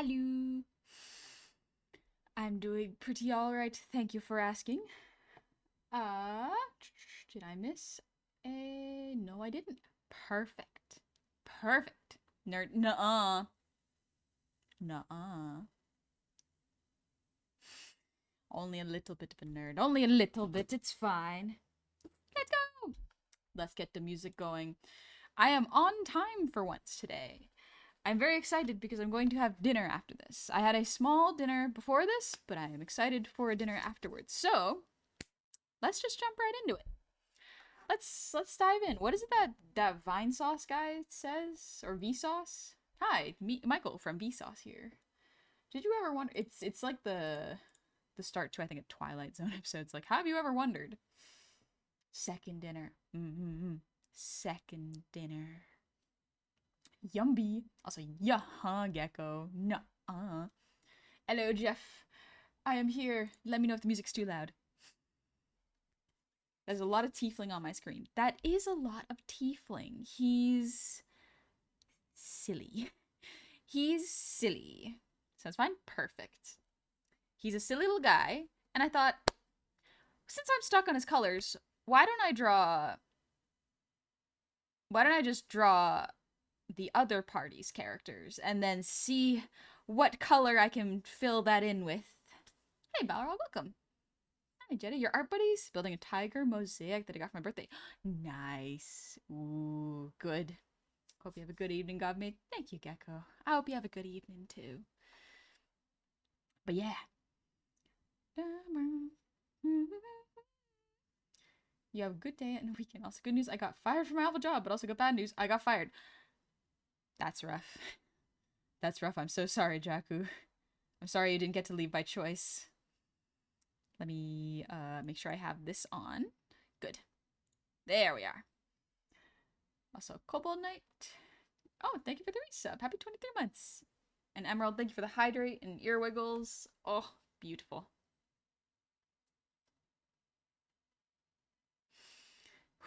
Hello. I'm doing pretty alright. Thank you for asking. Uh, did I miss a... No, I didn't. Perfect. Perfect. Nerd. Nuh-uh. Nuh-uh. Only a little bit of a nerd. Only a little bit. It's fine. Let's go. Let's get the music going. I am on time for once today. I'm very excited because I'm going to have dinner after this. I had a small dinner before this, but I am excited for a dinner afterwards. So, let's just jump right into it. Let's dive in. What is it that Vine Sauce guy says, or Vsauce? Hi, Michael from Vsauce here. Did you ever wonder? It's like the start to, I think, a Twilight Zone episode. It's like, have you ever wondered? Second dinner. Second dinner. Yumby. Also, yeah, Gecko. Nuh-uh. Hello, Jeff. I am here. Let me know if the music's too loud. There's a lot of tiefling on my screen. That is a lot of tiefling. He's silly. He's silly. Sounds fine? Perfect. He's a silly little guy, and I thought, since I'm stuck on his colors, why don't I just draw the other party's characters and then see what color I can fill that in with. Hey, Balrog, welcome. Hi, Jetta. Your art buddies building a tiger mosaic that I got for my birthday. Nice. Ooh, good. Hope you have a good evening, Godmate. Thank you, Gecko. I hope you have a good evening, too. But yeah. You have a good day and a weekend. Also, good news, I got fired from my alpha job, but also good bad news, I got fired. That's rough. That's rough. I'm so sorry, Jakku. I'm sorry you didn't get to leave by choice. Let me make sure I have this on. Good. There we are. Also, Kobold Knight. Oh, thank you for the resub. Happy 23 months. And Emerald, thank you for the hydrate and ear wiggles. Oh, beautiful.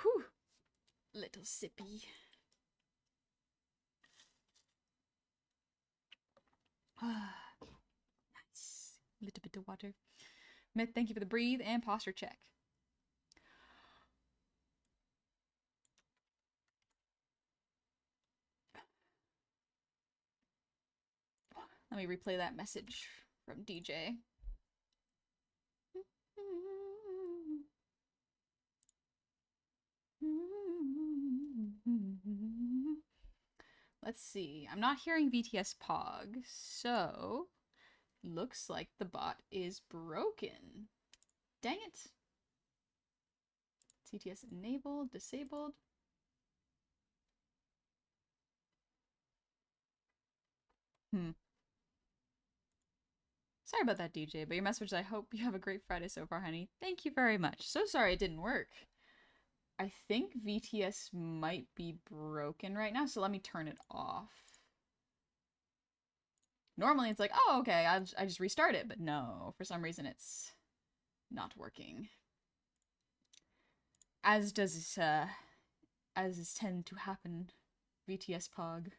Whew. Little sippy. Nice. Little bit of water. Myth, thank you for the breathe and posture check. Let me replay that message from DJ. Let's see. I'm not hearing VTS Pog, so looks like the bot is broken. Dang it. CTS enabled, disabled. Sorry about that, DJ, but your message, I hope you have a great Friday so far, honey. Thank you very much. So sorry it didn't work. I think VTS might be broken right now, so let me turn it off. Normally it's like, oh, okay, I just restart it, but no, for some reason it's not working. As is tend to happen, VTS Pog.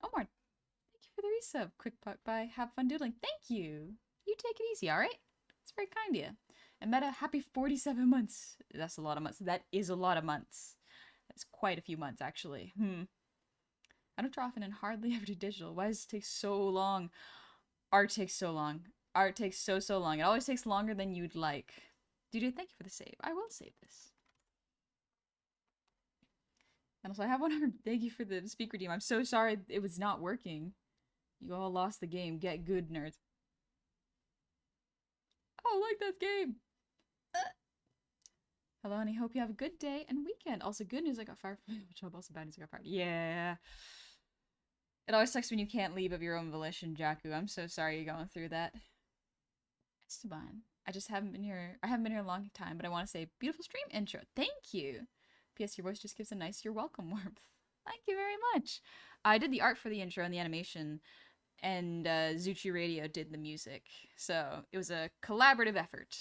Omar, thank you for the resub. Quick puck by Have Fun Doodling. Thank you. You take it easy, alright? It's very kind of you. And Meta, happy 47 months. That's a lot of months. That is a lot of months. That's quite a few months, actually. I don't draw often and hardly ever do digital. Why does it take so long? Art takes so long. Art takes so long. It always takes longer than you'd like. Dude, thank you for the save. I will save this. And also, I have 100. Thank you for the speaker redeem. I'm so sorry it was not working. You all lost the game. Get good, nerds. Oh, like that game. Hello, and I hope you have a good day and weekend. Also, good news, I got fired from my job. Also, bad news, I got fired. Yeah. It always sucks when you can't leave of your own volition, Jakku. I'm so sorry you're going through that. Esteban. I just haven't been here. I haven't been here a long time, but I want to say beautiful stream intro. Thank you. P.S. Your voice just gives a nice "you're welcome" warmth. Thank you very much. I did the art for the intro and the animation, and Zuchi Radio did the music. So it was a collaborative effort.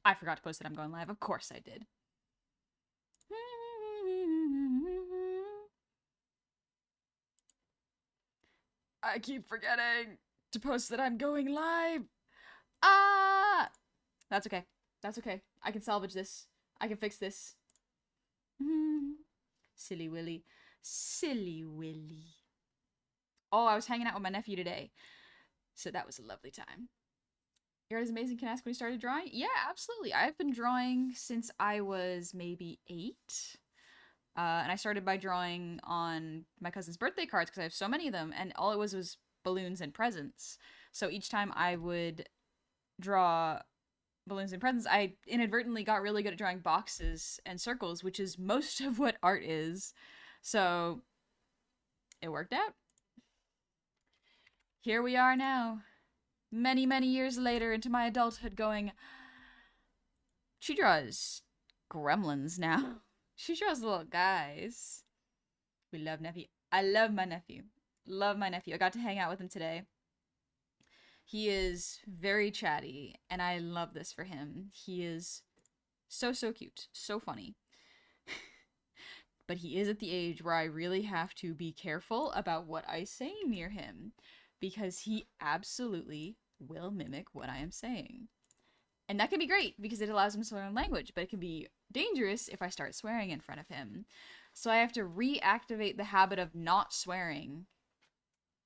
I forgot to post that I'm going live. Of course I did. I keep forgetting to post that I'm going live. Ah! That's okay. That's okay. I can salvage this. I can fix this. Silly Willy. Silly Willy. Oh, I was hanging out with my nephew today. So that was a lovely time. Your art is amazing. Can I ask when you started drawing? Yeah, absolutely. I've been drawing since I was maybe 8. And I started by drawing on my cousin's birthday cards because I have so many of them. And all it was balloons and presents. So each time I would draw balloons and presents, I inadvertently got really good at drawing boxes and circles, which is most of what art is. So it worked out. Here we are now, many, many years later into my adulthood, going, she draws gremlins now. She draws little guys. We love nephew. I love my nephew. Love my nephew. I got to hang out with him today. He is very chatty, and I love this for him. He is so, so cute. So funny. But he is at the age where I really have to be careful about what I say near him, because he absolutely will mimic what I am saying. And that can be great, because it allows him to learn language, but it can be dangerous if I start swearing in front of him. So I have to reactivate the habit of not swearing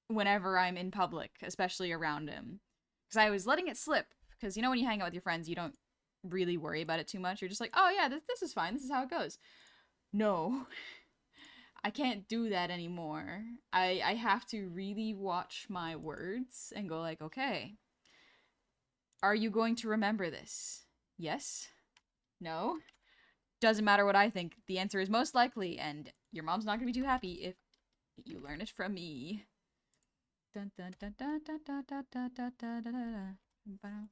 whenever I'm in public, especially around him. Because I was letting it slip, because you know when you hang out with your friends, you don't really worry about it too much. You're just like, oh yeah, this is fine, this is how it goes. No, I can't do that anymore. I have to really watch my words and go like, okay, are you going to remember this? Yes? No? Doesn't matter what I think. The answer is most likely, and your mom's not gonna be too happy if you learn it from me. Dun, dun, dun, dun, dun, dun, dun, dun, dun, dun, dun, dun.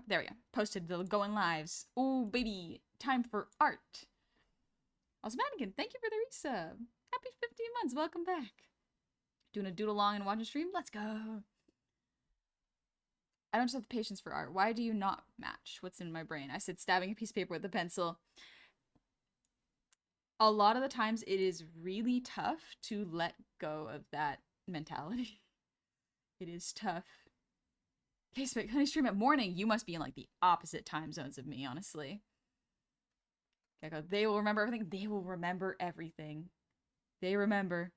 There we go. Posted the going lives. Ooh, baby. Time for art. Also, Mannequin, thank you for the resub. Happy 15 months. Welcome back. Doing a doodle along and watching stream? Let's go. I don't just have the patience for art. Why do you not match what's in my brain? I said stabbing a piece of paper with a pencil. A lot of the times it is really tough to let go of that mentality. It is tough. Facebook, honey, stream at morning. You must be in like the opposite time zones of me, honestly. Gecko, they will remember everything. They will remember everything. They remember.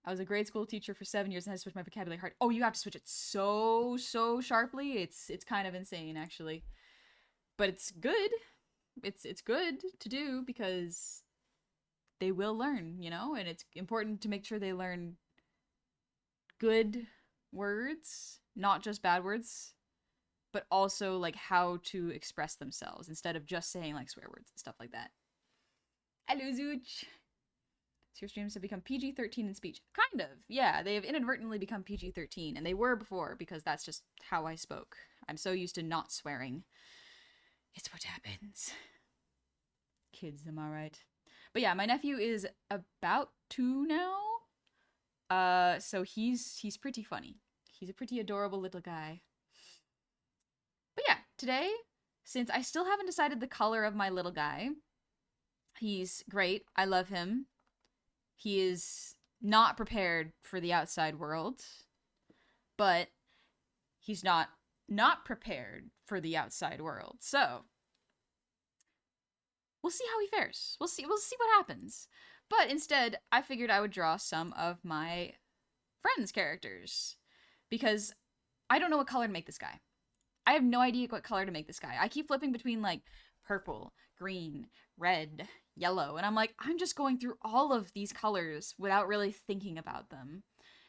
I was a grade school teacher for 7 years and I had to switch my vocabulary hard. Oh, you have to switch it so sharply. It's kind of insane, actually. But it's good. It's good to do because they will learn, you know? And it's important to make sure they learn good words, not just bad words, but also like how to express themselves instead of just saying like swear words and stuff like that. Hello, Zooch. So your streams have become PG-13 in speech. Kind of, yeah. They have inadvertently become PG-13, and they were before because that's just how I spoke. I'm so used to not swearing. It's what happens. Kids, am I right? But yeah, my nephew is about 2 now. So he's pretty funny. He's a pretty adorable little guy. But yeah, today, since I still haven't decided the color of my little guy, he's great. I love him. He is not prepared for the outside world, but he's not prepared for the outside world. So we'll see how he fares. We'll see what happens. But instead, I figured I would draw some of my friends' characters because I don't know what color to make this guy. I have no idea what color to make this guy. I keep flipping between like purple, green, red, yellow, and I'm like, I'm just going through all of these colors without really thinking about them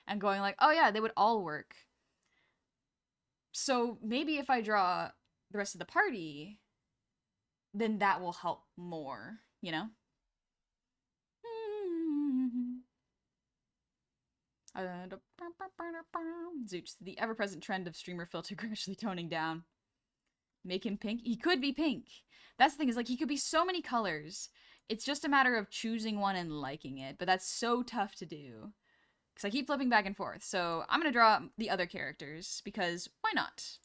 and going like, oh yeah, they would all work. So maybe if I draw the rest of the party, then that will help more, you know? Zooch, the ever-present trend of streamer filter gradually toning down. Make him pink? He could be pink. That's the thing, is like he could be so many colors. It's just a matter of choosing one and liking it, but that's so tough to do. Because I keep flipping back and forth. So I'm going to draw the other characters, because why not?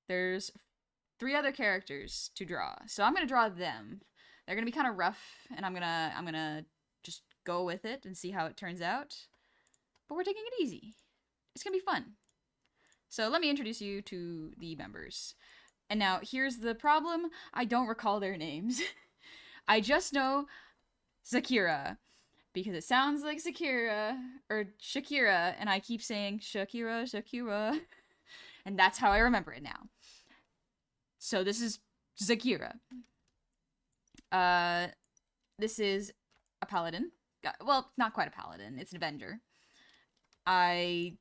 There's 3 other characters to draw. So I'm going to draw them. They're going to be kind of rough, and I'm going to just go with it and see how it turns out. But we're taking it easy. It's going to be fun. So let me introduce you to the members. And now, here's the problem. I don't recall their names. I just know Zakira, because it sounds like Zakira, or Shakira, and I keep saying Shakira, Shakira, and that's how I remember it now. So this is Zakira. This is a paladin. Well, not quite a paladin. It's an avenger. I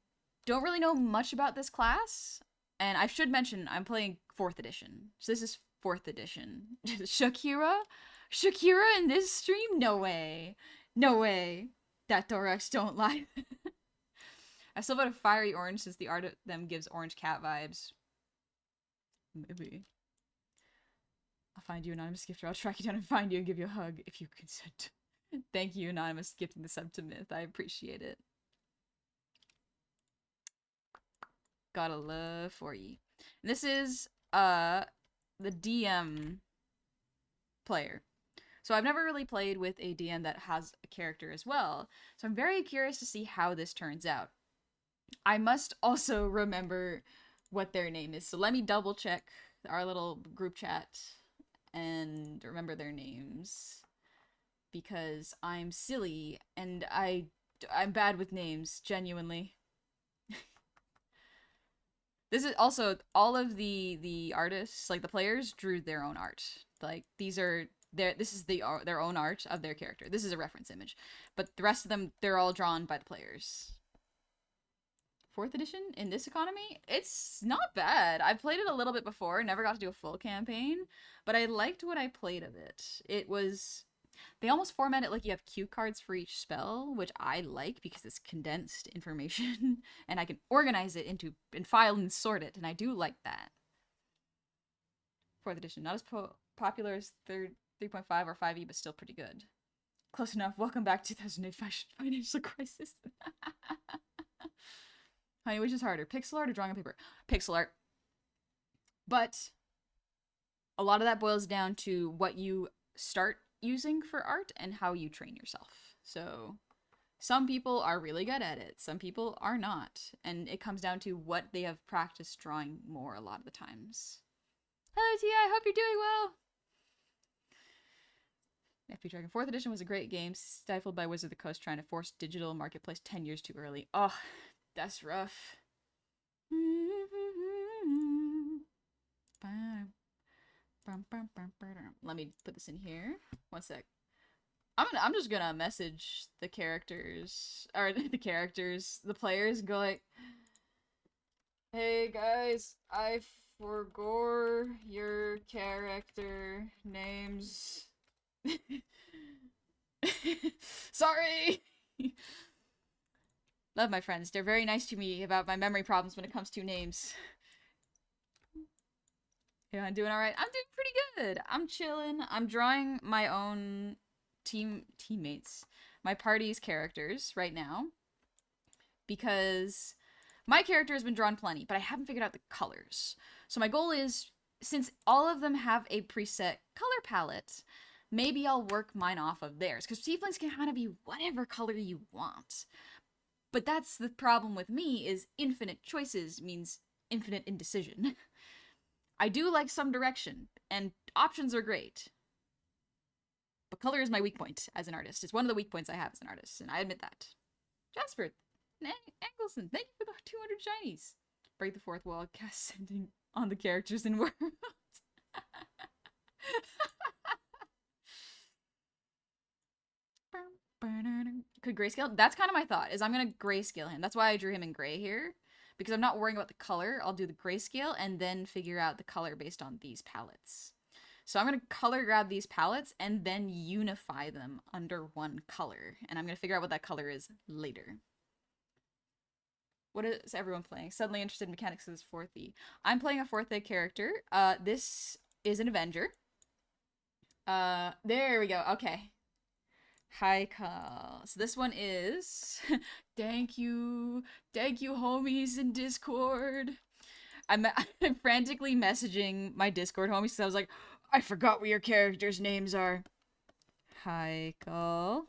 don't really know much about this class, and I should mention I'm playing 4th edition. So this is 4th edition. Shakira? Shakira in this stream? No way. No way. That Dorex don't lie. I still vote a fiery orange since the art of them gives orange cat vibes. Maybe. I'll find you, anonymous gifter. I'll track you down and find you and give you a hug if you consent. Thank you, anonymous, gifting the sub to Myth. I appreciate it. Gotta love for ye. And this is the DM player. So I've never really played with a DM that has a character as well. So I'm very curious to see how this turns out. I must also remember what their name is. So let me double check our little group chat and remember their names, because I'm silly and I'm bad with names, genuinely. This is also all of the artists, like the players, drew their own art. Like this is their own art of their character. This is a reference image, but the rest of them, they're all drawn by the players. 4th edition in this economy, it's not bad. I played it a little bit before, never got to do a full campaign, but I liked what I played of it. They almost format it like you have cue cards for each spell, which I like because it's condensed information and I can organize it and file and sort it, and I do like that. 4th edition, not as popular as 3.5 or 5e, but still pretty good. Close enough. Welcome back, 2008 financial crisis. Honey, which is harder, pixel art or drawing on paper? Pixel art. But a lot of that boils down to what you start using for art and how you train yourself. So some people are really good at it, some people are not, and it comes down to what they have practiced drawing more a lot of the times. Hello Tia, I hope you're doing well. FP Dragon 4th edition was a great game, stifled by Wizard of the Coast trying to force digital marketplace 10 years too early. Oh, that's rough. Let me put this in here. One sec. I'm just gonna message the characters, or the players, and go like, hey guys, I forgot your character names. Sorry. Love my friends. They're very nice to me about my memory problems when it comes to names. Yeah, I'm doing alright. I'm doing pretty good. I'm chilling. I'm drawing my own teammates. My party's characters right now. Because my character has been drawn plenty, but I haven't figured out the colors. So my goal is, since all of them have a preset color palette, maybe I'll work mine off of theirs. Because tieflings can kind of be whatever color you want. But that's the problem with me, is infinite choices means infinite indecision. I do like some direction, and options are great. But color is my weak point as an artist. It's one of the weak points I have as an artist, and I admit that. Jasper, Angelson, thank you for the 200 shinies. Break the 4th wall, cast sending on the characters in worlds. Could grayscale? That's kind of my thought, is I'm gonna grayscale him. That's why I drew him in gray here. Because I'm not worrying about the color, I'll do the grayscale and then figure out the color based on these palettes. So I'm going to color grab these palettes and then unify them under one color. And I'm going to figure out what that color is later. What is everyone playing? Suddenly interested in mechanics of this 4th E. I'm playing a 4th A character. This is an Avenger. There we go. Okay. Hi, Carl. So this one is thank you. Thank you, homies in Discord. I'm frantically messaging my Discord homies because I was like, I forgot what your characters' names are. Hi, Carl.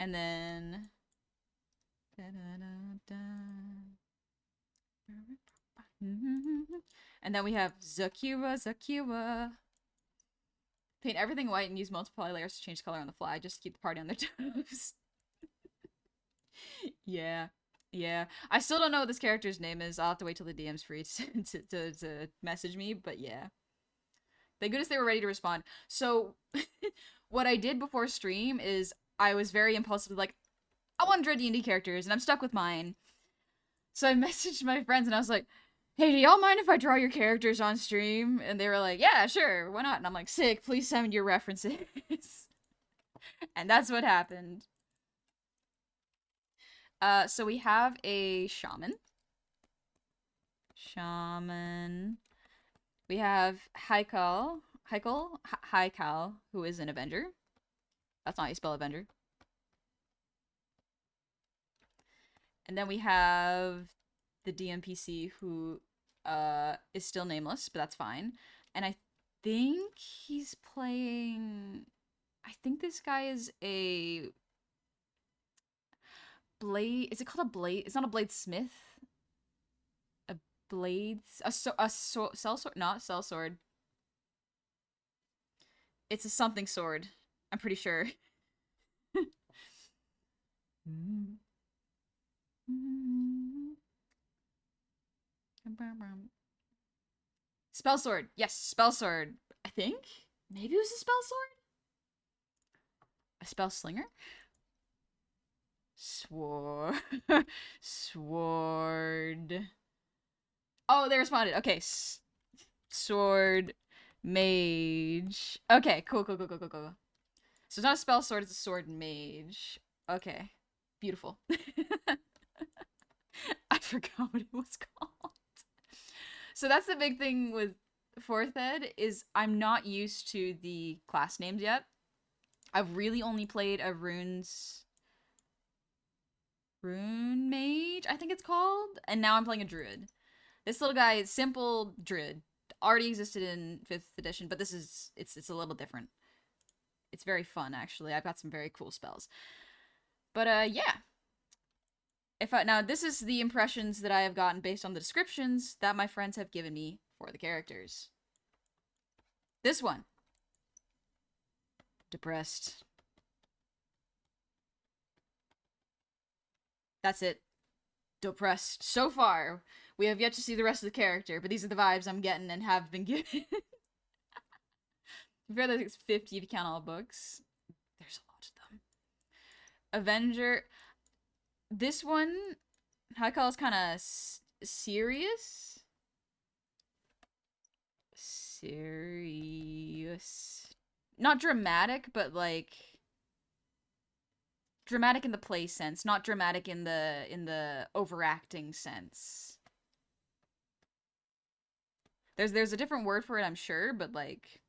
And then and then we have Zakira. Paint everything white and use multiple layers to change color on the fly. Just keep the party on their toes. Yeah. Yeah. I still don't know what this character's name is. I'll have to wait till the DM's free to message me, but yeah. Thank goodness they were ready to respond. So, what I did before stream is I was very impulsively like, I want to draw D&D characters, and I'm stuck with mine. So I messaged my friends, and I was like, hey, do y'all mind if I draw your characters on stream? And they were like, yeah, sure, why not? And I'm like, sick, please send your references. And that's what happened. So we have a shaman. We have Haikal, who is an Avenger. That's not how you spell Avenger. And then we have the DMPC, who is still nameless, but that's fine. And I think he's playing... I think this guy is a... blade... Is it called a blade? It's not a bladesmith. A blades... A sellsword? Not sellsword. It's a something sword. I'm pretty sure. Spell sword. Yes, spell sword. I think? Maybe it was a spell sword? A spell slinger? Sword. Oh, they responded. Okay. Sword. Mage. Okay, cool. So it's not a spell sword, it's a sword mage. Okay. Beautiful. I forgot what it was called. So that's the big thing with 4th Ed, is I'm not used to the class names yet. I've really only played a rune mage, I think it's called, and now I'm playing a druid. This little guy is simple druid. Already existed in 5th edition, but this is it's a little different. It's very fun, actually. I've got some very cool spells. But yeah. Now this is the impressions that I have gotten based on the descriptions that my friends have given me for the characters. This one. Depressed. That's it. Depressed. So far, we have yet to see the rest of the character, but these are the vibes I'm getting and have been given. I feel like it's 50 if you count all books. There's a lot of them. Avenger. This one, how I call is kind of serious. Not dramatic, but like dramatic in the play sense, not dramatic in the overacting sense. There's a different word for it, I'm sure, but like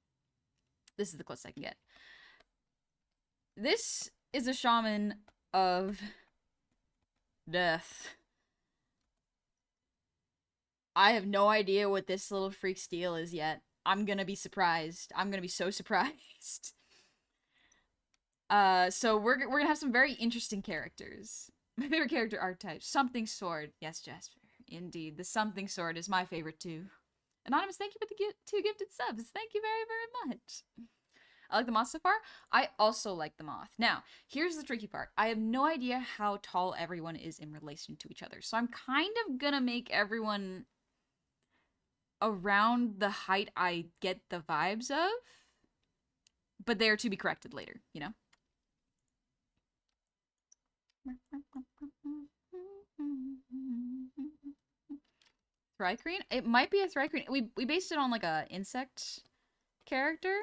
this is the closest I can get. This is a shaman of death. I have no idea what this little freak's deal is yet. I'm gonna be surprised. I'm gonna be so surprised. So we're gonna have some very interesting characters. My favorite character archetype, something sword. Yes, Jasper. Indeed, the something sword is my favorite too. Anonymous, thank you for the 2 gifted subs. Thank you very, very much. I like the moth so far. I also like the moth. Now, here's the tricky part. I have no idea how tall everyone is in relation to each other. So I'm kind of gonna make everyone around the height I get the vibes of. But they are to be corrected later, you know? Thrycreen? It might be a Thrycreen. We based it on like a insect character.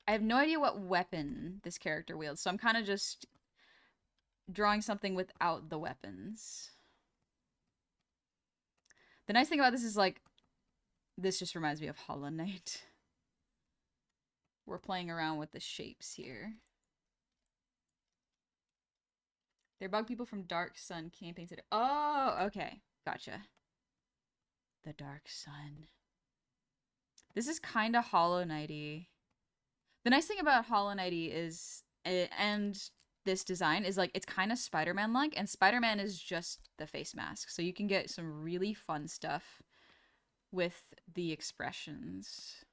I have no idea what weapon this character wields, so I'm kind of just drawing something without the weapons. The nice thing about this is, like, this just reminds me of Hollow Knight. We're playing around with the shapes here. They're bug people from Dark Sun camping today. Oh, okay. Gotcha. The Dark Sun. This is kind of Hollow Knighty. The nice thing about Hollow Knighty is, and this design is, like, it's kind of Spider-Man-like, and Spider-Man is just the face mask. So you can get some really fun stuff with the expressions.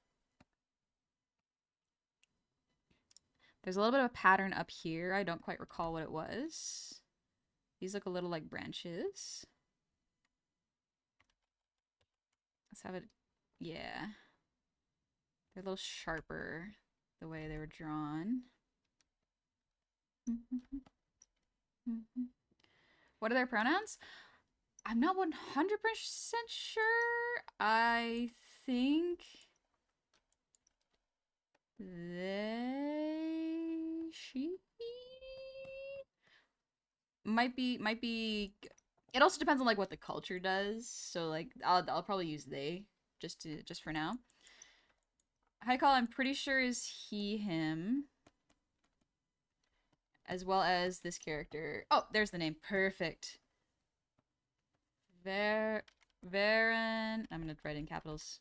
There's a little bit of a pattern up here. I don't quite recall what it was. These look a little like branches. Let's have it. Yeah. They're a little sharper the way they were drawn. What are their pronouns? I'm not 100% sure. I think they, she might be. It also depends on, like, what the culture does. So, like, I'll probably use they just for now. Haikal, I'm pretty sure, is he, him, as well as this character. Oh, there's the name. Perfect. Varen. I'm gonna write in capitals.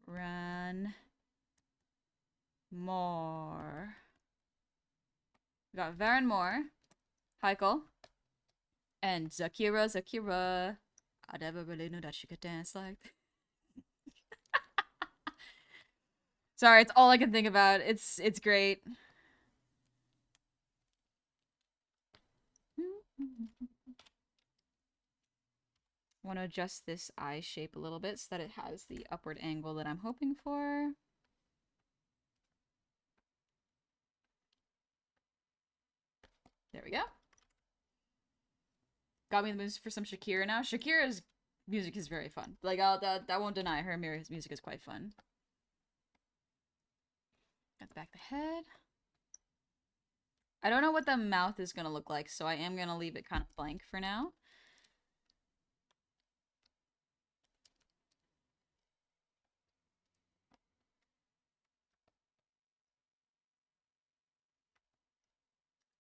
Varen Moore. We got Varen Moore, Haikal, and Zakira. I never really knew that she could dance like that. Sorry, it's all I can think about. It's great. I want to adjust this eye shape a little bit so that it has the upward angle that I'm hoping for. There we go. Got me in the mood for some Shakira now. Shakira's music is very fun. Like, that won't deny her music is quite fun. Got the back of the head. I don't know what the mouth is going to look like, so I am going to leave it kind of blank for now.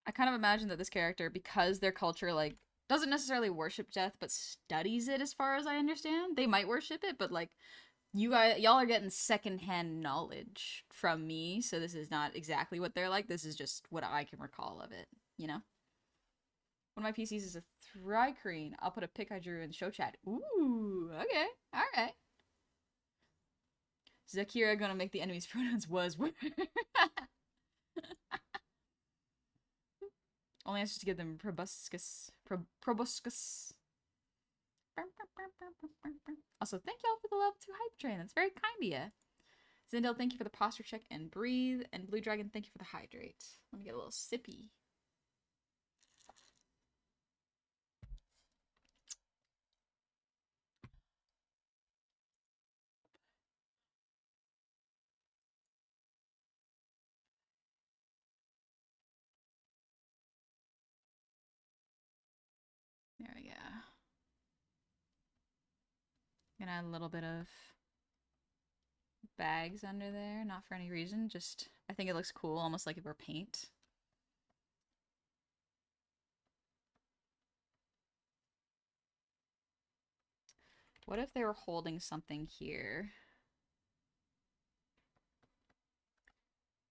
I kind of imagine that this character, because their culture, like, doesn't necessarily worship death, but studies it as far as I understand. They might worship it, but, like, y'all are getting secondhand knowledge from me, so this is not exactly what they're like. This is just what I can recall of it, you know? One of my PCs is a Thrycreen. I'll put a pic I drew in show chat. Ooh, okay, alright. Zakira gonna make the enemy's pronouns was. Only answers to give them proboscis. Proboscis. Also, thank y'all for the love to Hype Train. That's very kind of you. Zindel, thank you for the posture check and breathe. And Blue Dragon, thank you for the hydrate. Let me get a little sippy. There we go. Gonna add a little bit of bags under there, not for any reason, just I think it looks cool, almost like it were paint. What if they were holding something here?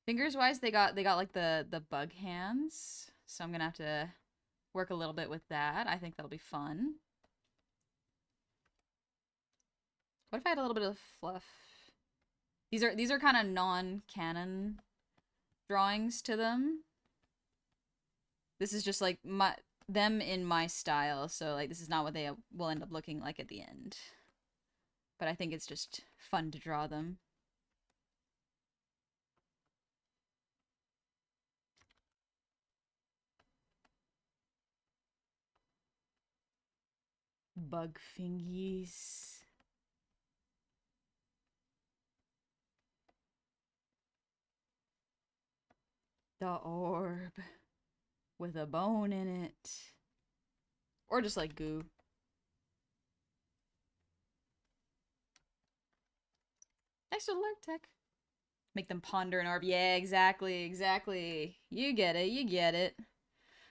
Fingers wise, they got like the bug hands, so I'm gonna have to work a little bit with that. I think that'll be fun. What if I had a little bit of fluff? These are kind of non-canon drawings to them. This is just like them in my style, so like this is not what they will end up looking like at the end. But I think it's just fun to draw them. Bug fingies. The orb with a bone in it. Or just like goo. Thanks for the alert, Tech. Make them ponder an orb. Yeah, exactly, exactly. You get it, you get it.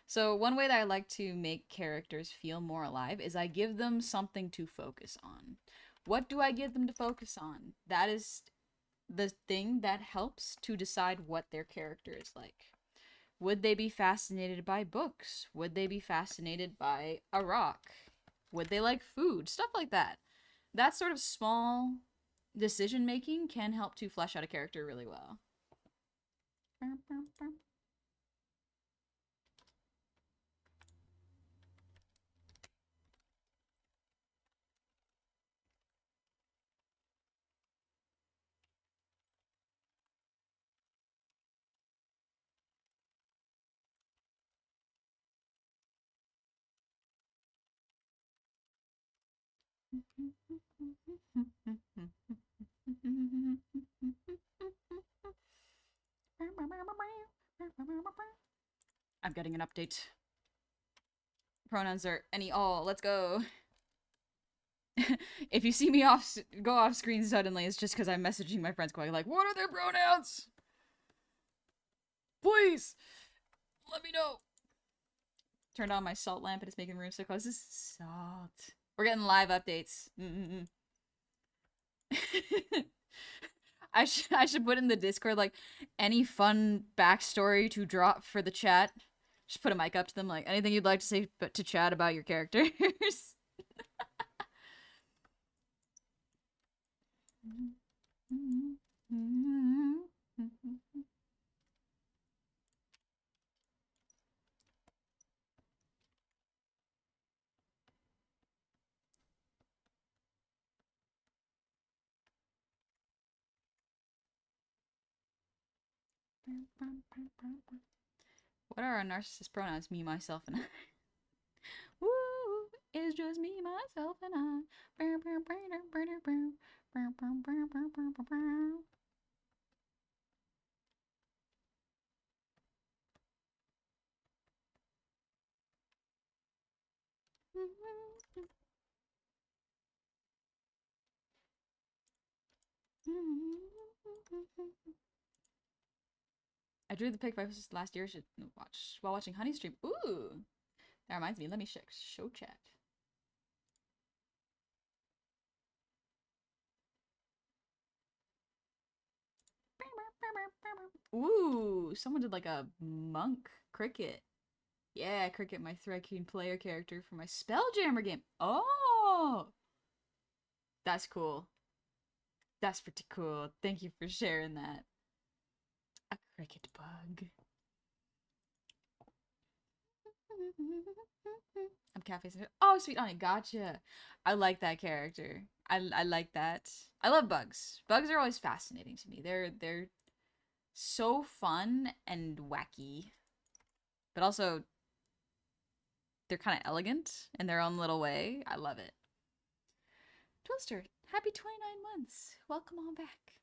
So one way that I like to make characters feel more alive is I give them something to focus on. What do I give them to focus on? That is the thing that helps to decide what their character is like. Would they be fascinated by books? Would they be fascinated by a rock? Would they like food? Stuff like that. That sort of small decision making can help to flesh out a character really well. I'm getting an update. Pronouns are any all. Let's go. If you see me go off screen suddenly, it's just because I'm messaging my friends going like, "What are their pronouns? Please, let me know." Turned on my salt lamp and it's making the room so close. This is salt. We're getting live updates. I should put in the Discord like any fun backstory to drop for the chat. Just put a mic up to them like anything you'd like to say but to chat about your characters. What are our narcissist pronouns? Me, myself, and I. Woo! It's just me, myself, and I. I drew the pic by last year. Should watch while watching Honey stream. Ooh, that reminds me. Let me check show chat. Ooh, someone did like a monk cricket. Yeah, cricket, my Threadkeen player character for my Spelljammer game. Oh, that's cool. That's pretty cool. Thank you for sharing that. A cricket bug. I'm cafe. Oh, sweet honey, gotcha. I like that character. I like that. I love bugs. Bugs are always fascinating to me. They're so fun and wacky, but also they're kind of elegant in their own little way. I love it. Twister, happy 29 months. Welcome on back.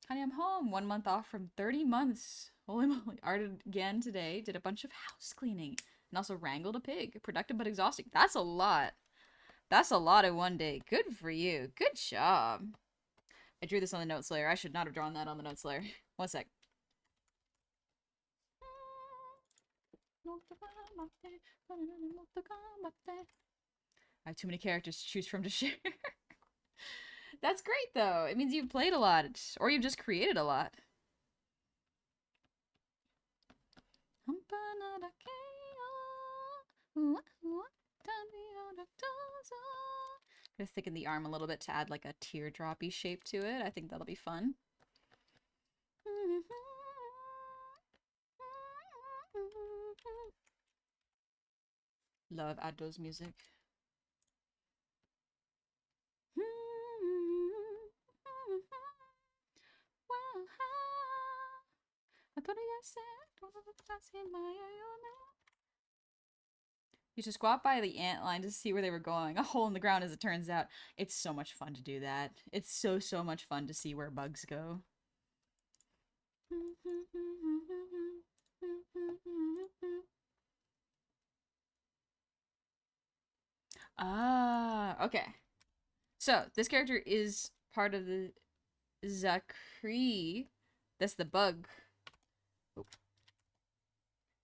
Honey, I'm home. 1 month off from 30 months. Holy moly. Arted again today. Did a bunch of house cleaning. And also wrangled a pig. Productive but exhausting. That's a lot. That's a lot in one day. Good for you. Good job. I drew this on the notes layer. I should not have drawn that on the notes layer. One sec. I have too many characters to choose from to share. That's great, though. It means you've played a lot, or you've just created a lot. Gonna thicken the arm a little bit to add like a teardroppy shape to it. I think that'll be fun. Love Addo's music. You should squat by the ant line to see where they were going. A hole in the ground, as it turns out. It's so much fun to do that. It's so much fun to see where bugs go. Ah, okay. So, this character is part of the Zakri. That's the bug.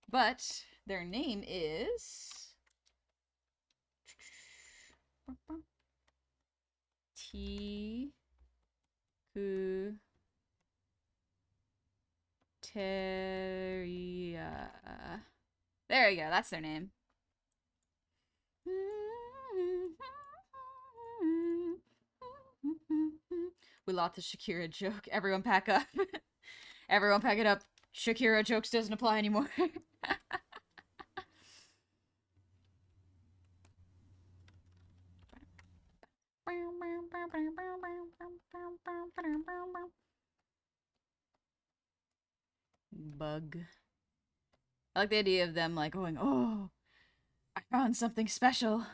But their name is T Ku Teria. There you go. That's their name. We lost the Shakira joke. Everyone pack up. Everyone pack it up. Shakira jokes doesn't apply anymore. Bug. I like the idea of them like going, oh, I found something special.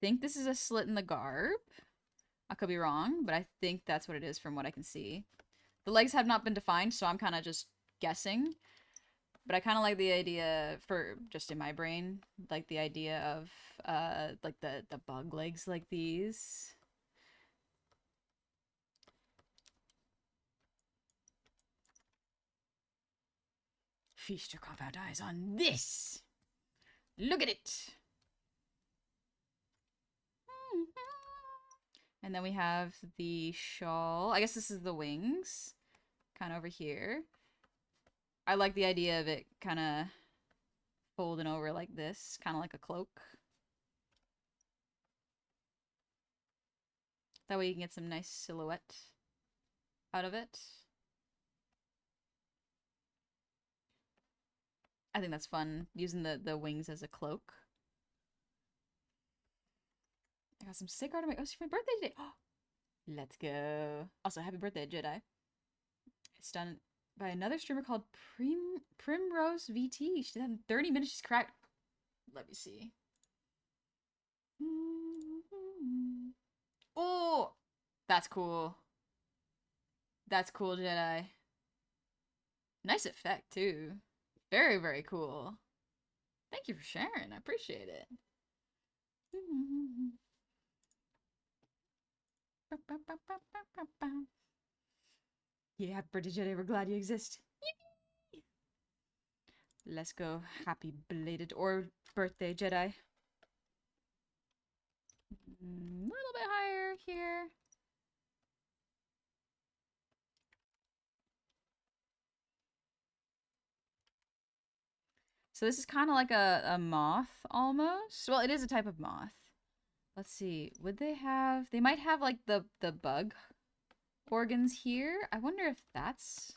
Think this is a slit in the garb. I could be wrong, but I think that's what it is from what I can see. The legs have not been defined, so I'm kind of just guessing. But I kind of like the idea, for just in my brain, like the idea of like the bug legs like these. Feast your compound eyes on this. Look at it. And then we have the shawl. I guess this is the wings. Kind of over here. I like the idea of it kind of folding over like this. Kind of like a cloak. That way you can get some nice silhouette out of it. I think that's fun, using the wings as a cloak. I got some sick art on my... Oh, it's my birthday today! Let's go. Also, happy birthday, Jedi. It's done by another streamer called Primrose VT. She did that in 30 minutes. She's cracked. Let me see. Oh! That's cool. That's cool, Jedi. Nice effect, too. Very, very cool. Thank you for sharing. I appreciate it. Yeah, happy birthday, Jedi. We're glad you exist. Yippee! Let's go. Happy belated or birthday, Jedi. A little bit higher here. So this is kind of like a moth almost. Well, it is a type of moth. Let's see. Would they have... They might have like the bug organs here. I wonder if that's...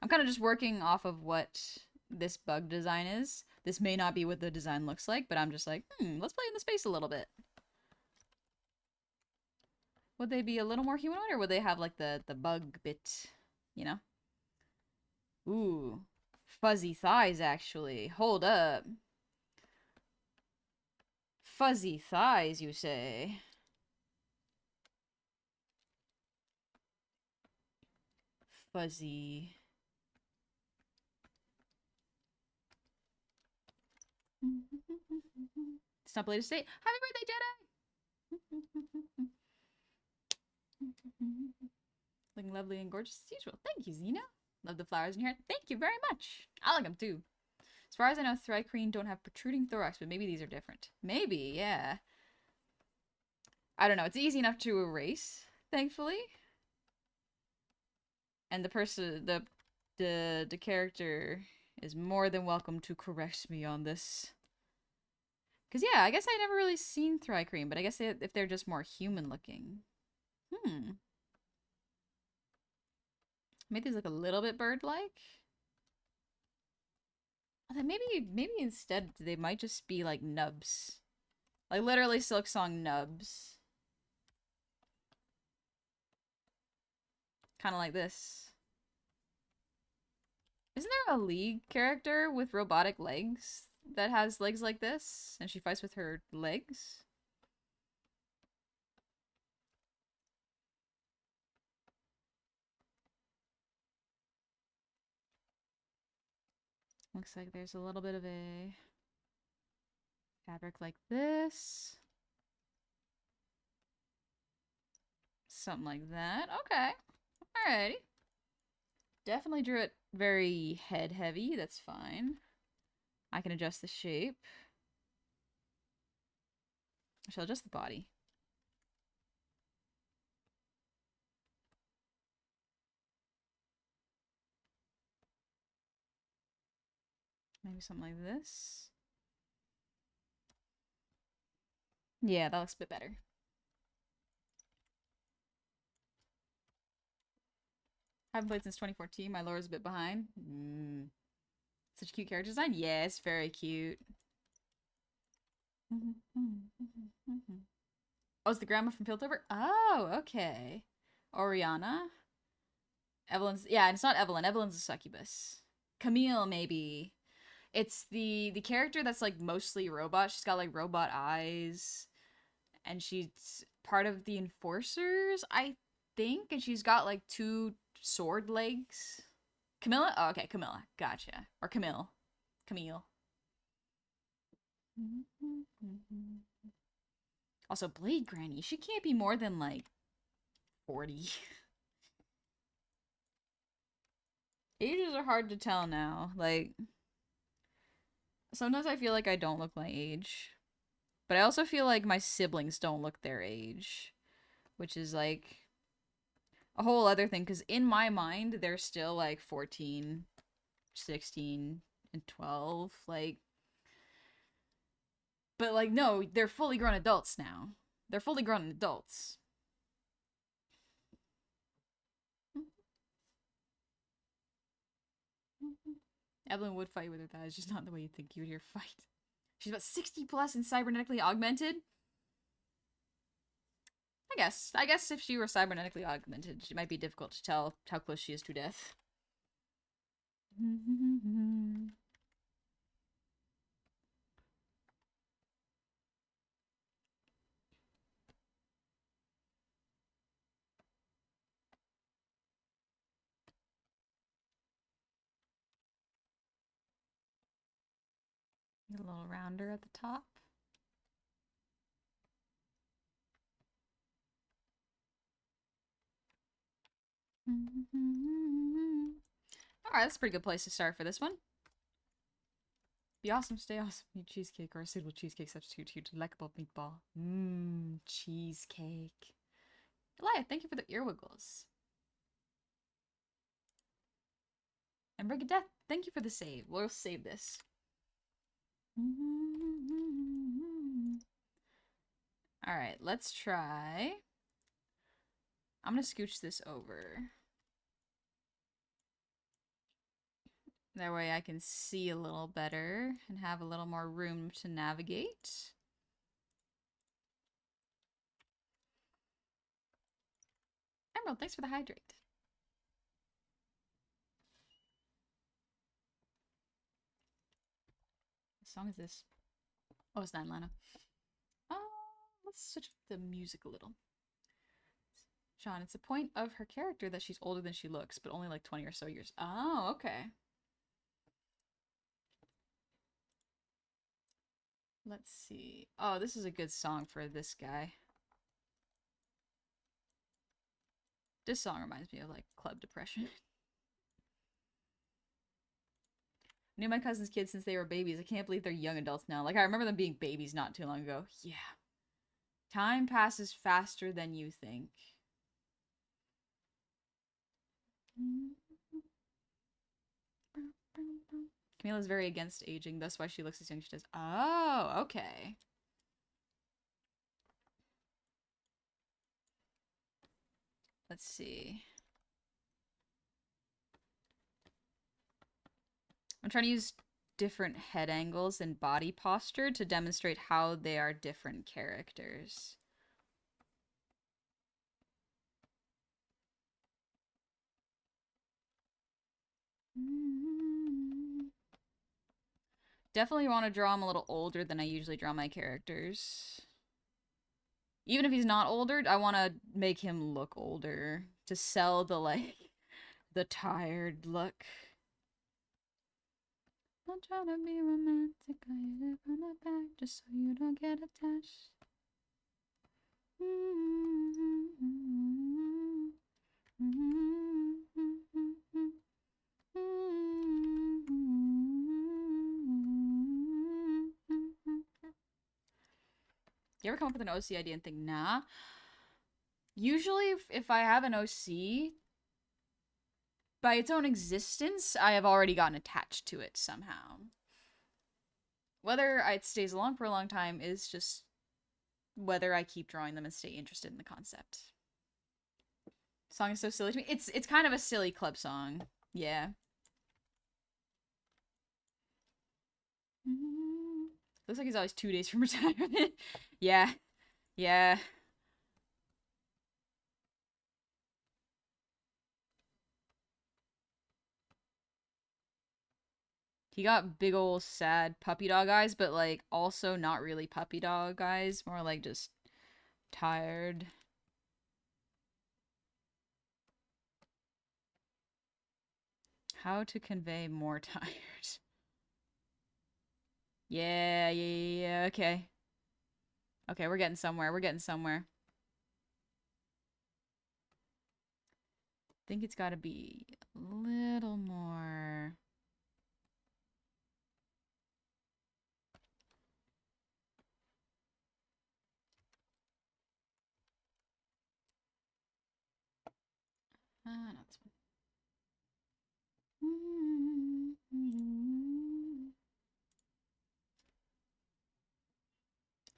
I'm kind of just working off of what this bug design is. This may not be what the design looks like, but I'm just like, let's play in the space a little bit. Would they be a little more humanoid, or would they have like the bug bit, you know? Ooh. Fuzzy thighs, actually. Hold up. Fuzzy thighs, you say? Fuzzy. It's not late to say. Happy birthday, Jedi! Looking lovely and gorgeous as usual. Thank you, Xena. Love the flowers in your hair. Thank you very much. I like them too. As far as I know, Thrycreen don't have protruding thorax, but maybe these are different. Maybe, yeah. I don't know. It's easy enough to erase, thankfully. And the person, the character is more than welcome to correct me on this. Because, yeah, I guess I never really seen Thrycreen, but I guess if they're just more human looking. Made these look a little bit bird-like. Then maybe instead they might just be like nubs. Like literally Silksong nubs. Kind of like this. Isn't there a League character with robotic legs that has legs like this? And she fights with her legs? Looks like there's a little bit of a Fabric like this. Something like that. Okay. Alrighty. Definitely drew it very head heavy. That's fine. I can adjust the shape. I shall adjust the body. Maybe something like this. Yeah, that looks a bit better. Haven't played since 2014. My lore's a bit behind. Such a cute character design. Yes, very cute. Oh, it's the grandma from Piltover? Oh, okay. Oriana. Evelyn's, yeah, it's not Evelyn. Evelyn's a succubus. Camille, maybe. It's the character that's like mostly robot. She's got like robot eyes, and she's part of the Enforcers, I think, and she's got like 2 sword legs. Camilla? Oh, okay, Camilla. Gotcha. Or Camille. Camille. Also, Blade Granny. She can't be more than like 40. Ages are hard to tell now. Like, sometimes I feel like I don't look my age. But I also feel like my siblings don't look their age. Which is like a whole other thing. Because in my mind, they're still like 14, 16, and 12. Like, but like, no, they're fully grown adults now. They're fully grown adults. Evelyn would fight with her thighs, just not the way you think you would hear fight. She's about 60 plus and cybernetically augmented. I guess if she were cybernetically augmented, it might be difficult to tell how close she is to death. Get a little rounder at the top. Alright, that's a pretty good place to start for this one. Be awesome, stay awesome. Eat cheesecake or a suitable cheesecake substitute to your delectable meatball. Cheesecake. Elia, thank you for the earwiggles. And Brigadeth, thank you for the save. We'll save this. Alright, let's try. I'm gonna scooch this over. That way I can see a little better and have a little more room to navigate. Emerald, thanks for the hydrate. What song is this? Oh, it's not Lana. Let's switch the music a little. Sean, it's a point of her character that she's older than she looks, but only like 20 or so years. Oh, okay. Let's see. Oh, this is a good song for this guy. This song reminds me of like Club Depression. Knew my cousin's kids since they were babies. I can't believe they're young adults now. Like, I remember them being babies not too long ago. Yeah. Time passes faster than you think. Camilla's very against aging. That's why she looks as young as she does. Oh, okay. Let's see. I'm trying to use different head angles and body posture to demonstrate how they are different characters. Definitely want to draw him a little older than I usually draw my characters. Even if he's not older, I want to make him look older to sell the, like, the tired look. Not trying to be romantic, I hit it from the back just so you don't get attached. You ever come up with an OC idea and think, nah? Usually, if I have an OC, by its own existence, I have already gotten attached to it somehow. Whether it stays along for a long time is just whether I keep drawing them and stay interested in the concept. Song is so silly to me. It's kind of a silly club song. Yeah. Looks like he's always 2 days from retirement. Yeah. Yeah. He got big ol' sad puppy dog eyes, but like also not really puppy dog eyes, more like just tired. How to convey more tired. Yeah, okay. Okay, we're getting somewhere. We're getting somewhere. I think it's gotta be a little more. Not this one.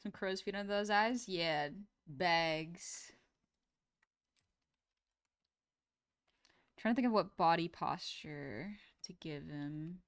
Some crow's feet under those eyes? Yeah, bags. Trying to think of what body posture to give him.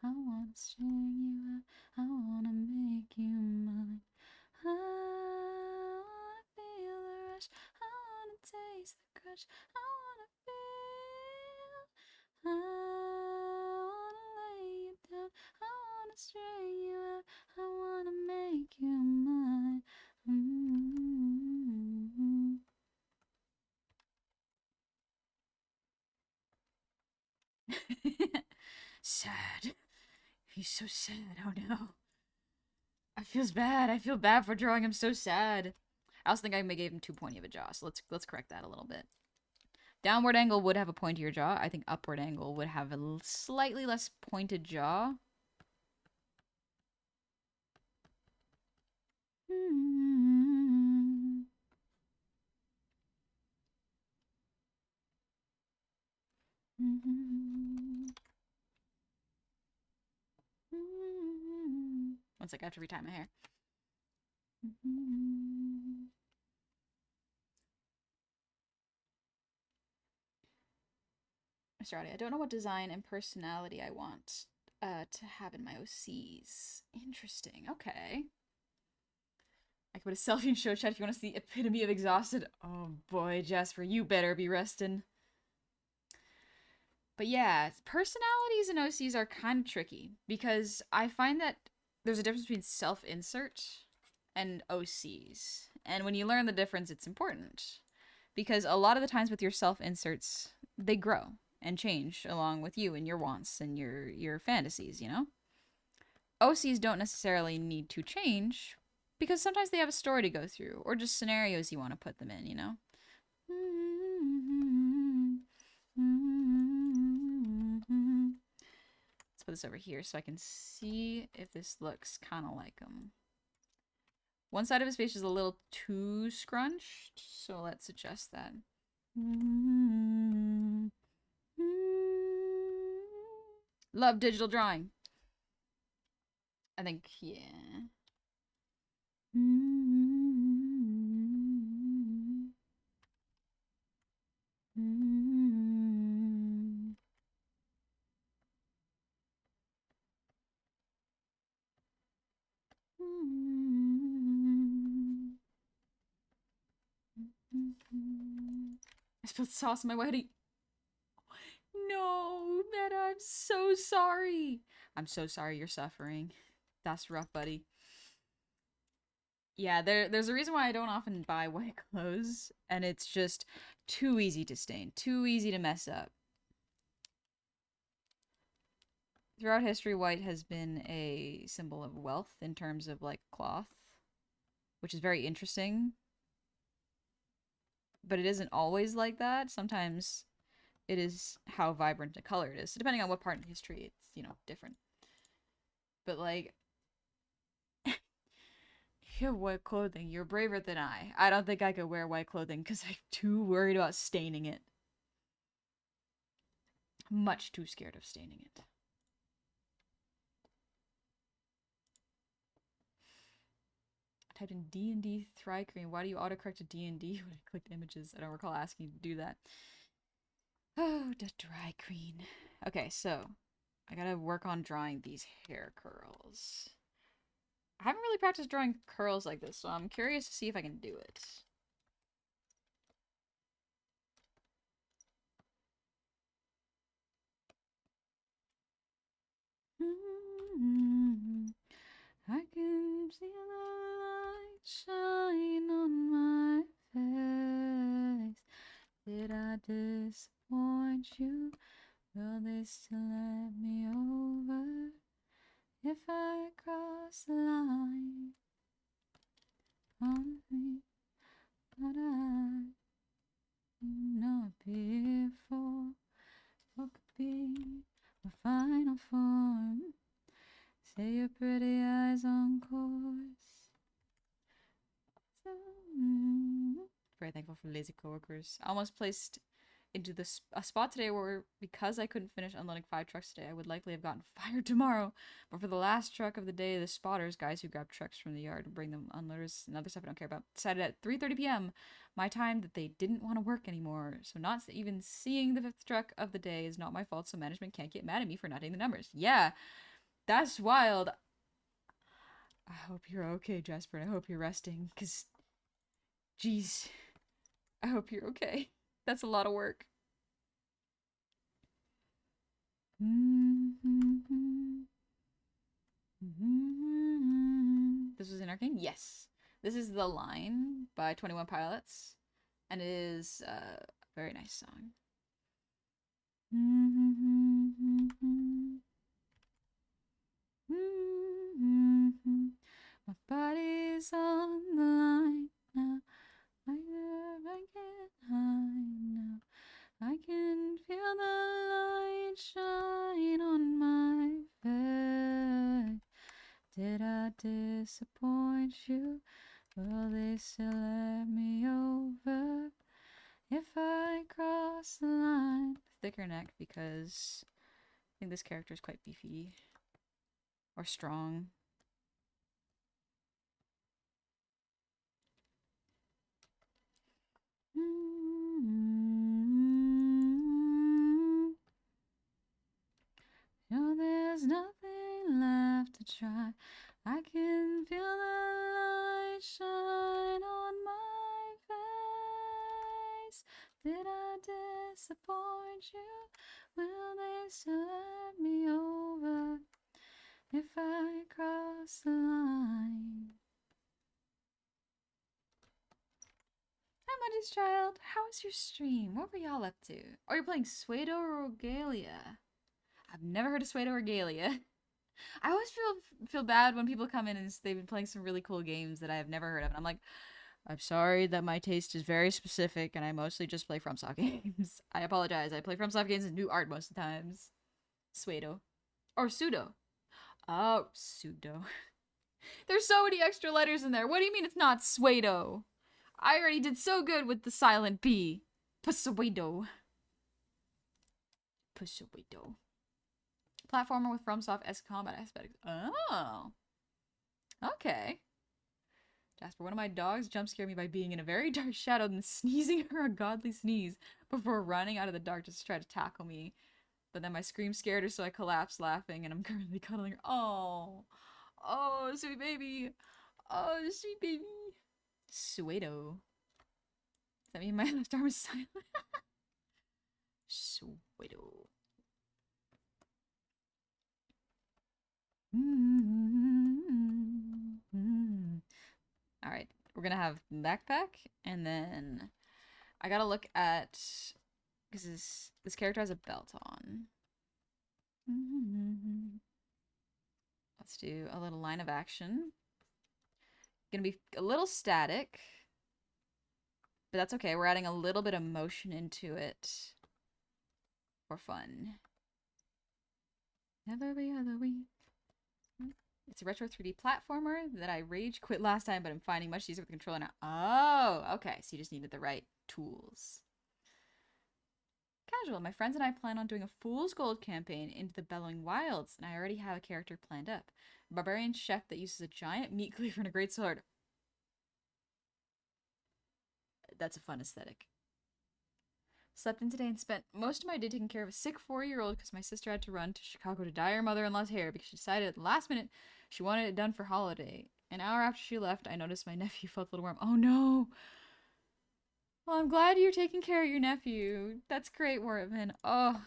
I wanna string you up, I wanna make you mine. I wanna feel the rush, I wanna taste the crush, I wanna feel. I wanna lay you down, I wanna string you up, I wanna make you mine. Sad. He's so sad. Oh no. I feels bad. I feel bad for drawing him so sad. I also think I may gave him too pointy of a jaw, so let's correct that a little bit. Downward angle would have a pointier jaw. I think upward angle would have a slightly less pointed jaw. One sec, I have to retie my hair. Mr. Audi, I don't know what design and personality I want to have in my OCs. Interesting. Okay. I could put a selfie in show chat if you want to see the epitome of exhausted. Oh boy, Jasper, you better be resting. But yeah, personalities and OCs are kind of tricky because I find that there's a difference between self-insert and OCs. And when you learn the difference, it's important. Because a lot of the times with your self-inserts, they grow and change along with you and your wants and your fantasies, you know? OCs don't necessarily need to change because sometimes they have a story to go through or just scenarios you want to put them in, you know? Let's put this over here so I can see if this looks kind of like him. One side of his face is a little too scrunched, so let's adjust that. Love digital drawing. I think, yeah. I spilled sauce on my wedding. No, Meta, I'm so sorry. I'm so sorry you're suffering. That's rough, buddy. Yeah, there's a reason why I don't often buy white clothes, and it's just too easy to stain, too easy to mess up. Throughout history, white has been a symbol of wealth in terms of like cloth, which is very interesting. But it isn't always like that. Sometimes it is how vibrant a color it is. So depending on what part of history, it's, you know, different. But like, you have white clothing. You're braver than I. I don't think I could wear white clothing because I'm too worried about staining it. Much too scared of staining it. I typed in D&D Thry Cream. Why do you autocorrect to D&D when I clicked images? I don't recall asking you to do that. Oh, the dry green. Okay, so I gotta work on drawing these hair curls. I haven't really practiced drawing curls like this, so I'm curious to see if I can do it. I can see the light shine on my face. Did I disappoint you? Will they still let me over if I cross the line? On me, but I not before. What could be my final form? Say your pretty eyes on course. Very thankful for lazy coworkers. I almost placed into a spot today where, because I couldn't finish unloading 5 trucks today, I would likely have gotten fired tomorrow. But for the last truck of the day, the spotters, guys who grab trucks from the yard and bring them unloaders and other stuff I don't care about, decided at 3:30 p.m. my time that they didn't want to work anymore. So not even seeing the 5th truck of the day is not my fault, so management can't get mad at me for not hitting the numbers. Yeah, that's wild. I hope you're okay, Jasper. I hope you're resting, because, geez, I hope you're okay. That's a lot of work. This was in Arcane? Yes. This is The Line by 21 Pilots, and it is a very nice song. My body's on the line now. I can't hide now. I can feel the light shine on my face. Did I disappoint you? Will they still let me over if I cross the line? Thicker neck because I think this character is quite beefy or strong. No, there's nothing left to try. I can feel the light shine on my face. Did I disappoint you? Will they still let me over if I cross the line? Hi, Monday's Child. How was your stream? What were y'all up to? Oh, you're playing Suedo or Regalia? I've never heard of Suedo Regalia. I always feel bad when people come in and they've been playing some really cool games that I have never heard of, and I'm like, I'm sorry that my taste is very specific, and I mostly just play FromSoft games. I apologize. I play FromSoft games and do art most of the times. Suedo. Or Pseudo. Oh, Pseudo. There's so many extra letters in there. What do you mean it's not Suedo? I already did so good with the silent P. Pseudo. Pseudo. Platformer with FromSoft-esque combat aspects. Oh. Okay. Jasper, one of my dogs jump scared me by being in a very dark shadow and sneezing her ungodly sneeze before running out of the dark just to try to tackle me. But then my scream scared her, so I collapsed laughing, and I'm currently cuddling her. Oh, oh, sweet baby. Oh, sweet baby. Sweeto. Does that mean my left arm is silent? Sweeto. Alright, we're gonna have backpack, and then I gotta look at, because this character has a belt on. Let's do a little line of action. Gonna be a little static, but that's okay. We're adding a little bit of motion into it for fun. Every other week. It's a retro 3D platformer that I rage quit last time, but I'm finding much easier with the controller now. Oh, okay. So you just needed the right tools. Casual. My friends and I plan on doing a Fool's Gold campaign into the Bellowing Wilds, and I already have a character planned up. A barbarian chef that uses a giant meat cleaver and a great sword. That's a fun aesthetic. Slept in today and spent most of my day taking care of a sick 4-year-old because my sister had to run to Chicago to dye her mother-in-law's hair because she decided at the last minute she wanted it done for holiday. An hour after she left, I noticed my nephew felt a little warm. Oh no! Well, I'm glad you're taking care of your nephew. That's great, Wartman. Oh,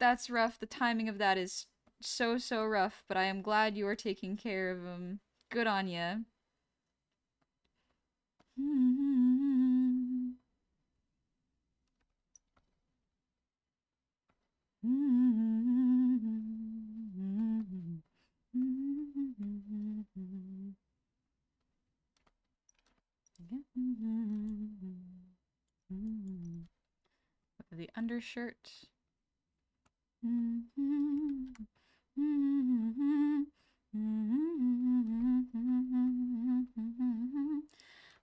that's rough. The timing of that is so, so rough, but I am glad you are taking care of him. Good on ya. The undershirt. When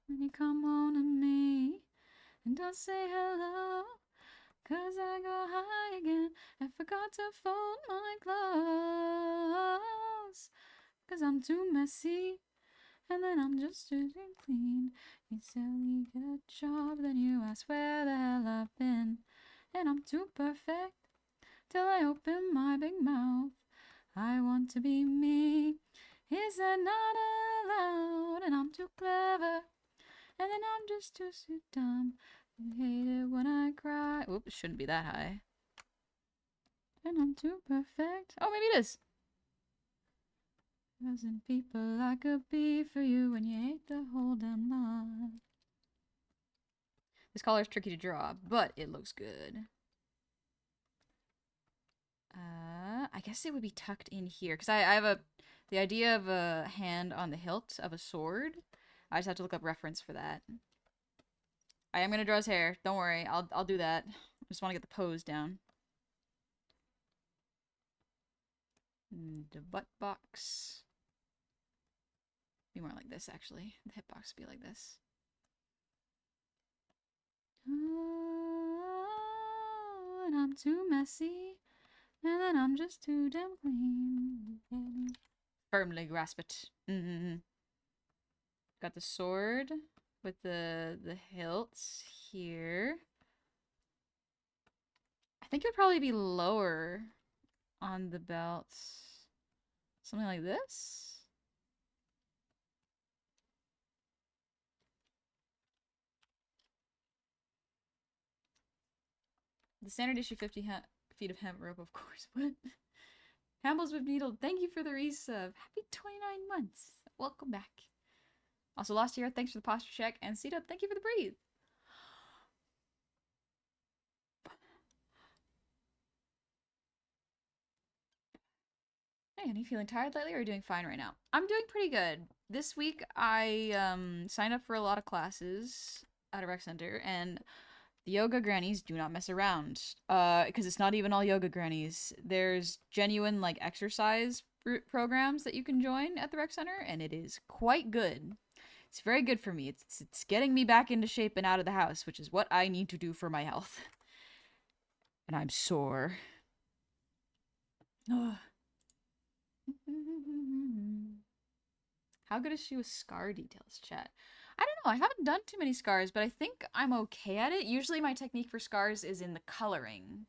you come on to me and don't say hello, 'cause I go high again and forgot to fold my clothes, 'cause I'm too messy and then I'm just too clean. You silly good job, then you ask where the hell I've been, and I'm too perfect till I open my big mouth. I want to be me. Is that not allowed? And I'm too clever, and then I'm just too dumb. You hate it when I cry. Oops, shouldn't be that high. And I'm too perfect. Oh, maybe it is. Thousand people I could be for you when you hate the whole damn lot. This collar is tricky to draw, but it looks good. I guess it would be tucked in here because I have the idea of a hand on the hilt of a sword. I just have to look up reference for that. I am gonna draw his hair. Don't worry, I'll do that. I just want to get the pose down. The butt box. Be more like this, actually. The hip box would be like this. Oh, and I'm too messy, and then I'm just too damn clean. Firmly grasp it. Got the sword with the hilts here. I think it would probably be lower on the belt. Something like this. The standard issue 50 feet of hemp rope, of course. What? Campbell's with Needle, thank you for the resub. Happy 29 months. Welcome back. Also, Lost Year, thanks for the posture check. And C-Dub, thank you for the breathe. Hey, are you feeling tired lately or are you doing fine right now? I'm doing pretty good. This week, I signed up for a lot of classes at a rec center, and the yoga grannies do not mess around, because it's not even all yoga grannies. There's genuine, like, exercise programs that you can join at the rec center, and it is quite good. It's very good for me. It's getting me back into shape and out of the house, which is what I need to do for my health. And I'm sore. How good is she with scar details, chat? I don't know. I haven't done too many scars, but I think I'm okay at it. Usually my technique for scars is in the coloring,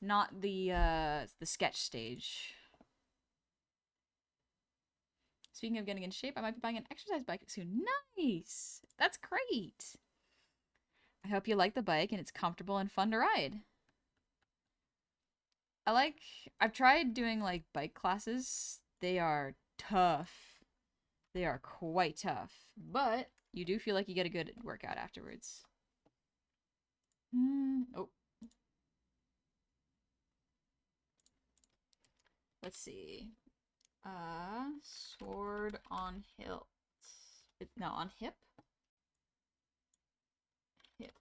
not the sketch stage. Speaking of getting in shape, I might be buying an exercise bike soon. Nice! That's great! I hope you like the bike and it's comfortable and fun to ride. I've tried doing like bike classes. They are tough. They are quite tough. But you do feel like you get a good workout afterwards. Oh. Let's see. Sword on hilt. No, on hip? Hip.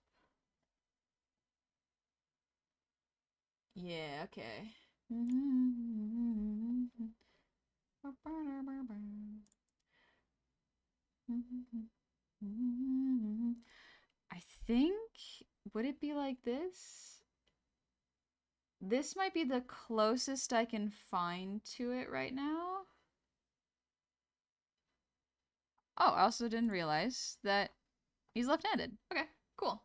Yeah, okay. I think, would it be like this? This might be the closest I can find to it right now. Oh, I also didn't realize that he's left-handed. Okay, cool.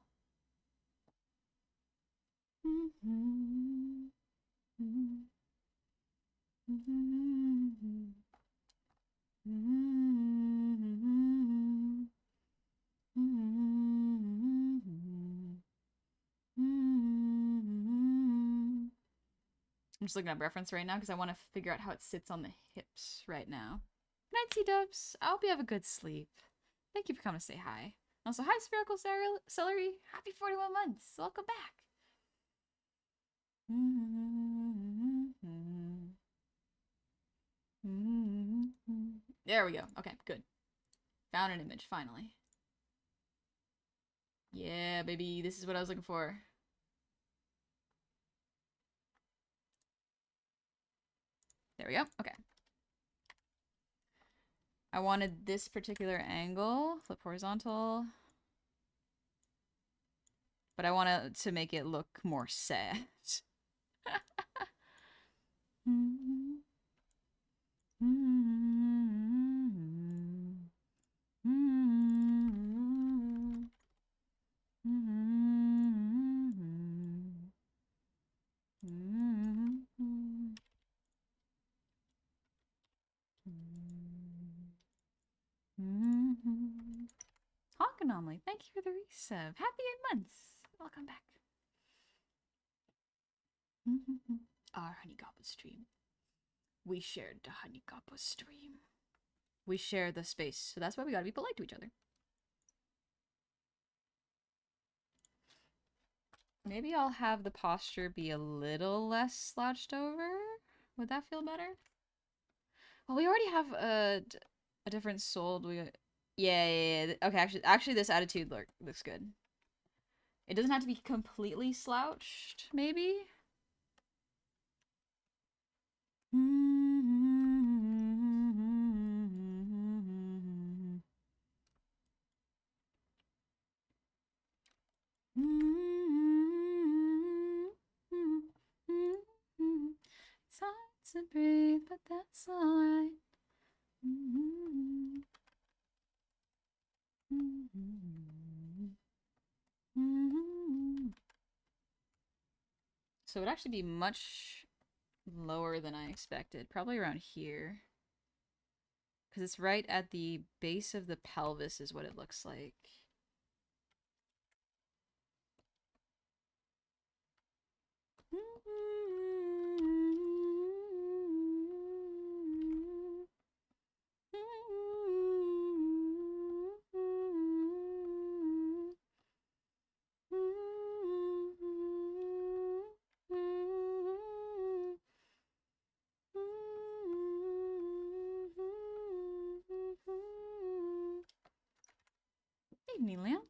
I'm just looking at reference right now because I want to figure out how it sits on the hips right now. Night, Sea-Dubs. I hope you have a good sleep. Thank you for coming to say hi. Also, hi, Spherical Celery. Happy 41 months. Welcome back. There we go. Okay, good. Found an image, finally. Yeah, baby. This is what I was looking for. There we go. Okay. I wanted this particular angle. Flip horizontal. But I wanted to make it look more sad. Honk Anomaly, thank you for the resub. Happy 8 months. Welcome back. Our Honey Gobble stream. We shared the Honey Gobble stream. We share the space, so that's why we gotta be polite to each other. Maybe I'll have the posture be a little less slouched over. Would that feel better? Well, we already have a different sold. Yeah. Okay, actually, this attitude looks good. It doesn't have to be completely slouched, maybe? It's hard to breathe, but that's alright. So it would actually be much lower than I expected. Probably around here. Because it's right at the base of the pelvis is what it looks like. Hey, Leon.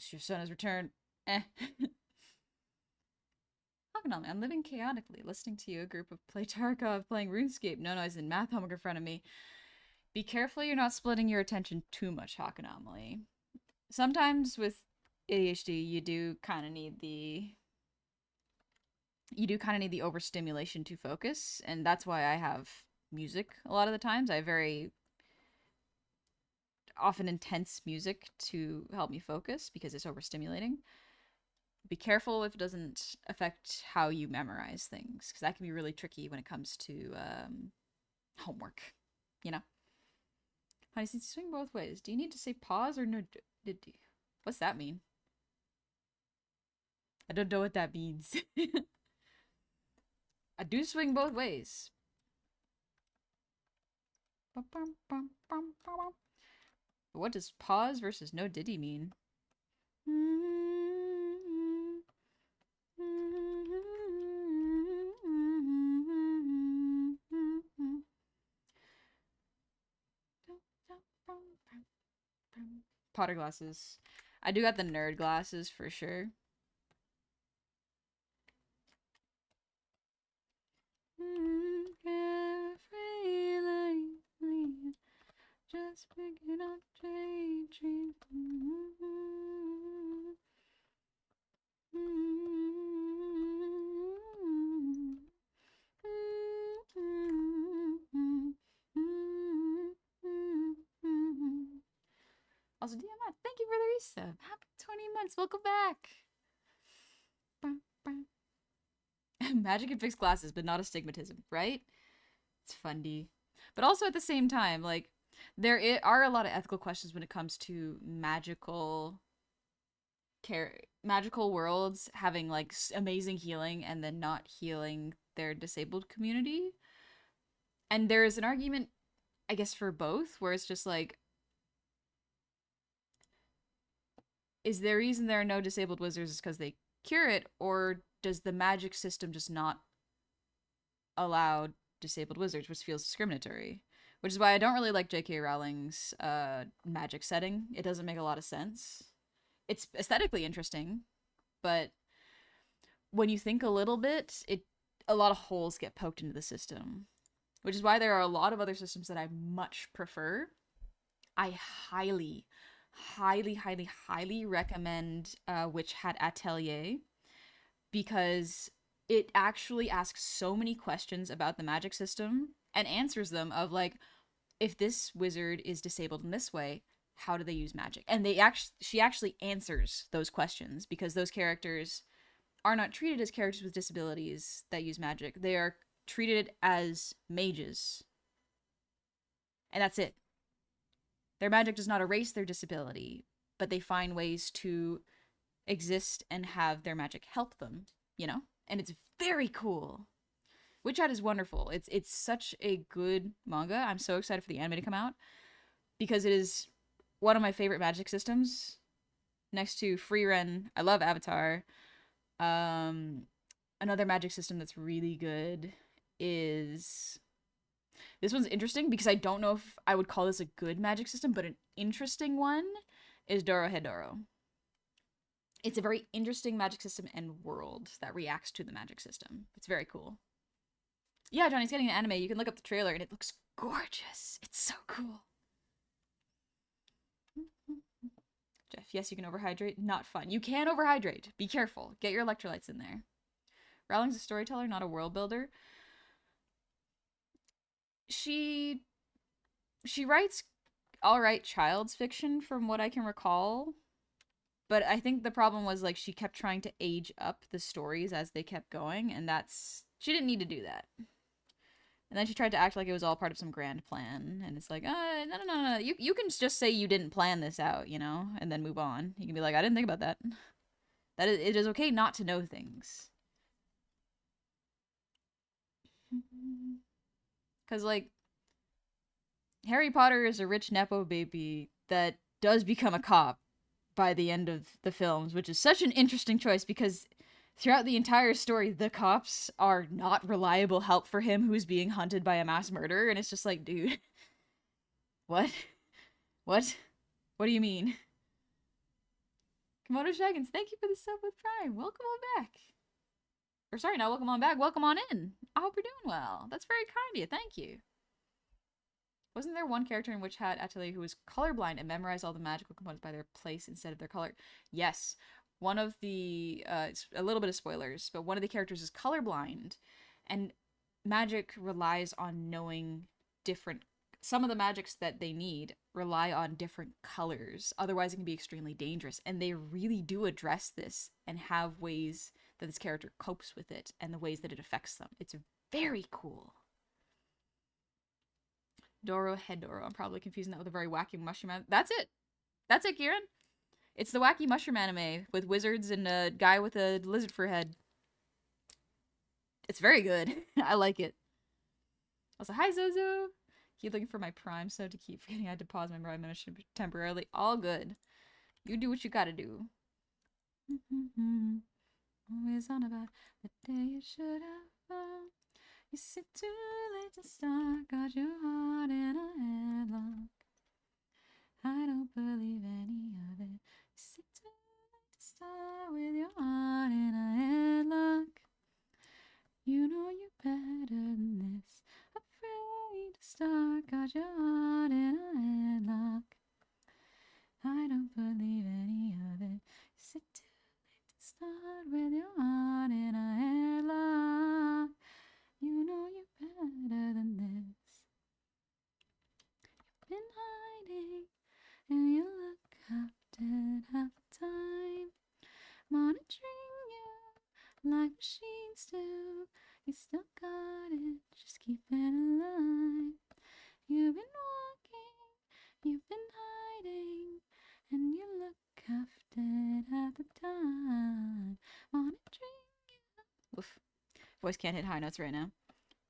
Your son has returned. I'm living chaotically, listening to you, a group of play Tarkov, playing RuneScape, no noise, and math homework in front of me. Be careful you're not splitting your attention too much, Hawk Anomaly. Sometimes with ADHD, you do kind of need the overstimulation to focus, and that's why I have music a lot of the times. I have very often intense music to help me focus because it's overstimulating. Be careful if it doesn't affect how you memorize things, because that can be really tricky when it comes to homework. You know? Honey, since you swing both ways, do you need to say pause or no? What's that mean? I don't know what that means. I do swing both ways. What does pause versus no diddy mean? Potter glasses. I do got the nerd glasses for sure. Just picking up daydream. Also, DMF, thank you for the resub. Happy 20 months. Welcome back. Magic can fix glasses, but not astigmatism, right? It's funny. But also at the same time, like, there are a lot of ethical questions when it comes to magical worlds having like amazing healing and then not healing their disabled community. And there is an argument, I guess, for both, where it's just like, is the reason there are no disabled wizards is because they cure it, or does the magic system just not allow disabled wizards, which feels discriminatory? Which is why I don't really like J.K. Rowling's magic setting. It doesn't make a lot of sense. It's aesthetically interesting, but when you think a little bit, a lot of holes get poked into the system. Which is why there are a lot of other systems that I much prefer. I highly, highly, highly, highly recommend Witch Hat Atelier, because it actually asks so many questions about the magic system and answers them of like, if this wizard is disabled in this way, how do they use magic? And she actually answers those questions, because those characters are not treated as characters with disabilities that use magic. They are treated as mages. And that's it. Their magic does not erase their disability, but they find ways to exist and have their magic help them, you know? And it's very cool. Witch Hat is wonderful. It's such a good manga. I'm so excited for the anime to come out, because it is one of my favorite magic systems. Next to Freeren, I love Avatar. Another magic system that's really good is, this one's interesting because I don't know if I would call this a good magic system, but an interesting one is Dorohedoro. It's a very interesting magic system and world that reacts to the magic system. It's very cool. Yeah, Johnny's getting an anime. You can look up the trailer and it looks gorgeous. It's so cool. Jeff, yes, you can overhydrate. Not fun. You can overhydrate. Be careful. Get your electrolytes in there. Rowling's a storyteller, not a world builder. She writes alright child's fiction from what I can recall. But I think the problem was like she kept trying to age up the stories as they kept going, and she didn't need to do that. And then she tried to act like it was all part of some grand plan, and it's like, no. You can just say you didn't plan this out, you know, and then move on. You can be like, I didn't think about that. It is okay not to know things. Because, like, Harry Potter is a rich Nepo baby that does become a cop by the end of the films, which is such an interesting choice, because throughout the entire story, the cops are not reliable help for him who's being hunted by a mass murderer, and it's just like, dude, what? What? What do you mean? Komodo Shaggins, thank you for the sub with Prime. Welcome on back. Or sorry, not welcome on back, welcome on in. I hope you're doing well. That's very kind of you, thank you. Wasn't there one character in Witch Hat Atelier who was colorblind and memorized all the magical components by their place instead of their color? Yes. One of the, it's a little bit of spoilers, but one of the characters is colorblind, and magic relies on knowing different some of the magics that they need rely on different colors. Otherwise, it can be extremely dangerous. And they really do address this and have ways that this character copes with it and the ways that it affects them. It's very cool. Doro Hedoro. I'm probably confusing that with a very wacky mushroom anime. That's it. That's it, Kieran. It's the wacky mushroom anime with wizards and a guy with a lizard for a head. It's very good. I like it. Also, hi Zozo. Keep looking for my prime so to keep forgetting I had to pause my membership temporarily. All good. You do what you gotta do. Always on about the day you should have found. You sit too late to start, got your heart in a headlock. I don't believe any of it. You sit too late to start with your heart in a headlock. You know you're better than this. Afraid to start, got your heart in a headlock. I don't believe any of it. You sit too late to start with your heart in a headlock. You know you're better than this. You've been hiding, and you look half dead half the time. Monitoring you like machines do. You still got it, just keep it alive. You've been walking, you've been hiding, and you look half dead half the time. Monitoring you. Woof. Voice can't hit high notes right now.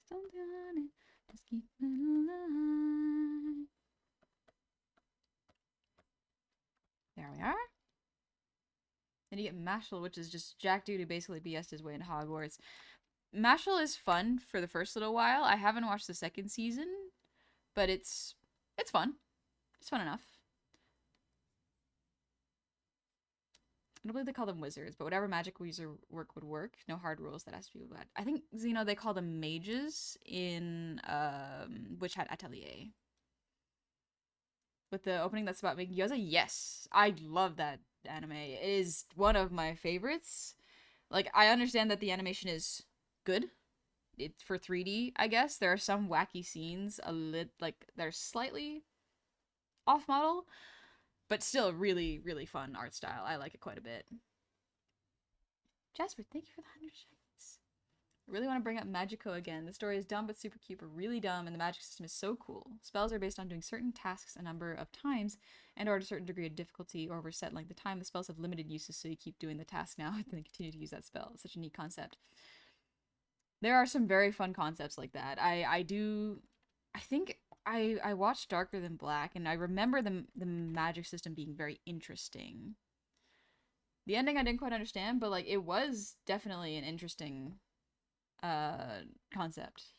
Still got it, just keep it alive. There we are. Then you get Mashal, which is just Jack Dude who basically BS'd his way into Hogwarts. Mashal is fun for the first little while. I haven't watched the second season, but it's fun. It's fun enough. I don't believe they call them wizards, but whatever magic user work would work. No hard rules. That has to be bad. I think Xeno they call them mages in Witch Hat Atelier. With the opening that's about making gyoza, yes, I love that anime. It is one of my favorites. Like, I understand that the animation is good. It's for 3D, I guess. There are some wacky scenes, like they're slightly off model, but still really, really fun art style. I like it quite a bit. Jasper, thank you for the 100 seconds. I really want to bring up Magico again. The story is dumb but super cute, but really dumb, and the magic system is so cool. Spells are based on doing certain tasks a number of times, and or at a certain degree of difficulty, or over set length of time. The spells have limited uses, so you keep doing the task now and then continue to use that spell. It's such a neat concept. There are some very fun concepts like that. I think I watched Darker Than Black, and I remember the magic system being very interesting. The ending I didn't quite understand, but like it was definitely an interesting concept.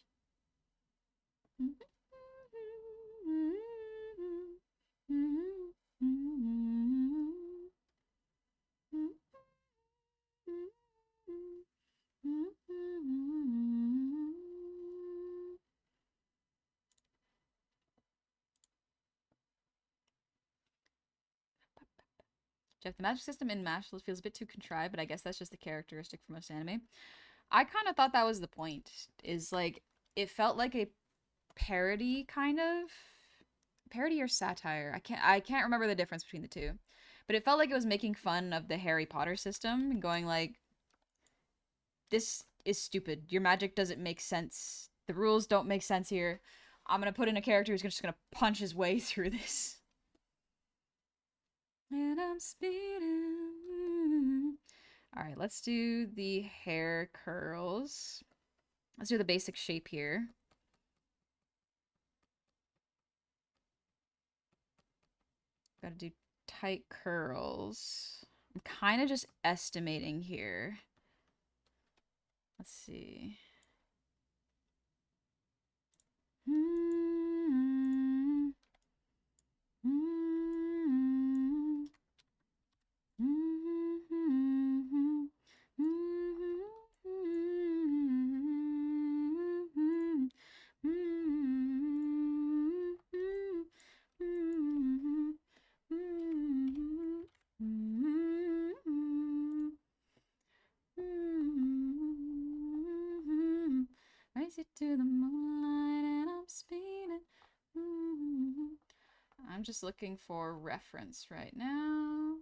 Jeff, the magic system in Mashless feels a bit too contrived, but I guess that's just the characteristic for most anime. I kind of thought that was the point. Is like it felt like a parody, kind of parody or satire. I can't remember the difference between the two, but it felt like it was making fun of the Harry Potter system and going like, "This is stupid. Your magic doesn't make sense. The rules don't make sense here. I'm gonna put in a character who's just gonna punch his way through this." And I'm speeding. All right, let's do the hair curls. Let's do the basic shape here. Gotta do tight curls. I'm kind of just estimating here. Let's see. Race it to the moonlight and I'm speeding. I'm just looking for reference right now.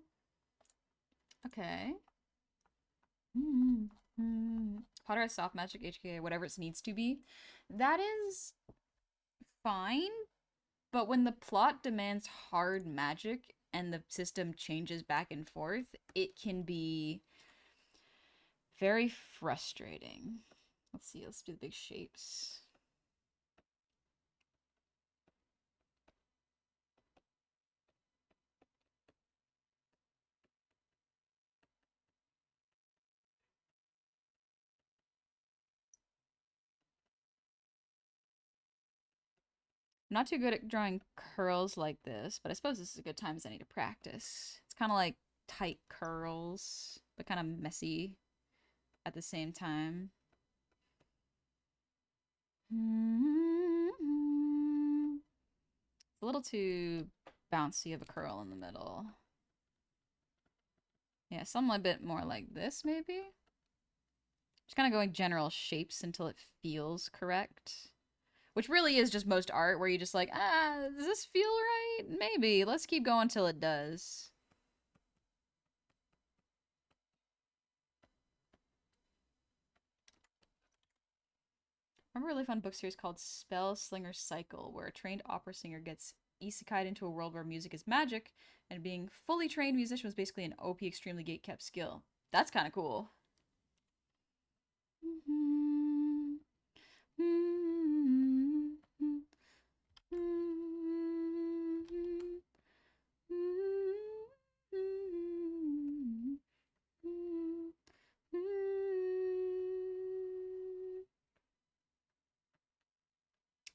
Okay. Potter has soft magic, HK, whatever it needs to be. That is fine, but when the plot demands hard magic and the system changes back and forth, it can be very frustrating. Let's see, let's do the big shapes. I'm not too good at drawing curls like this, but I suppose this is a good time as any to practice. It's kind of like tight curls, but kind of messy at the same time. It's a little too bouncy of a curl in the middle. Yeah, something a bit more like this, maybe? Just kind of going general shapes until it feels correct. Which really is just most art, where you just like, does this feel right? Maybe. Let's keep going till it does. I remember a really fun book series called Spell Slinger Cycle, where a trained opera singer gets isekai'd into a world where music is magic, and being fully trained musician was basically an OP, extremely gatekept skill. That's kind of cool.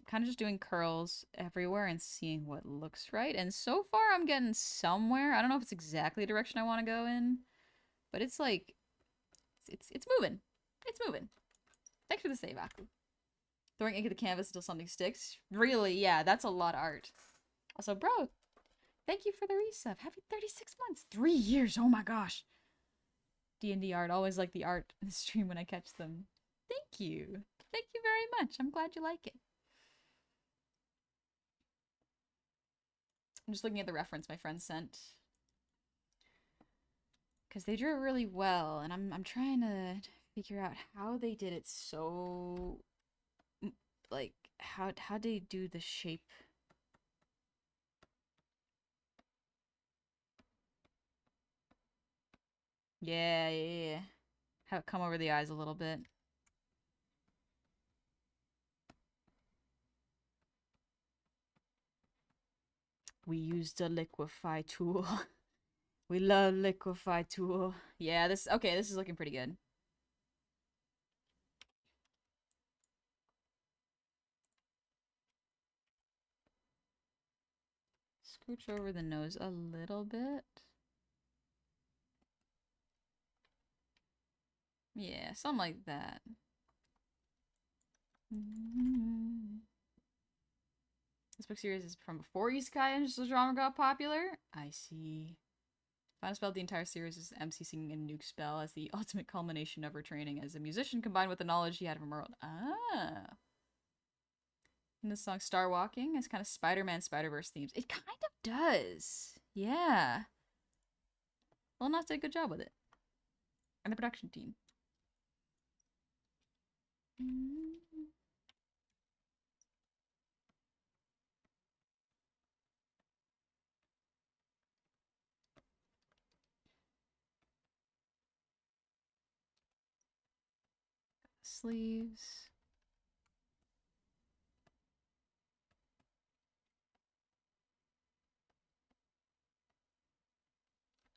Kind of just doing curls everywhere and seeing what looks right. And so far, I'm getting somewhere. I don't know if it's exactly the direction I want to go in, but it's like, it's moving. It's moving. Thanks for the save, Aku. Throwing ink at the canvas until something sticks. Really, yeah, that's a lot of art. Also, bro, thank you for the resub. Happy 36 months. 3 years. Oh my gosh. D&D art. Always like the art in the stream when I catch them. Thank you. Thank you very much. I'm glad you like it. I'm just looking at the reference my friend sent. Because they drew it really well, and I'm trying to figure out how they did it so... Like, how they do the shape. Yeah. Have it come over the eyes a little bit. We used a liquefy tool. We love liquefy tool. Yeah, this is looking pretty good. Scooch over the nose a little bit. Yeah, something like that. This book series is from before Isekai and the genre got popular. I see. Final Spell, the entire series is MC singing a nuke spell as the ultimate culmination of her training as a musician combined with the knowledge she had from her world. Ah. In the song Star Walking, it's kind of Spider-Man Spider-Verse themes. It kind of does. Yeah. Lil Nas did a good job with it. And the production team. Sleeves.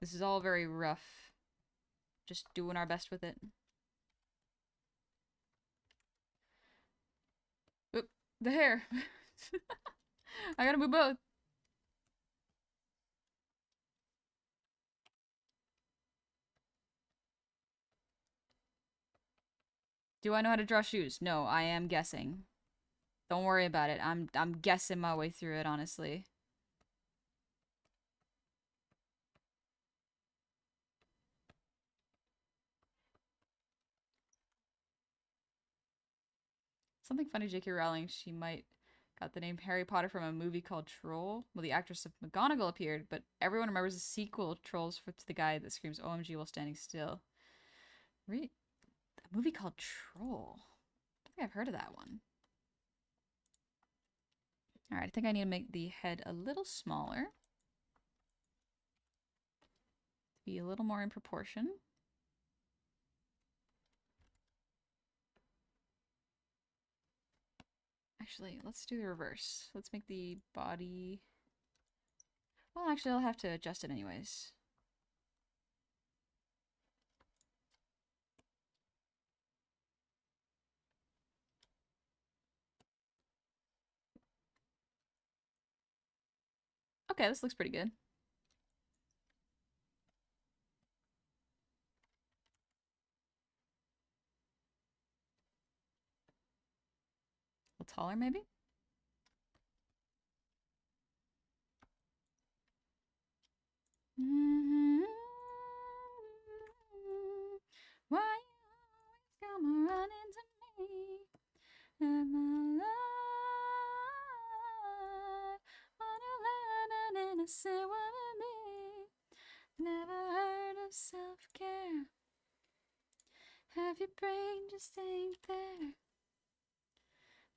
This is all very rough. Just doing our best with it. Oop, the hair. I gotta move both. Do I know how to draw shoes? No, I am guessing. Don't worry about it. I'm guessing my way through it, honestly. Something funny, J.K. Rowling, she might got the name Harry Potter from a movie called Troll. Well, the actress of McGonagall appeared, but everyone remembers the sequel, Trolls, for to the guy that screams OMG while standing still. Really? A movie called Troll? I don't think I've heard of that one. Alright, I think I need to make the head a little smaller. Be a little more in proportion. Actually, let's do the reverse. Let's make the body... Well, actually, I'll have to adjust it anyways. Okay, this looks pretty good. A little taller, maybe? Why you always come running to me? And my life on your land and innocent wanna be. Never heard of self-care. Have your brain just ain't there?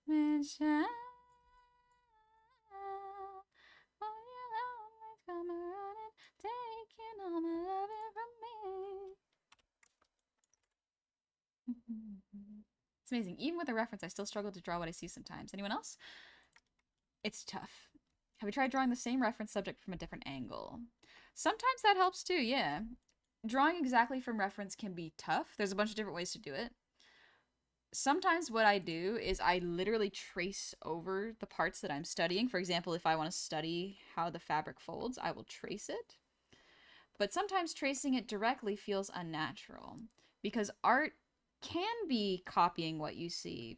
When child, oh, you always come running, taking all my loving from me. It's amazing. Even with a reference, I still struggle to draw what I see sometimes. Anyone else? It's tough. Have you tried drawing the same reference subject from a different angle? Sometimes that helps too, yeah. Drawing exactly from reference can be tough. There's a bunch of different ways to do it. Sometimes what I do is I literally trace over the parts that I'm studying. For example, if I want to study how the fabric folds, I will trace it. But sometimes tracing it directly feels unnatural because art can be copying what you see,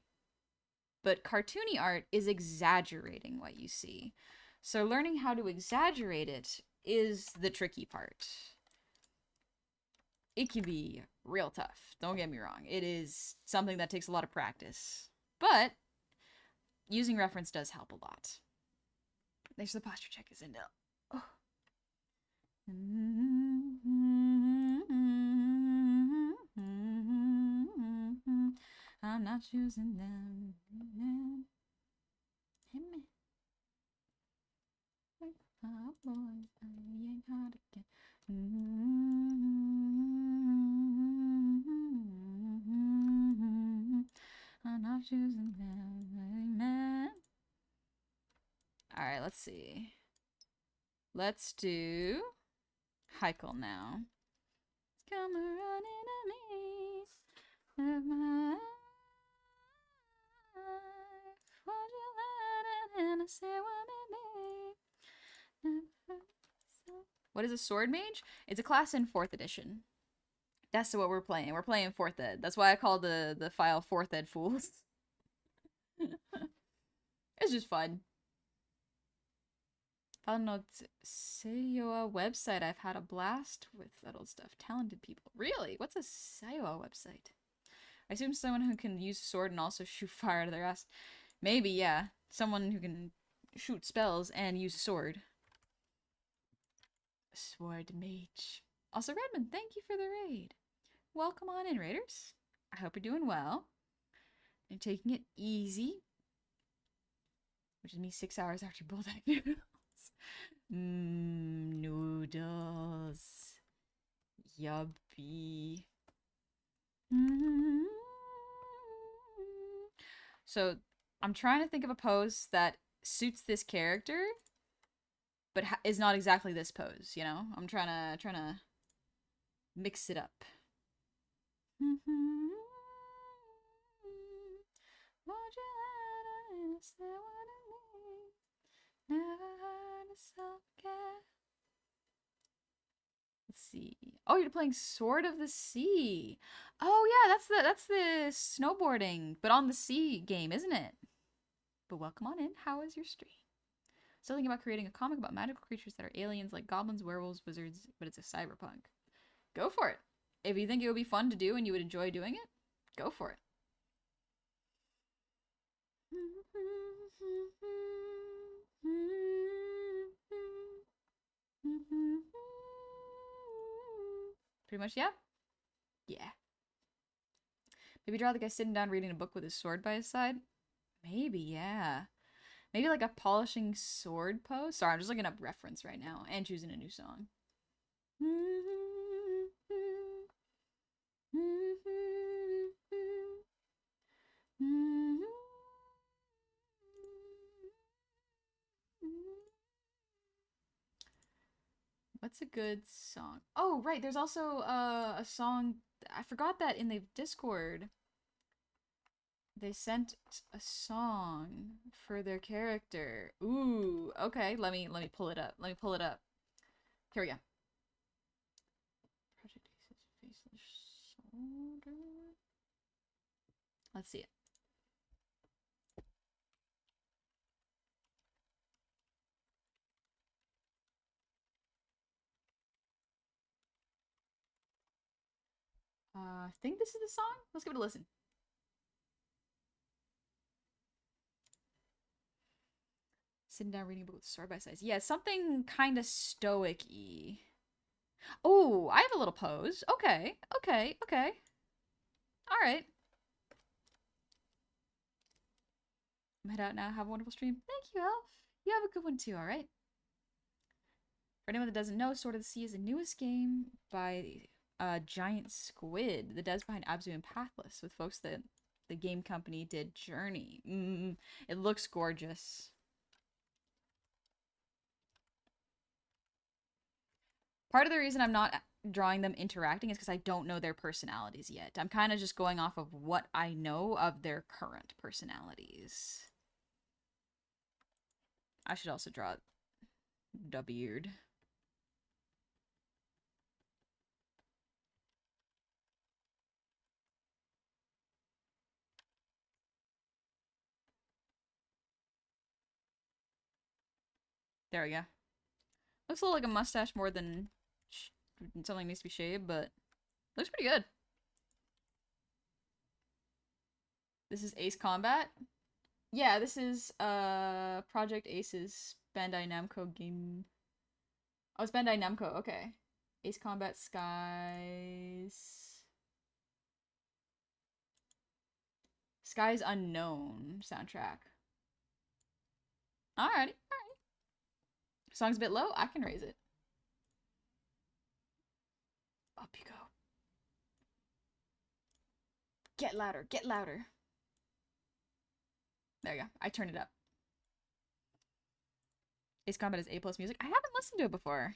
but cartoony art is exaggerating what you see. So learning how to exaggerate it is the tricky part. It can be real tough. Don't get me wrong. It is something that takes a lot of practice. But using reference does help a lot. Thanks for the posture check, is in. Oh. I'm not choosing them. Oh boy, I ain't hard again. I'm not choosing them. Amen. Alright, let's see. Let's do Heikel now. Come running to me. Of my life. Won't you let it in and say what it be? What is a sword mage? It's a class in 4th edition. That's what we're playing. We're playing 4th ed. That's why I call the file 4th ed fools. It's just fun. Found out Sayoa website. I've had a blast with that old stuff. Talented people. Really? What's a Sayoa website? I assume someone who can use a sword and also shoot fire out of their ass. Maybe, yeah. Someone who can shoot spells and use a sword. Sword mage. Also, Redmond, thank you for the raid. Welcome on in, raiders. I hope you're doing well. And taking it easy. Which is me 6 hours after bulldog noodles. Noodles. Yuppie. So, I'm trying to think of a pose that suits this character, but is not exactly this pose, you know? I'm trying to mix it up. Let's see. Oh, you're playing Sword of the Sea. Oh yeah, that's the snowboarding, but on the sea game, isn't it? But welcome on in. How is your stream? Still thinking about creating a comic about magical creatures that are aliens like goblins, werewolves, wizards, but it's a cyberpunk. Go for it. If you think it would be fun to do and you would enjoy doing it, go for it. Pretty much, yeah? Yeah. Maybe draw the guy sitting down reading a book with his sword by his side? Maybe, yeah. Maybe like a polishing sword pose? Sorry, I'm just looking up reference right now and choosing a new song. What's a good song? Oh, right. There's also a song. I forgot that in the Discord they sent a song for their character. Ooh, okay. Let me pull it up. Let me pull it up. Here we go. Project Faceless Soldier. Let's see it. I think this is the song. Let's give it a listen. Sitting down reading a book with sword by sides. Yeah, something kind of stoic-y. Oh, I have a little pose. Okay, okay, okay. All right. I'm head out now. Have a wonderful stream. Thank you, Elf. You have a good one too, all right? For anyone that doesn't know, Sword of the Sea is the newest game by Giant Squid, the devs behind Abzu and Pathless, with folks that the game company did Journey. It looks gorgeous. Part of the reason I'm not drawing them interacting is because I don't know their personalities yet. I'm kind of just going off of what I know of their current personalities. I should also draw the beard. There we go. Looks a little like a mustache more than something needs to be shaved, but looks pretty good. This is Ace Combat. Yeah, this is Project Ace's Bandai Namco game. Oh, it's Bandai Namco. Okay. Ace Combat Skies. Skies Unknown soundtrack. Alrighty, alright. Song's a bit low. I can raise it. Up you go. Get louder. Get louder. There you go. I turned it up. Ace Combat is A+ music. I haven't listened to it before.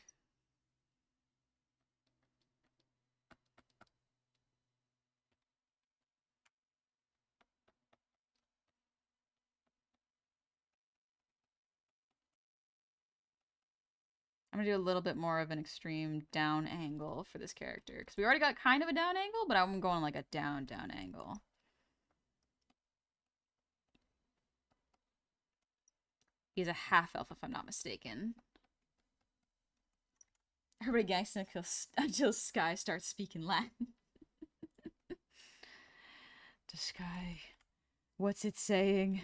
I'm gonna do a little bit more of an extreme down angle for this character. Because we already got kind of a down angle, but I'm going like a down angle. He's a half-elf, if I'm not mistaken. Everybody gangsta until Sky starts speaking Latin. To Sky, what's it saying?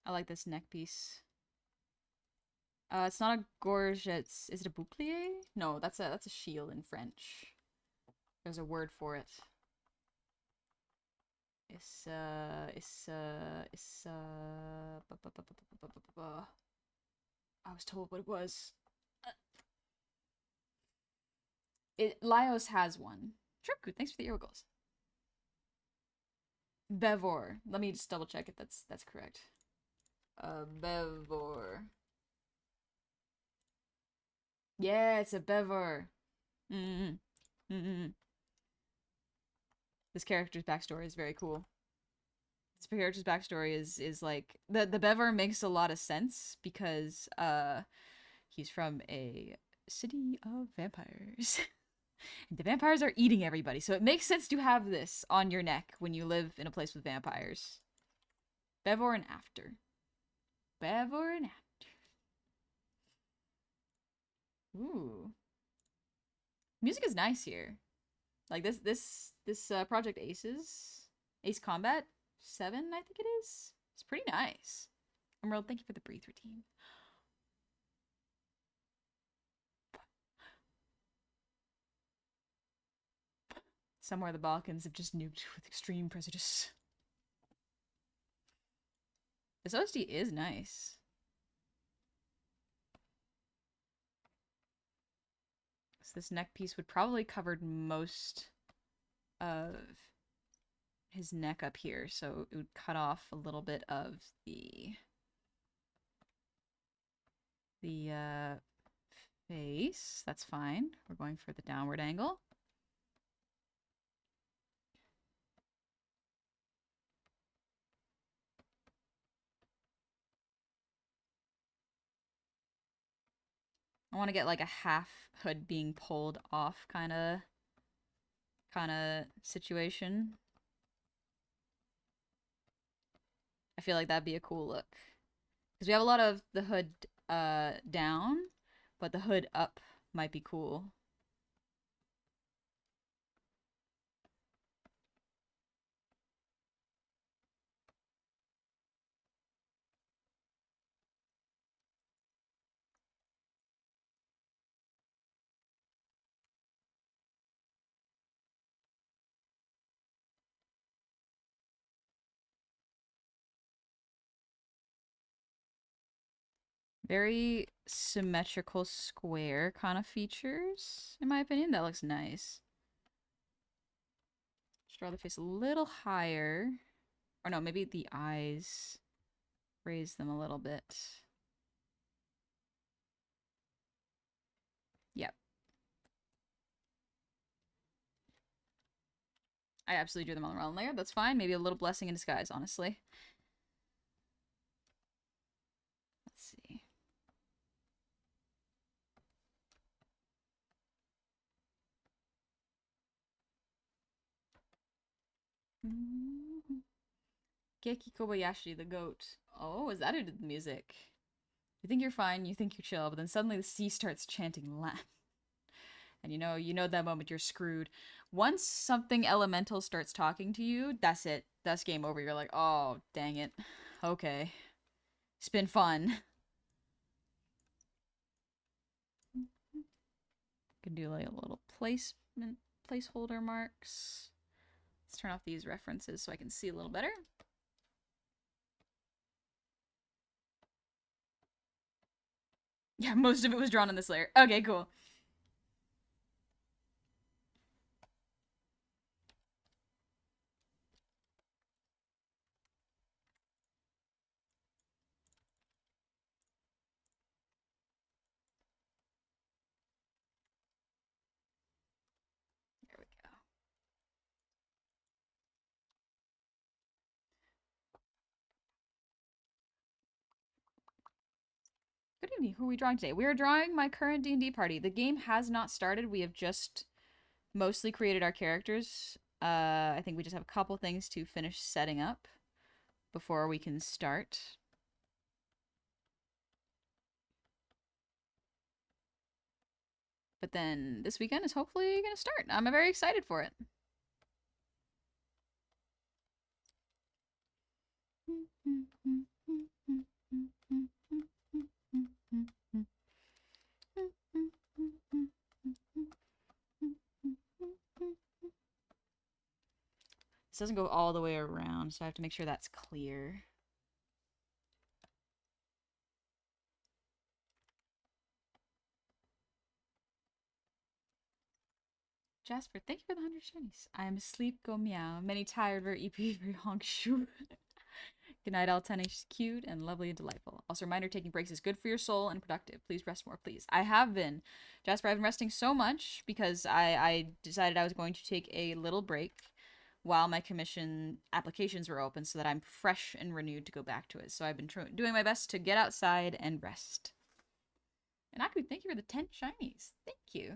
I like this neck piece. It's not a gorge. Is it a bouclier? No, that's a shield in French. There's a word for it. I was told what it was. Laios has one. Triku, thanks for the Irregals. Bevor. Let me just double check if that's correct. Bevor. Yeah, it's a Bevor. This character's backstory is very cool. This character's backstory is like the Bever makes a lot of sense because he's from a city of vampires. The vampires are eating everybody, so it makes sense to have this on your neck when you live in a place with vampires. Before and after. Before and after. Ooh. Music is nice here. Like this Project Ace Combat 7, I think it is. It's pretty nice. Emerald, thank you for the breathe routine. Somewhere the Balkans have just nuked with extreme prejudice. This OST is nice. So this neck piece would probably cover most of his neck up here, so it would cut off a little bit of the face. That's fine. We're going for the downward angle. I want to get like a half hood being pulled off kind of situation. I feel like that'd be a cool look. Because we have a lot of the hood down, but the hood up might be cool. Very symmetrical square kind of features, in my opinion. That looks nice. Just draw the face a little higher. Or no, maybe the eyes. Raise them a little bit. Yep. I absolutely drew them on the wrong layer. That's fine. Maybe a little blessing in disguise, honestly. Let's see. Geki Kobayashi, the goat. Oh, is that who did the music? You think you're fine, you think you're chill, but then suddenly the sea starts chanting Latin. And you know that moment you're screwed. Once something elemental starts talking to you, that's it. That's game over. You're like, oh, dang it. Okay. It's been fun. Could do like a little placeholder marks. Let's turn off these references so I can see a little better. Yeah, most of it was drawn on this layer. Okay, cool. There we go. Good evening. Who are we drawing today? We are drawing my current D&D party. The game has not started. We have just mostly created our characters. I think we just have a couple things to finish setting up before we can start. But then this weekend is hopefully going to start. I'm very excited for it. This doesn't go all the way around, so I have to make sure that's clear. Jasper, thank you for the 100 shinies. I am asleep, go meow. Many tired, very EP, very honk shoo. Good night, Altena. She's cute and lovely and delightful. Also, reminder, taking breaks is good for your soul and productive. Please rest more, please. I have been. Jasper, I've been resting so much because I decided I was going to take a little break while my commission applications were open so that I'm fresh and renewed to go back to it. So I've been doing my best to get outside and rest. And Aku, thank you for the 10 shinies. Thank you.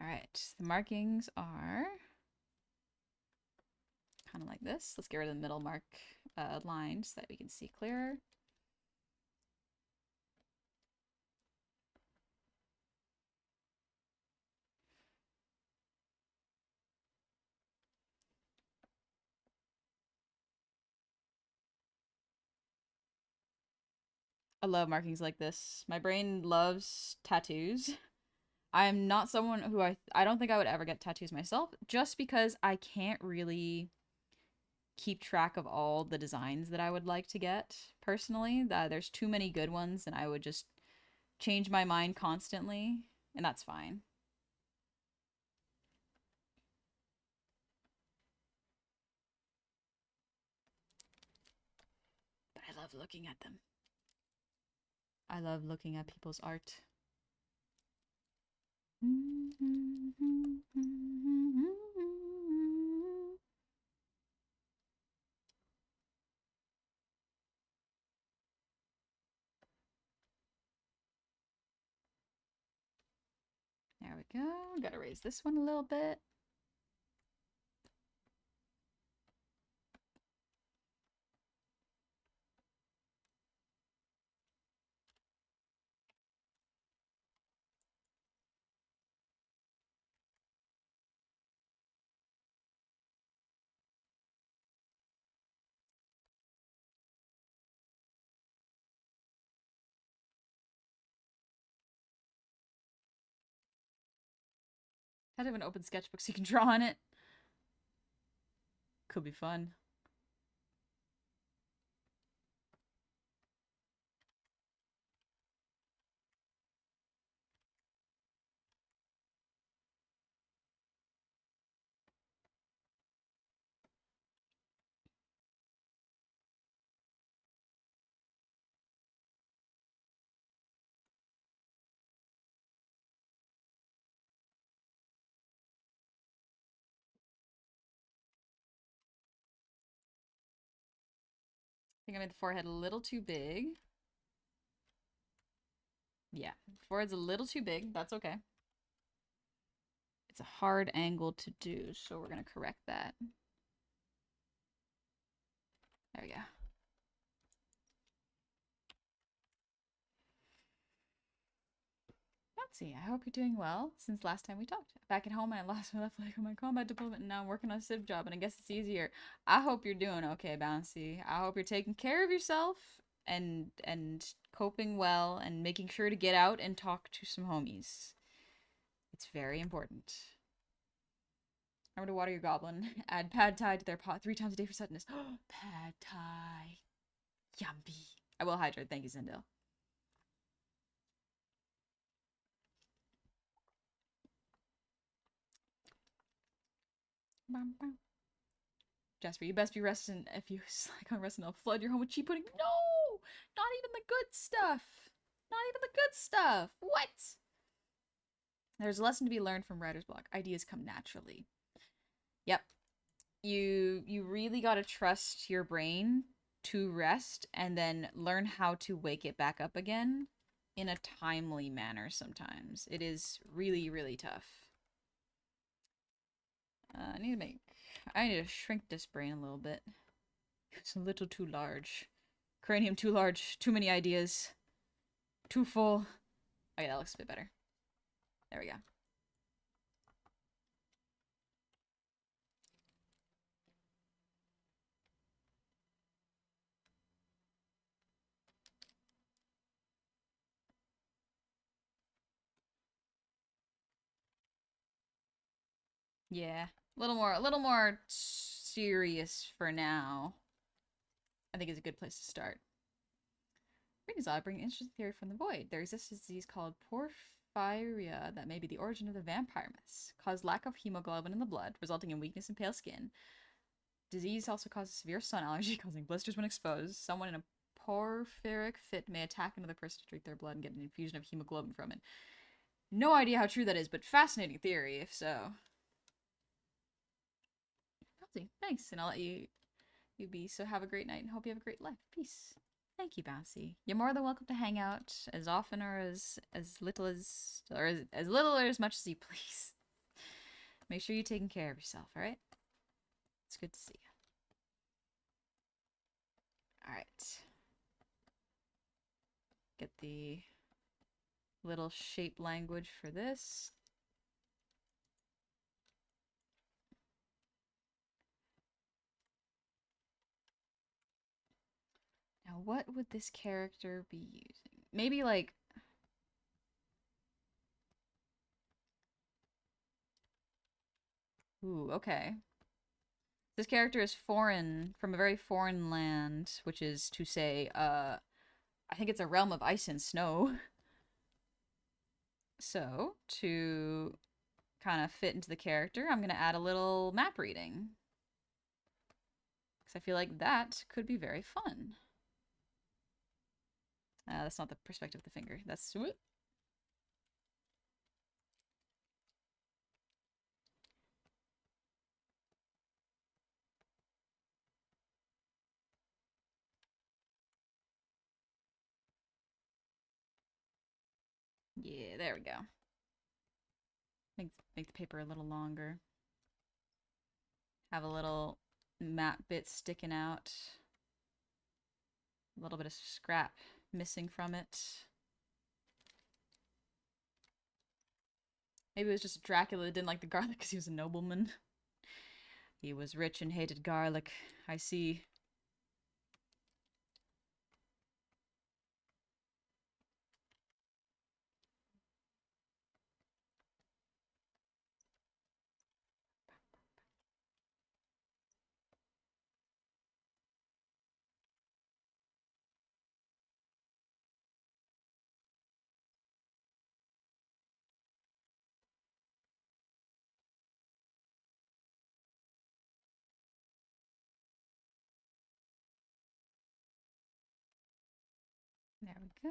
All right, the markings are kind of like this. Let's get rid of the middle mark line so that we can see clearer. I love markings like this. My brain loves tattoos. I'm not someone who I don't think I would ever get tattoos myself, just because I can't really keep track of all the designs that I would like to get personally. There's too many good ones and I would just change my mind constantly, and that's fine. But I love looking at them. I love looking at people's art. There we go. Gotta raise this one a little bit. I have an open sketchbook so you can draw on it. Could be fun. I think I made the forehead a little too big. Yeah, forehead's a little too big. That's okay. It's a hard angle to do, so we're gonna correct that. There we go. Bouncy, I hope you're doing well since last time we talked. Back at home, I lost my left leg on my combat deployment, and now I'm working on a civ job, and I guess it's easier. I hope you're doing okay, Bouncy. I hope you're taking care of yourself and coping well and making sure to get out and talk to some homies. It's very important. Remember to water your goblin. Add pad thai to their pot 3 times a day for suddenness. Pad thai. Yummy. I will hydrate. Thank you, Zindel. Jasper, you best be resting. If you slack on resting, I'll flood your home with cheap pudding. No! Not even the good stuff. Not even the good stuff. What? There's a lesson to be learned from writer's block. Ideas come naturally. Yep. You really gotta trust your brain to rest and then learn how to wake it back up again in a timely manner sometimes. It is really, really tough. I need to shrink this brain a little bit. It's a little too large. Cranium too large. Too many ideas. Too full. Okay, that looks a bit better. There we go. Yeah, a little more serious for now. I think is a good place to start. Greetings, I bring an interesting theory from the void. There exists a disease called porphyria that may be the origin of the vampire myths. Cause lack of hemoglobin in the blood, resulting in weakness and pale skin. Disease also causes severe sun allergy, causing blisters when exposed. Someone in a porphyric fit may attack another person to drink their blood and get an infusion of hemoglobin from it. No idea how true that is, but fascinating theory, if so. Bouncy, thanks, and I'll let you be. So have a great night, and hope you have a great life. Peace. Thank you, Bouncy. You're more than welcome to hang out as often or as little as little or as much as you please. Make sure you're taking care of yourself, all right? It's good to see you. All right. Get the little shape language for this. Now, what would this character be using? Maybe like... Ooh, okay. This character is foreign, from a very foreign land, which is to say, I think it's a realm of ice and snow. So, to kind of fit into the character, I'm going to add a little map reading. Because I feel like that could be very fun. That's not the perspective of the finger. That's... Yeah, there we go. Make the paper a little longer. Have a little map bit sticking out. A little bit of scrap missing from it. Maybe it was just Dracula that didn't like the garlic because he was a nobleman. He was rich and hated garlic. I see. There we go.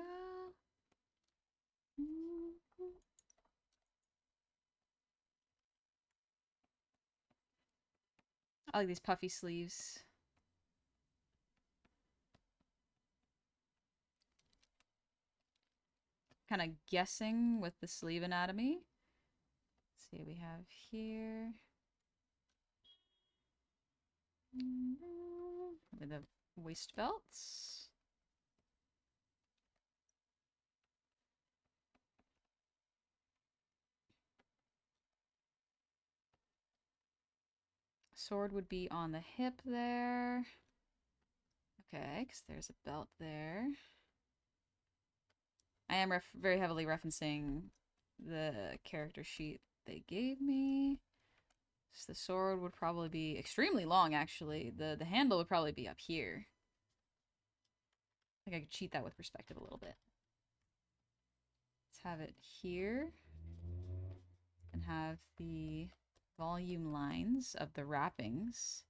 I like these puffy sleeves. Kind of guessing with the sleeve anatomy. Let's see what we have here. With the waist belts. Sword would be on the hip there. Okay, because there's a belt there. I am very heavily referencing the character sheet they gave me. So the sword would probably be extremely long, actually. The handle would probably be up here. I think I could cheat that with perspective a little bit. Let's have it here. And have the volume lines of the wrappings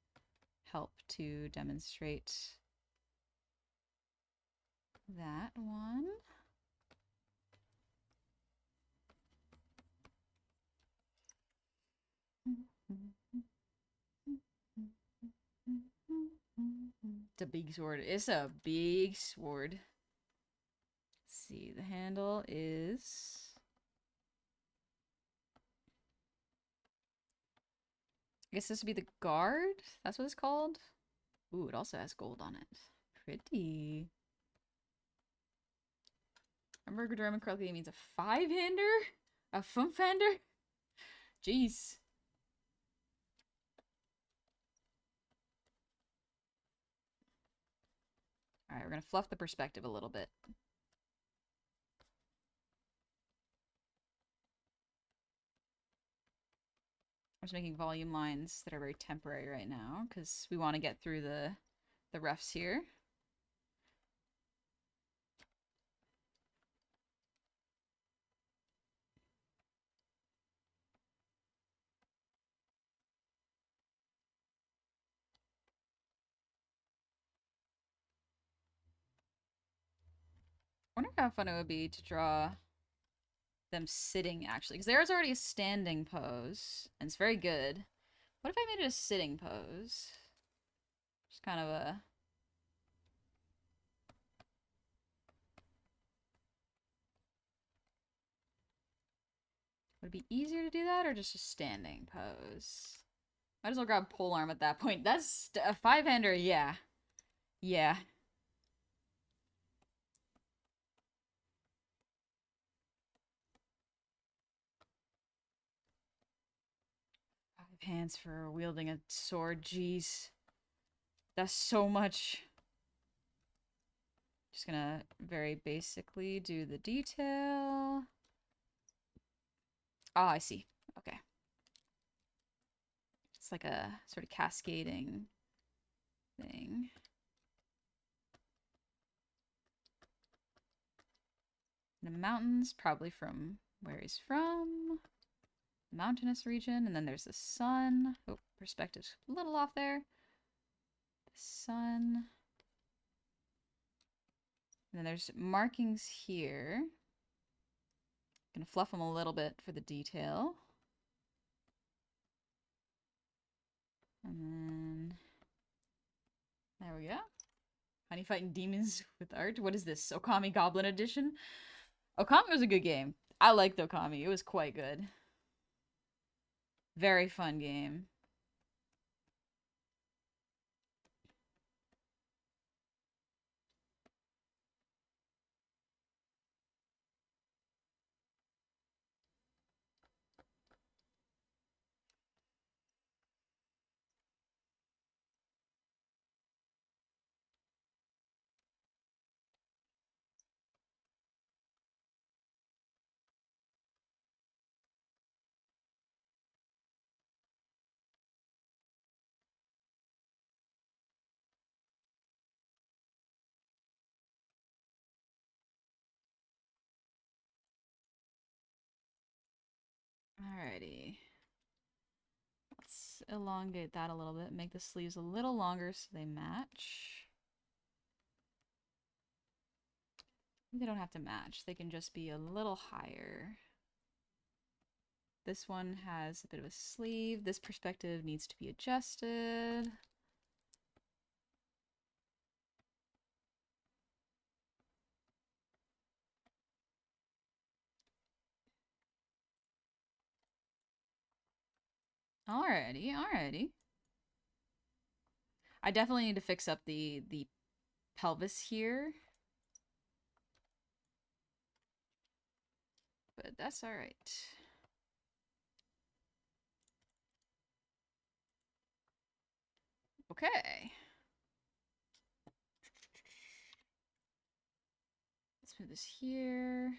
help to demonstrate that one. It's a big sword. It's a big sword. Let's see. The handle is... I guess this would be the guard? That's what it's called? Ooh, it also has gold on it. Pretty. Remember German correctly, it means a five-hander? A fumfander? Jeez. Alright, we're gonna fluff the perspective a little bit. I'm just making volume lines that are very temporary right now, because we want to get through the refs here. I wonder how fun it would be to draw them sitting, actually. Because there's already a standing pose, and it's very good. What if I made it a sitting pose? Just kind of a... Would it be easier to do that, or just a standing pose? Might as well grab polearm at that point. That's a 5-hander, yeah. Yeah. Hands for wielding a sword, jeez. That's so much. Just gonna very basically do the detail. Oh, I see. Okay. It's like a sort of cascading thing. The mountains, probably from where he's from. Mountainous region, and then there's the sun. Oh, perspective's a little off there. The sun. And then there's markings here. Gonna fluff them a little bit for the detail. And then there we go. Honey fighting demons with art. What is this? Okami Goblin Edition? Okami was a good game. I liked Okami. It was quite good. Very fun game. Alrighty. Let's elongate that a little bit. Make the sleeves a little longer so they match. They don't have to match. They can just be a little higher. This one has a bit of a sleeve. This perspective needs to be adjusted. Alrighty, alrighty. I definitely need to fix up the pelvis here. But that's alright. Okay. Let's move this here.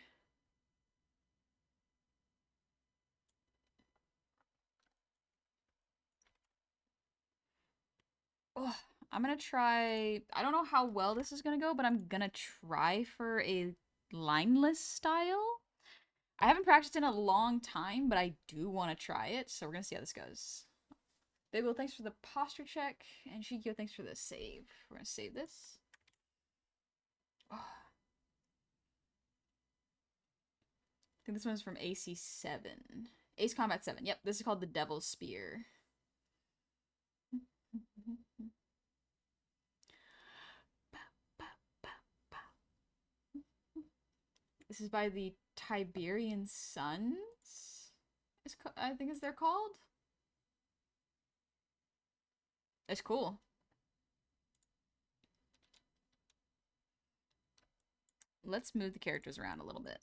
Oh, I'm gonna try... I don't know how well this is gonna go, but I'm gonna try for a lineless style. I haven't practiced in a long time, but I do want to try it, so we're gonna see how this goes. Big Will, thanks for the posture check, and Shikyo, thanks for the save. We're gonna save this. Oh. I think this one's from AC7. Ace Combat 7. Yep, this is called the Devil's Spear. This is by the Tiberian Suns. I think is they're called. It's cool. Let's move the characters around a little bit.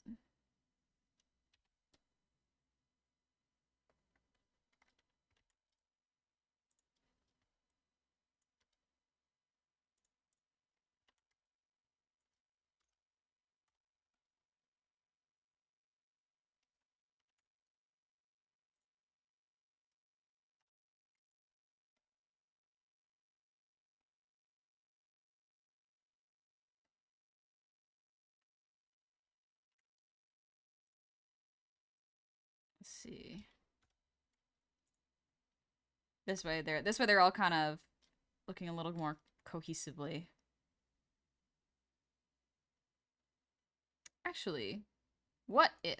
Let's see. This way they're all kind of looking a little more cohesively. Actually, what if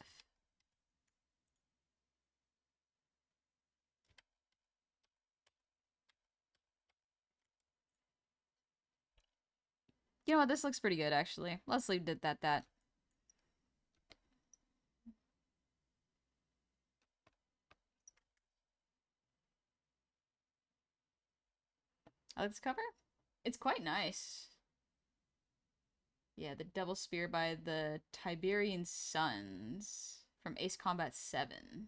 You know what? This looks pretty good, actually. Let's leave it at that. I like this cover. It's quite nice. Yeah, the Devil Spear by the Tiberian Suns from Ace Combat 7.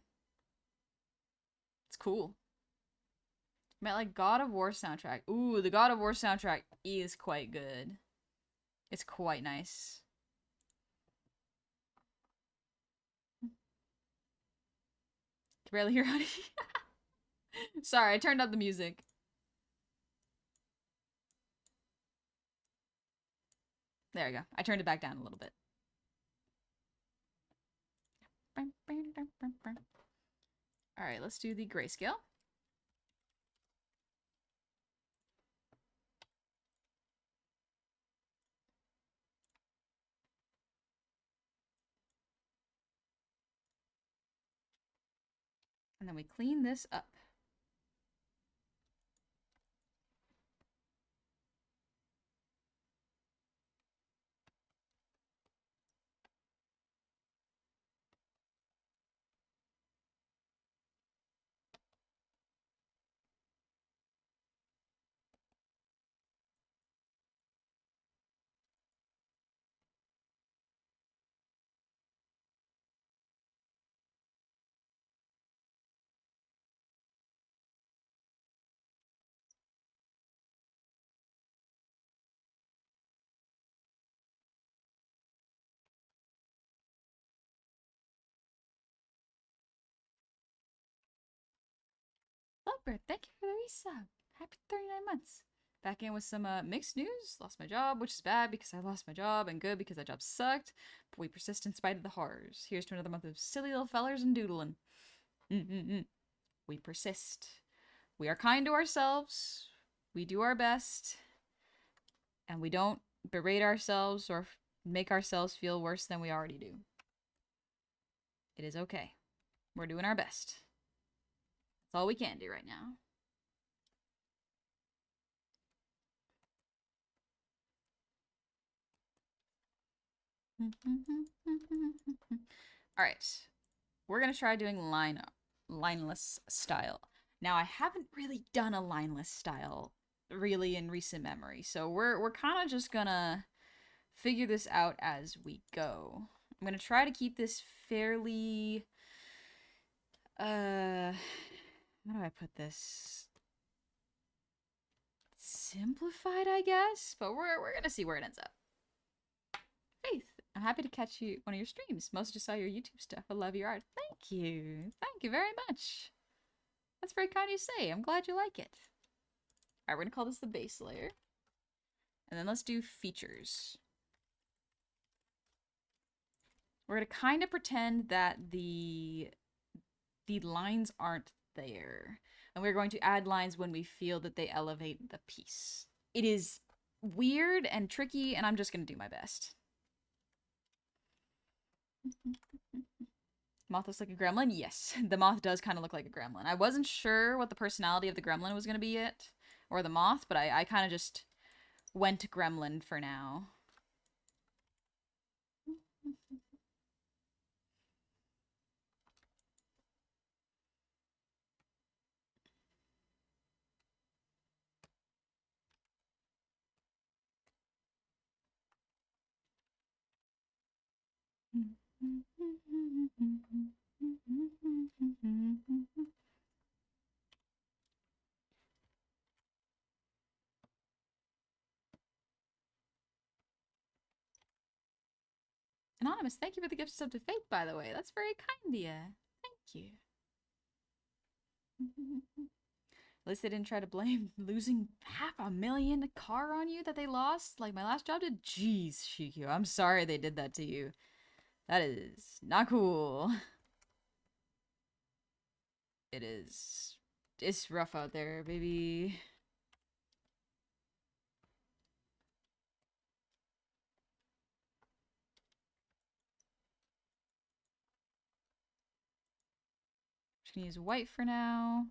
It's cool. Met like God of War soundtrack. Ooh, the God of War soundtrack is quite good. It's quite nice. Can barely hear honey. Sorry, I turned up the music. There we go. I turned it back down a little bit. Alright, let's do the grayscale. And then we clean this up. Lovebird, thank you for the resub. Happy 39 months. Back in with some mixed news. Lost my job, which is bad because I lost my job, and good because that job sucked. But we persist in spite of the horrors. Here's to another month of silly little fellers and doodling. We persist. We are kind to ourselves. We do our best. And we don't berate ourselves or make ourselves feel worse than we already do. It is okay. We're doing our best. That's all we can do right now. All right. We're going to try doing lineless style. Now, I haven't really done a lineless style really in recent memory. So we're kind of just going to figure this out as we go. I'm going to try to keep this fairly how do I put this? Simplified, I guess, but we're going to see where it ends up. Faith, I'm happy to catch you one of your streams. Most just saw your YouTube stuff. I love your art. Thank you. Thank you very much. That's very kind of you to say. I'm glad you like it. Alright, we're gonna call this the base layer. And then let's do features. We're gonna kind of pretend that the lines aren't there. And we're going to add lines when we feel that they elevate the piece. It is weird and tricky, and I'm just gonna do my best. Moth looks like a gremlin? Yes, the moth does kind of look like a gremlin. I wasn't sure what the personality of the gremlin was going to be yet, or the moth, but I kind of just went gremlin for now. Anonymous, thank you for the gift sub to Fate, by the way. That's very kind of you. Thank you. At least they didn't try to blame losing $500,000 car on you that they lost, like my last job did. Jeez, Shikyu, I'm sorry they did that to you. That is not cool. It is. It's rough out there, baby. Just gonna use white for now.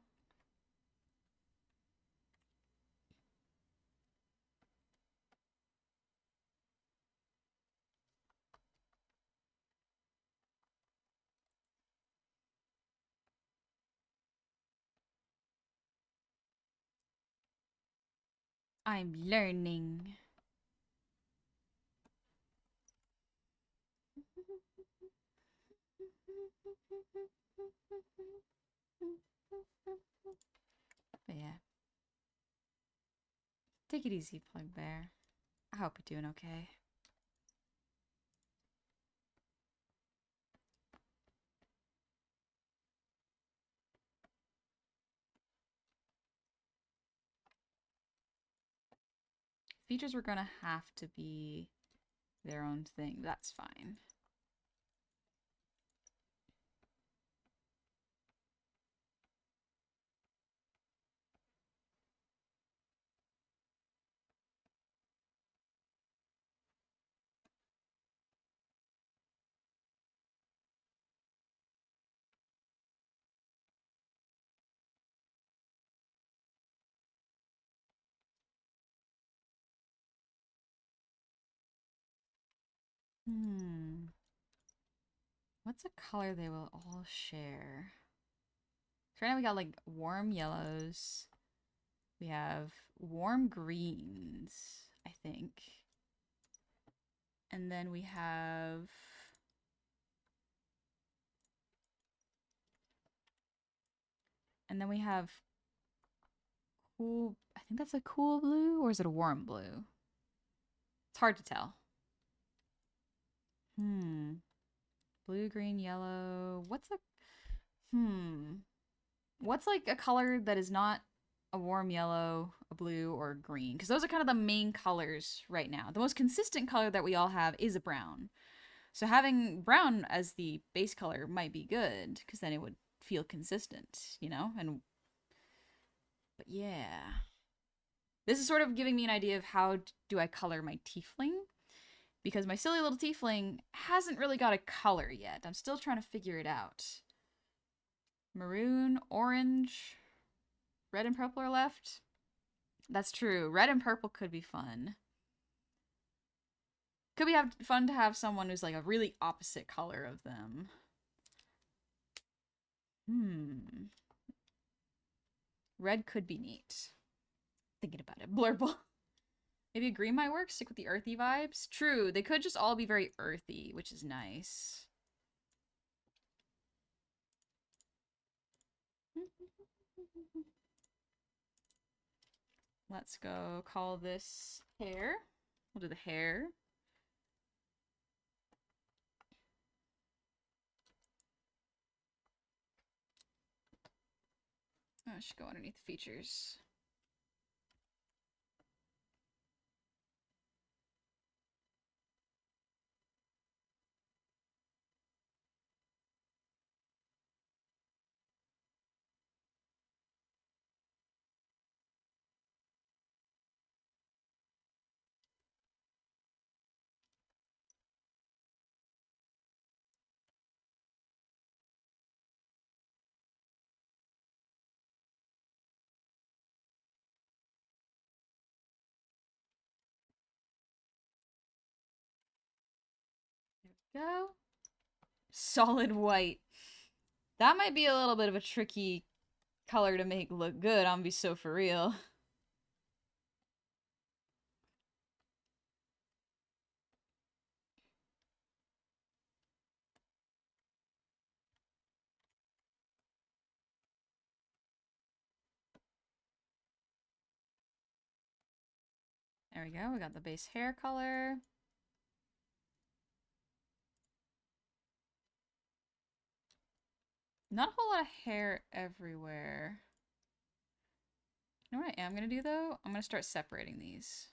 I'm learning. But yeah. Take it easy, Plug Bear. I hope you're doing okay. Features were gonna have to be their own thing. That's fine. What's a color they will all share? So right now we got like warm yellows. We have warm greens, I think. And then we have cool, I think that's a cool blue, or is it a warm blue? It's hard to tell. Blue, green, yellow. What's like a color that is not a warm yellow, a blue, or a green? Because those are kind of the main colors right now. The most consistent color that we all have is a brown. So having brown as the base color might be good, because then it would feel consistent, you know? But yeah. This is sort of giving me an idea of how do I color my tiefling, because my silly little tiefling hasn't really got a color yet. I'm still trying to figure it out. Maroon, orange, red and purple are left. That's true. Red and purple could be fun. Could be fun to have someone who's like a really opposite color of them. Red could be neat. Thinking about it. Blurble. Maybe green might work. Stick with the earthy vibes. True. They could just all be very earthy, which is nice. Let's go call this hair. We'll do the hair. Oh, I should go underneath the features. There we go. Solid white. That might be a little bit of a tricky color to make look good. I'm gonna be so for real. There we go. We got the base hair color. Not a whole lot of hair everywhere. You know what I am going to do, though? I'm going to start separating these.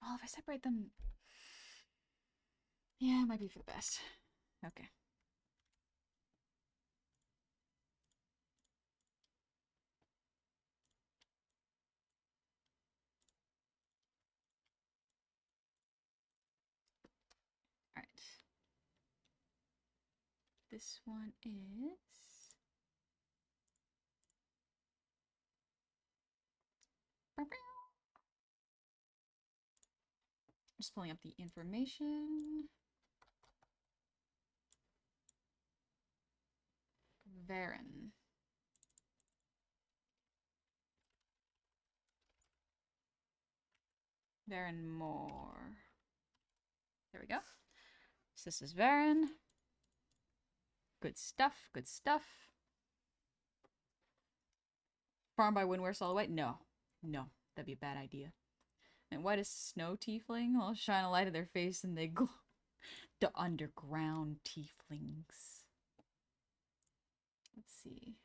Oh, if I separate them... Yeah, it might be for the best. Okay. Alright. This one is... Just pulling up the information. Varen. Varen more. There we go. So this is Varen. Good stuff, good stuff. Farm by Windware Soloway? No. No, that'd be a bad idea. And what is snow tiefling? I'll shine a light in their face and they glow. The underground tieflings. Let's see.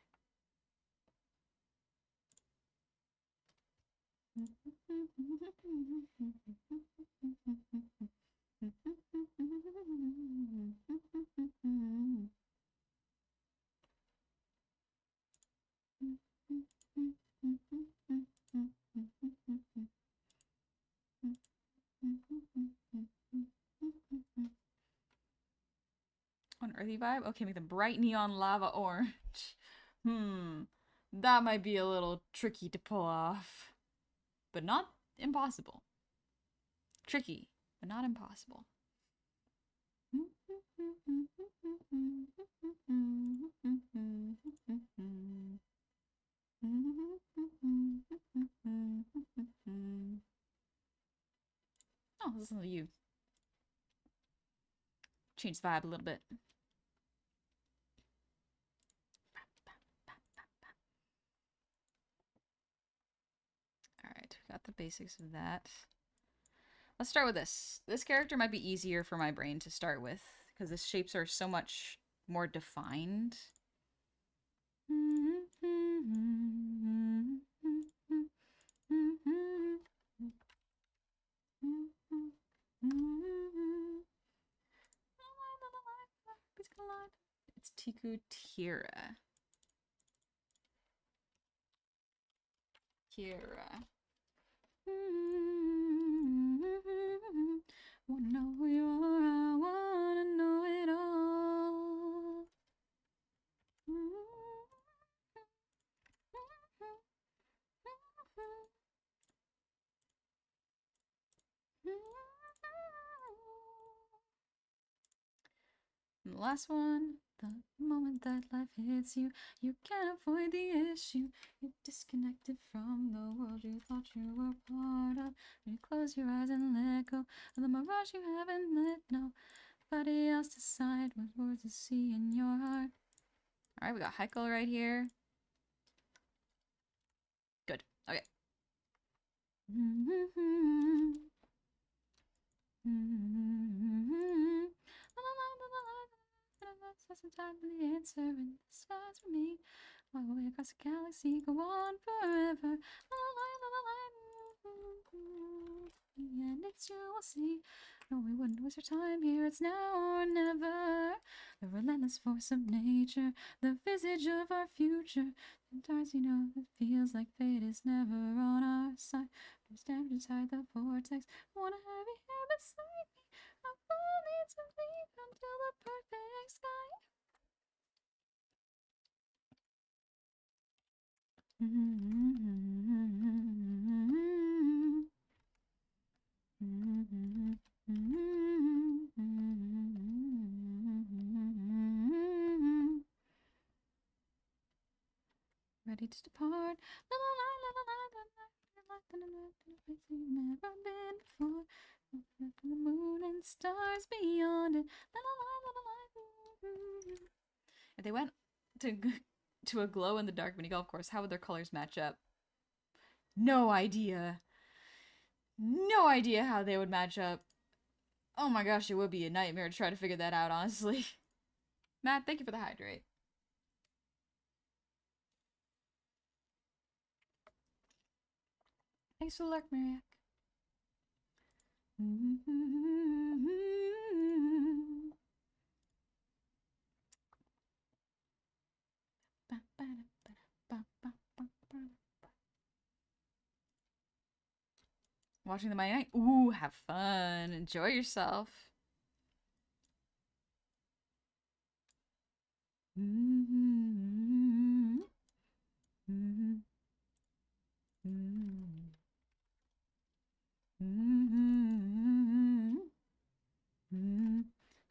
An earthy vibe? Okay, make them bright neon lava orange. That might be a little tricky to pull off. But not impossible. Tricky, but not impossible. Oh, listen to you. Change the vibe a little bit. Alright, got the basics of that. Let's start with this. This character might be easier for my brain to start with, because the shapes are so much more defined. It's Tiku Tira. Kira. Wanna know who you are, I wanna know it all. And the last one, the moment that life hits you, you can't avoid the issue. You're disconnected from the world you thought you were part of. When you close your eyes and let go of the mirage you haven't let nobody else decide what words to see in your heart. Alright, we got Heikel right here. Good. Okay. Sometimes the answer and the stars for me. Fly away across the galaxy, go on forever. And it's you will see. No, we wouldn't waste our time here. It's now or never. The relentless force of nature, the visage of our future. Sometimes you know it feels like fate is never on our side. We're stamped inside the vortex. I wanna have you here beside me. I won't need to leave until the perfect sky. Ready to depart. Never been before. The moon and stars beyond it. If they went to a glow in the dark mini golf course, how would their colors match up? No idea. No idea how they would match up. Oh my gosh, it would be a nightmare to try to figure that out, honestly. Matt, thank you for the hydrate. Thanks for the lurk, Mariak. Watching the Mighty Night? Ooh, have fun. Enjoy yourself.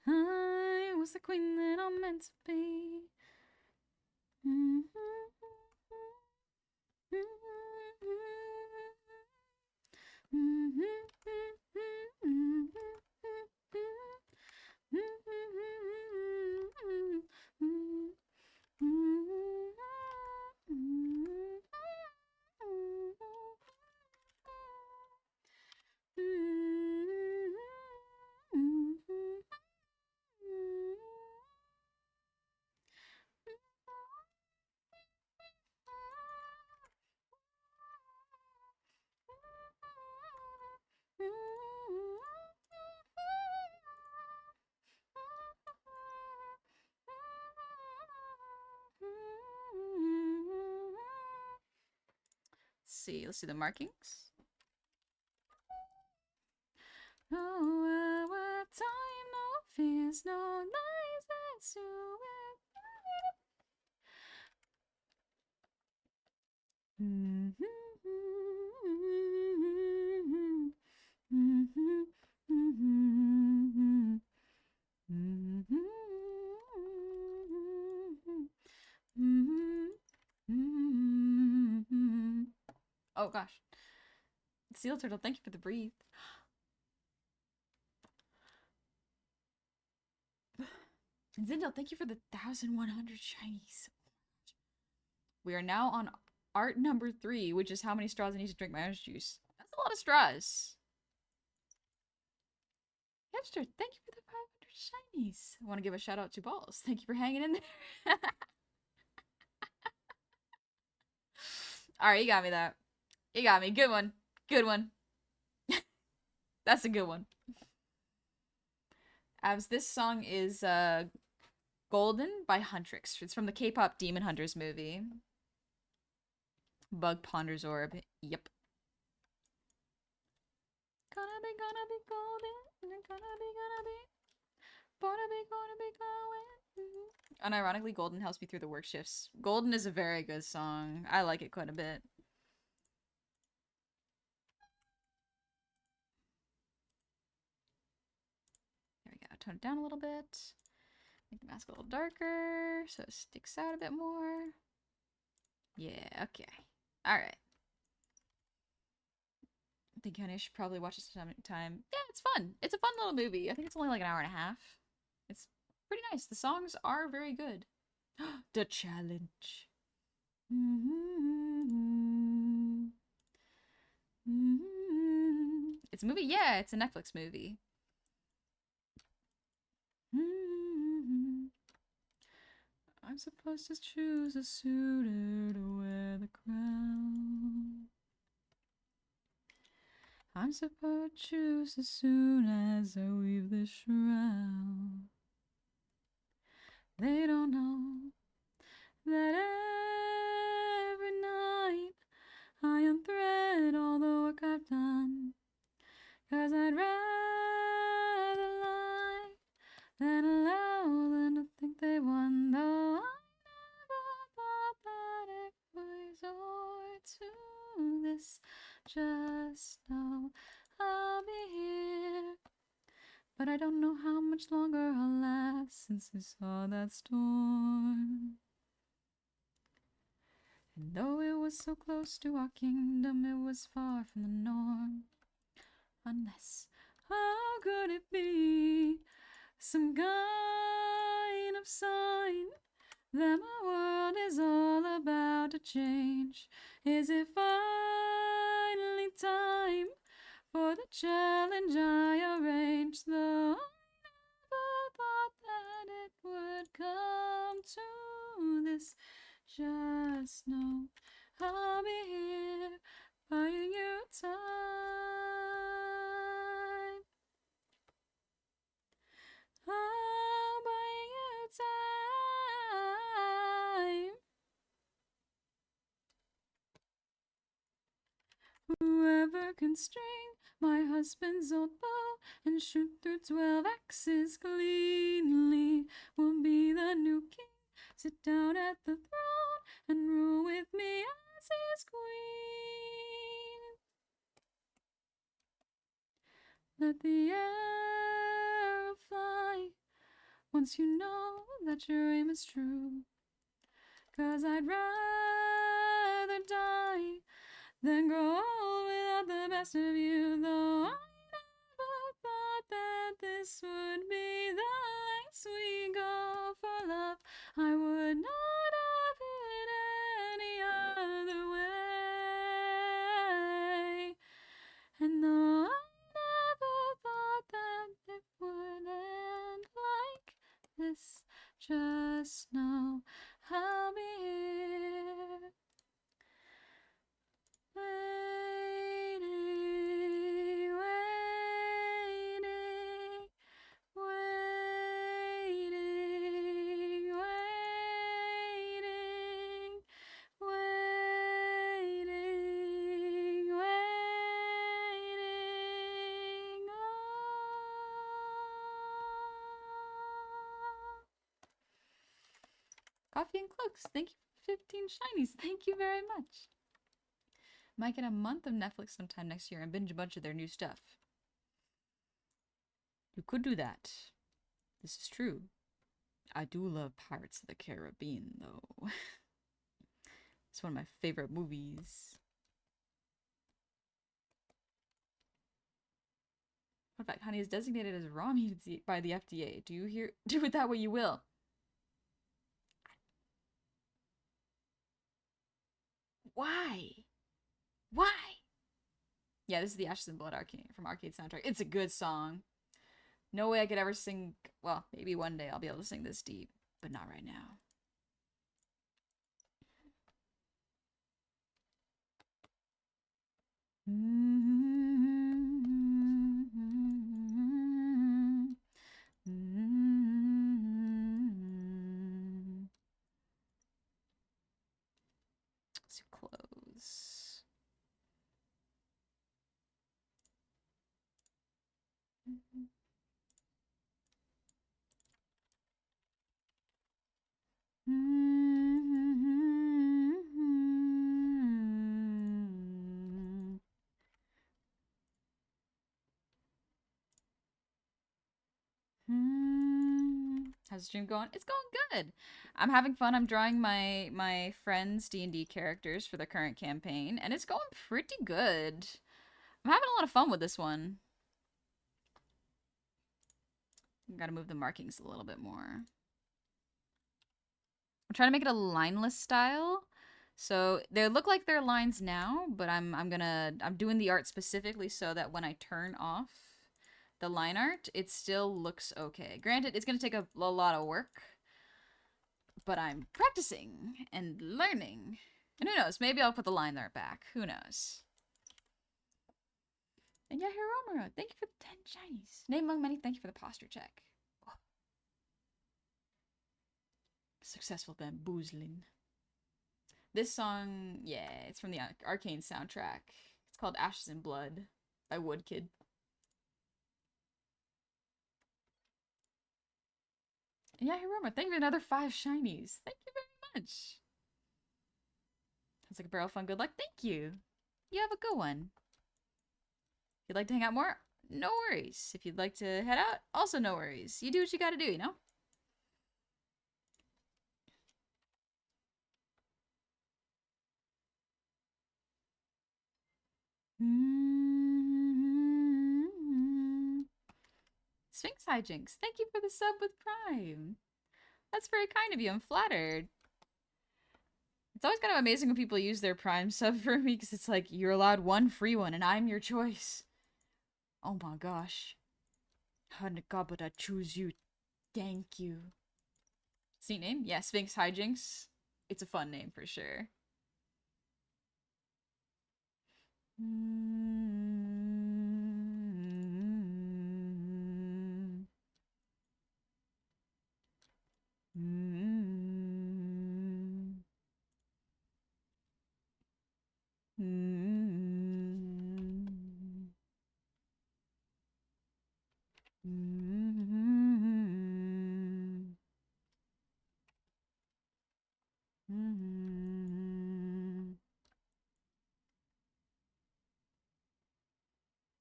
I was the queen that I'm meant to be. see. Let's do the markings. Oh, what time, no fears, no lies that sue. Oh gosh. Seal turtle, thank you for the breathe. Zindel, thank you for the 1,100 shinies. We are now on art number 3, which is how many straws I need to drink my orange juice. That's a lot of straws. Hipster, thank you for the 500 shinies. I want to give a shout out to Balls. Thank you for hanging in there. Alright, you got me that. You got me. Good one. Good one. That's a good one. As this song is Golden by Huntrix. It's from the K-pop Demon Hunters movie. Bug Ponder's Orb. Yep. Gonna be golden. Gonna be going. Unironically, Golden helps me through the work shifts. Golden is a very good song. I like it quite a bit. There we go. Tone it down a little bit. Make the mask a little darker so it sticks out a bit more. Yeah, okay. Alright. I think honey, I should probably watch this time. Yeah, it's fun. It's a fun little movie. I think it's only like an hour and a half. It's pretty nice. The songs are very good. The challenge. It's a movie? Yeah, it's a Netflix movie. I'm supposed to choose a suitor to wear the crown. I'm supposed to choose as soon as I weave the shroud. They don't know that every night I unthread all the work I've done. 'Cause I'd rather lie than allow them to think they won. Though I never thought that it would resort to this. Just know I'll be here, but I don't know how much longer I'll last since I saw that storm. And though it was so close to our kingdom, it was far from the norm. Unless, how could it be some kind of sign that my world is all about to change? Is it finally time for the challenge I arranged? Though I never thought that it would come to this. Just know I'll be here buying you time. I'll buy you time. Whoever can string my husband's old bow and shoot through 12 axes cleanly will be the new king. Sit down at the throne and rule with me as his queen. Let the arrow fly once you know that your aim is true. 'Cause I'd rather die than grow old without the best of you. Though I never thought that this would be the lengths we go for love, I would not have it any other way. And though I never thought that it would end like this, just know I'll be here. Waiting, waiting, waiting, waiting, waiting, Coffee and Cloaks, thank you for 15 shinies. Thank you very much. Might get a month of Netflix sometime next year and binge a bunch of their new stuff. You could do that. This is true. I do love Pirates of the Caribbean, though. It's one of my favorite movies. Fun fact, honey is designated as raw meat by the FDA. Do with that what you will. Why? Why? Yeah, this is the Ashes and Blood Arcade from Arcade Soundtrack. It's a good song. No way I could ever sing. Well, maybe one day I'll be able to sing this deep, but not right now. So close. How's the stream going? It's going good. I'm having fun. I'm drawing my friends' D&D characters for the current campaign, and it's going pretty good. I'm having a lot of fun with this one. Gotta move the markings a little bit more. I'm trying to make it a lineless style. So they look like they're lines now, but I'm doing the art specifically so that when I turn off the line art, it still looks okay. Granted, it's gonna take a lot of work, but I'm practicing and learning. And who knows, maybe I'll put the line art back. Who knows? And yeah, Hiromura, thank you for the 10 shinies. Name among many, thank you for the posture check. Oh. Successful bamboozling. This song, yeah, it's from the Arcane soundtrack. It's called Ashes and Blood by Woodkid. And yeah, Hiroma, thank you for another 5 shinies. Thank you very much. Sounds like a barrel fun. Good luck. Thank you. You have a good one. If you'd like to hang out more, no worries. If you'd like to head out, also no worries. You do what you gotta do, you know? Sphinx Hijinks, thank you for the sub with Prime. That's very kind of you. I'm flattered. It's always kind of amazing when people use their Prime sub for me because it's like, you're allowed one free one and I'm your choice. Oh my gosh. God, but I choose you. Thank you. Sneak name? Yeah, Sphinx Hijinks. It's a fun name for sure.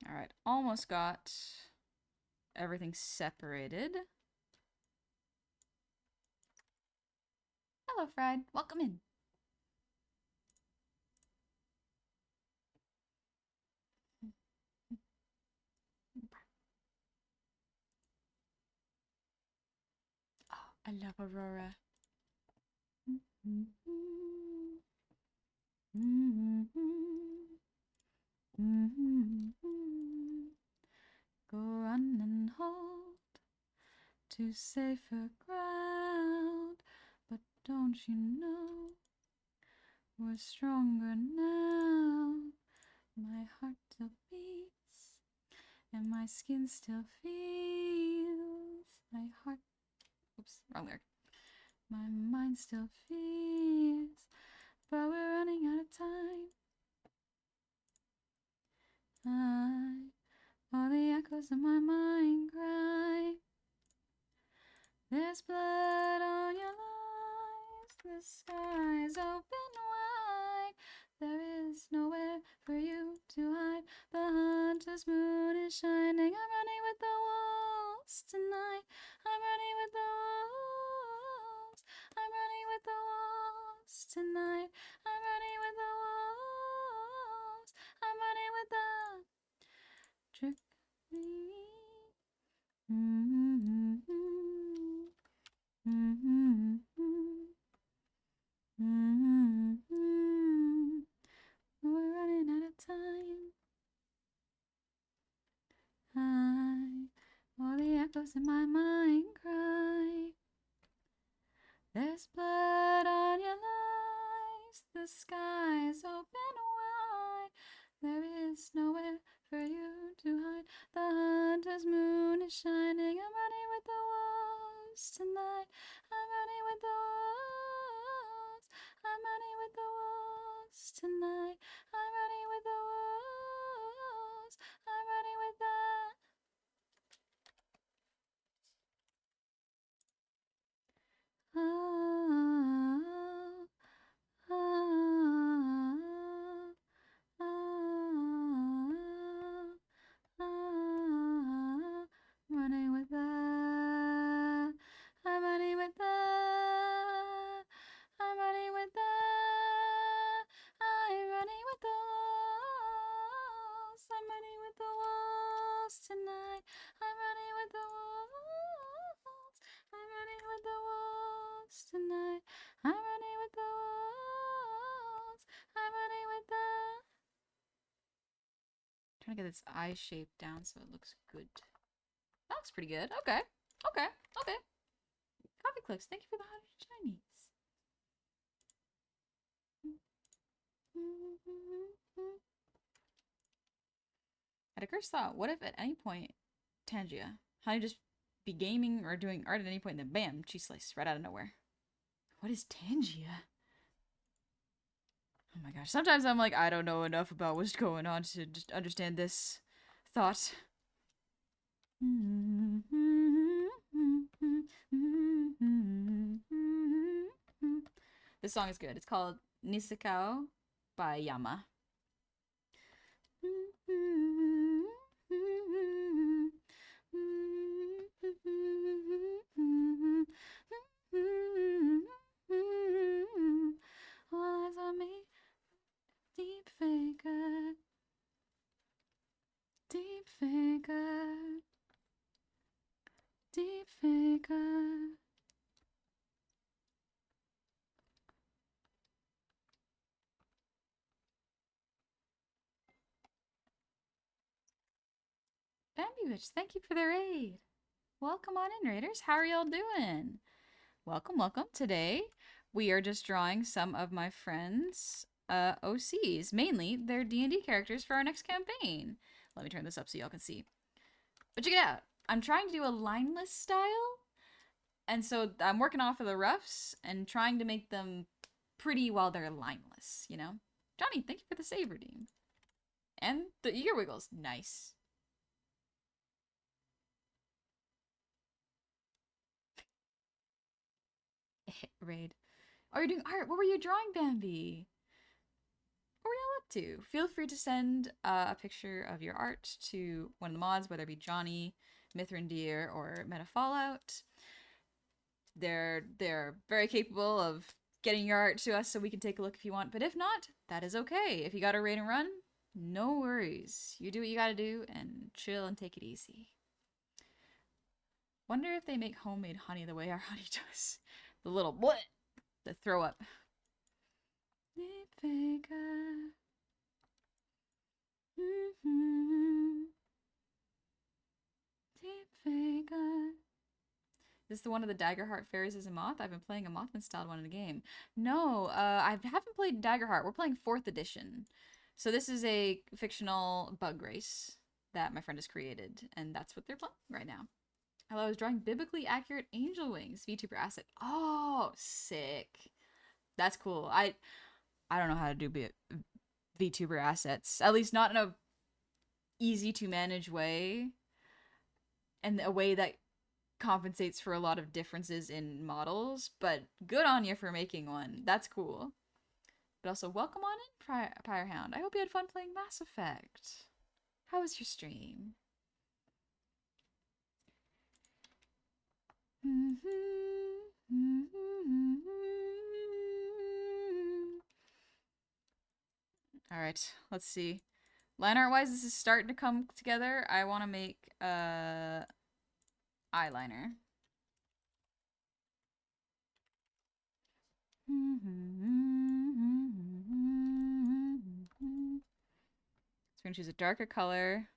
All right, almost got everything separated. Hello, Fried. Welcome in. Oh, I love Aurora. Go run and hold to safer ground, but don't you know we're stronger now? My heart still beats and my skin still feels. My heart, oops, wrong lyric. My mind still fears, but we're running out of time. All the echoes of my mind cry. There's blood on your lies. The skies open wide. There is nowhere for you to hide. The hunter's moon is shining. I'm running with the wolves tonight. I'm running with the wolves. I'm running with the wolves tonight. I'm running with the wolves. I'm running with the trick me. We're running out of time. All the echoes in my mind cry. There's blood on your lies. The skies open wide. There is nowhere for you to hide. The hunter's moon is shining. I'm running with the wolves tonight. I'm running with the wolves. I'm running with the wolves tonight. I'm running with the wolves. I'm running with the... Oh, oh, oh, oh, running with the... I'm running with the... I'm running with the... I'm running with the wolves. I'm running with the wolves tonight. I'm running with the wolves. I'm running with the wolves tonight. I'm running with the wolves. I'm running with the... Trying to get this eye shape down so it looks good. That looks pretty good. Okay. Okay. Okay. Coffee Clips, thank you for the 100 Chinese. I had a curse thought. What if at any point, Tangia, how you just be gaming or doing art at any point, and then bam, cheese slice right out of nowhere. What is Tangia? Oh my gosh. Sometimes I'm like, I don't know enough about what's going on to just understand this thought. This song is good. It's called Nisakao by Yama. All eyes on me. Deep faker. Deep faker. Deep faker. Bambi Witch, thank you for the raid. Welcome on in, raiders. How are y'all doing? Welcome, welcome. Today, we are just drawing some of my friends' OCs, mainly their D&D characters for our next campaign. Let me turn this up so y'all can see. But check it out. I'm trying to do a lineless style, and so I'm working off of the roughs and trying to make them pretty while they're lineless, you know? Johnny, thank you for the save redeem. And the earwiggles. Nice. Raid. Oh, you're doing art. What were you drawing, Bambi? What were y'all up to? Feel free to send a picture of your art to one of the mods, whether it be Johnny, Mithrandir, or Meta Fallout. They're very capable of getting your art to us so we can take a look if you want. But if not, that is okay. If you got a raid and run, no worries. You do what you gotta do and chill and take it easy. Wonder if they make homemade honey the way our honey does. The little bleh, the throw up. Deep faker. Deep faker. Is this the one of the Daggerheart fairies as a moth? I've been playing a Mothman styled one in the game. No, I haven't played Daggerheart. We're playing 4th edition. So this is a fictional bug race that my friend has created, and that's what they're playing right now. Hello, I was drawing biblically accurate angel wings, VTuber asset. Oh, sick. That's cool. I don't know how to do VTuber assets. At least not in a easy to manage way. And a way that compensates for a lot of differences in models, but good on you for making one. That's cool. But also, welcome on in, Pyrehound. I hope you had fun playing Mass Effect. How was your stream? Alright, let's see. Line art wise, this is starting to come together. I want to make eyeliner. So we're gonna choose a darker color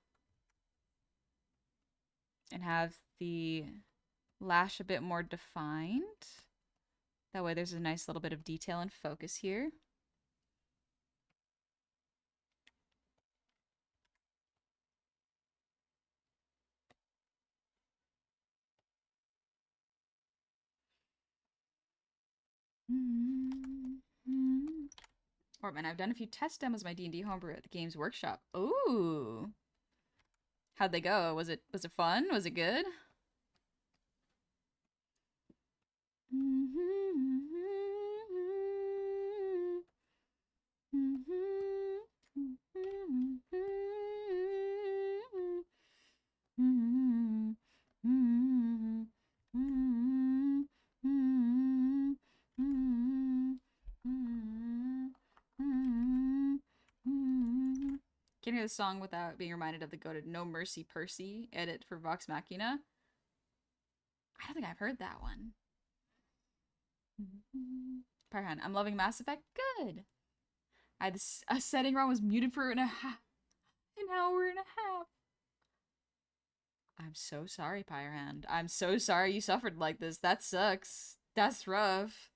and have the lash a bit more defined. That way there's a nice little bit of detail and focus here. Or man, I've done a few test demos of my D&D homebrew at the Games Workshop. Ooh. How'd they go? Was it fun? Was it good? Can you hear the song without being reminded of the goated No Mercy Percy edit for Vox Machina? I don't think I've heard that one. Parhan, I'm loving Mass Effect. Good. I had this a setting wrong, was muted for an hour and a half. I'm so sorry, Pyrehand. I'm so sorry you suffered like this. That sucks. That's rough.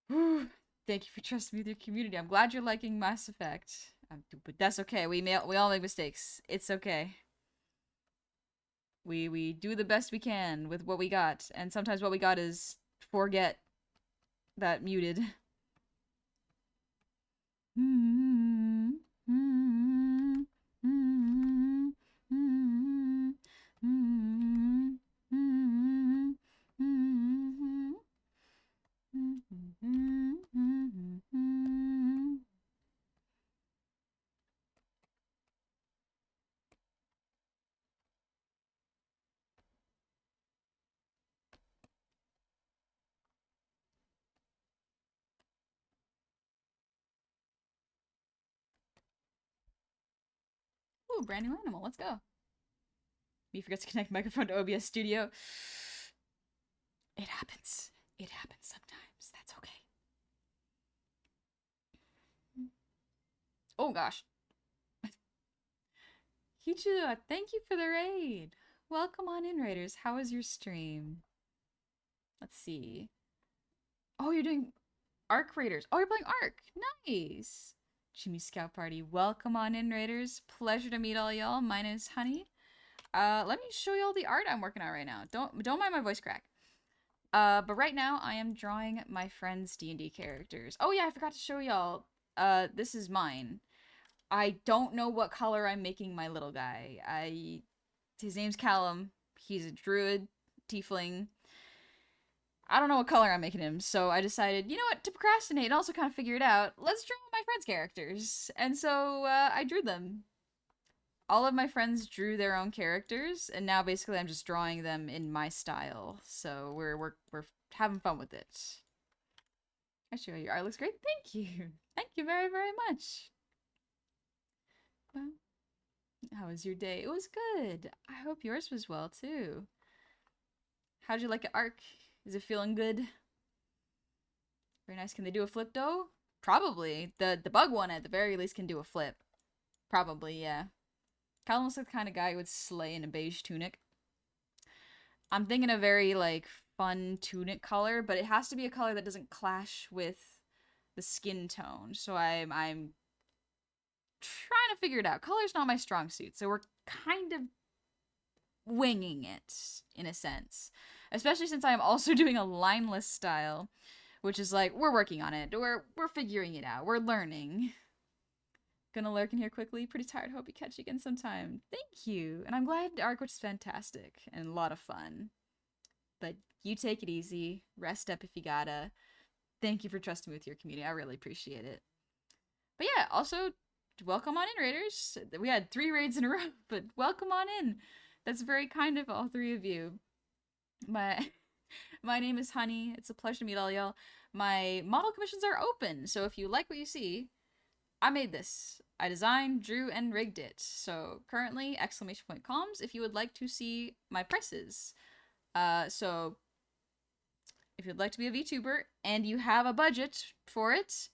Whew. Thank you for trusting me with your community. I'm glad you're liking Mass Effect. But that's okay. We all make mistakes. It's okay. We do the best we can with what we got, and sometimes what we got is forget that muted. Ooh, brand new animal. Let's go. Me forgets to connect microphone to OBS Studio. It happens. It happens sometimes. That's okay. Oh gosh. Hichu, thank you for the raid. Welcome on in, raiders. How was your stream? Let's see. Oh, you're doing Arc Raiders. Oh, you're playing Arc. Nice. Jimmy Scout Party. Welcome on in, raiders. Pleasure to meet all y'all. My name is Honey. Let me show y'all the art I'm working on right now. Don't mind my voice crack. But right now I am drawing my friend's D&D characters. Oh yeah, I forgot to show y'all. This is mine. I don't know what color I'm making my little guy. His name's Callum. He's a druid, tiefling. I don't know what color I'm making him, so I decided, you know what, to procrastinate and also kind of figure it out, let's draw my friend's characters. And so, I drew them. All of my friends drew their own characters, and now basically I'm just drawing them in my style. So we're having fun with it. Actually, your art looks great. Thank you. Thank you very, very much. Well, how was your day? It was good. I hope yours was well too. How'd you like it, Arc? Is it feeling good? Very nice. Can they do a flip though? Probably. The bug one at the very least can do a flip. Probably, yeah. Callum looks like the kind of guy who would slay in a beige tunic. I'm thinking a very, like, fun tunic color, but it has to be a color that doesn't clash with the skin tone. So I'm trying to figure it out. Color's not my strong suit, so we're kind of winging it, in a sense. Especially since I am also doing a lineless style, which is like, we're working on it. We're figuring it out. We're learning. Gonna lurk in here quickly. Pretty tired. Hope you catch you again sometime. Thank you. And I'm glad Arkwitch is fantastic and a lot of fun. But you take it easy. Rest up if you gotta. Thank you for trusting me with your community. I really appreciate it. But yeah, also, welcome on in, Raiders. We had 3 raids in a row, but welcome on in. That's very kind of all 3 of you. My name is Honey. It's a pleasure to meet all y'all. My model commissions are open, so if you like what you see, I made this. I designed, drew, and rigged it. So currently, !comms if you would like to see my prices. So if you'd like to be a VTuber and you have a budget for it,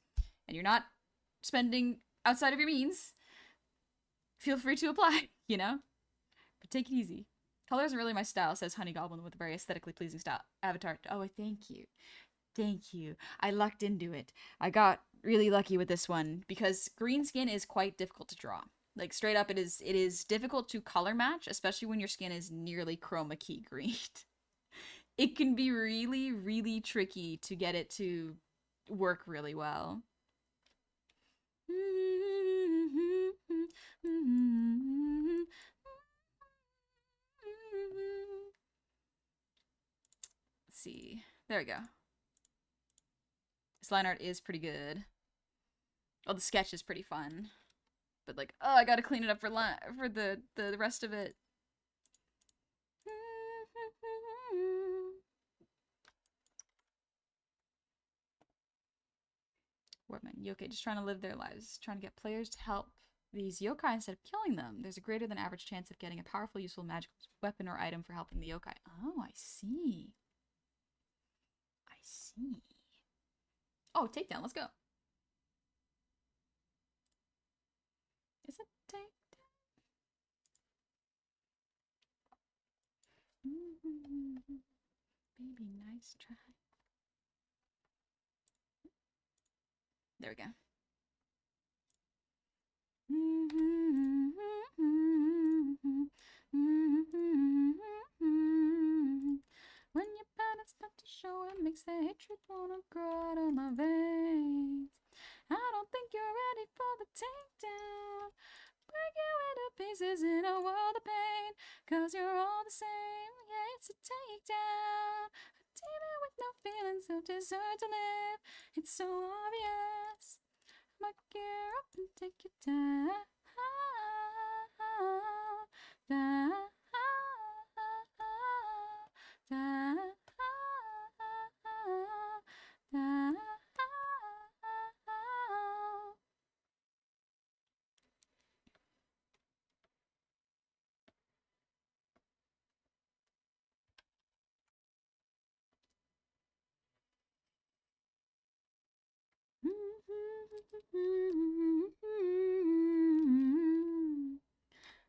and you're not spending outside of your means, feel free to apply, you know? But take it easy. Color isn't really my style, says Honey Goblin with a very aesthetically pleasing style. Avatar. Oh, thank you. Thank you. I lucked into it. I got really lucky with this one because green skin is quite difficult to draw. Like straight up, it is difficult to color match, especially when your skin is nearly chroma key green. It can be really, really tricky to get it to work really well. Let's see. There we go. This line art is pretty good. Oh, the sketch is pretty fun. But like, oh, I gotta clean it up for the rest of it. Workmen, yokai just trying to live their lives, trying to get players to help these yokai instead of killing them. There's a greater than average chance of getting a powerful, useful, magical weapon or item for helping the yokai. Oh, I see. I see. Oh, takedown, let's go. Is it takedown? Baby, nice try. There we go. When your bad start to show, it makes the hatred wanna grow out of my veins. I don't think you're ready for the takedown. Break you into pieces in a world of pain. Cause you're all the same, yeah, it's a takedown. A demon with no feelings who deserve to live. It's so obvious. I'ma gear up and take you down. Down. Down. Down.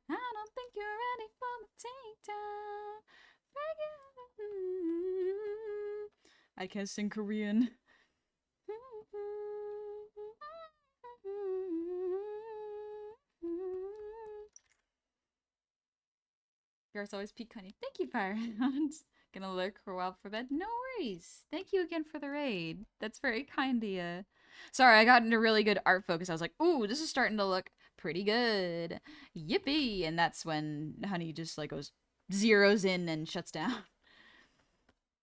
I don't think you're ready for the takedown. I can't sing Korean. Garth's always peak honey. Thank you, Pyrohound. Gonna lurk for a while before bed. No worries. Thank you again for the raid. That's very kind of you. Sorry, I got into really good art focus. I was like, ooh, this is starting to look pretty good. Yippee! And that's when Honey just like goes zeroes in and shuts down.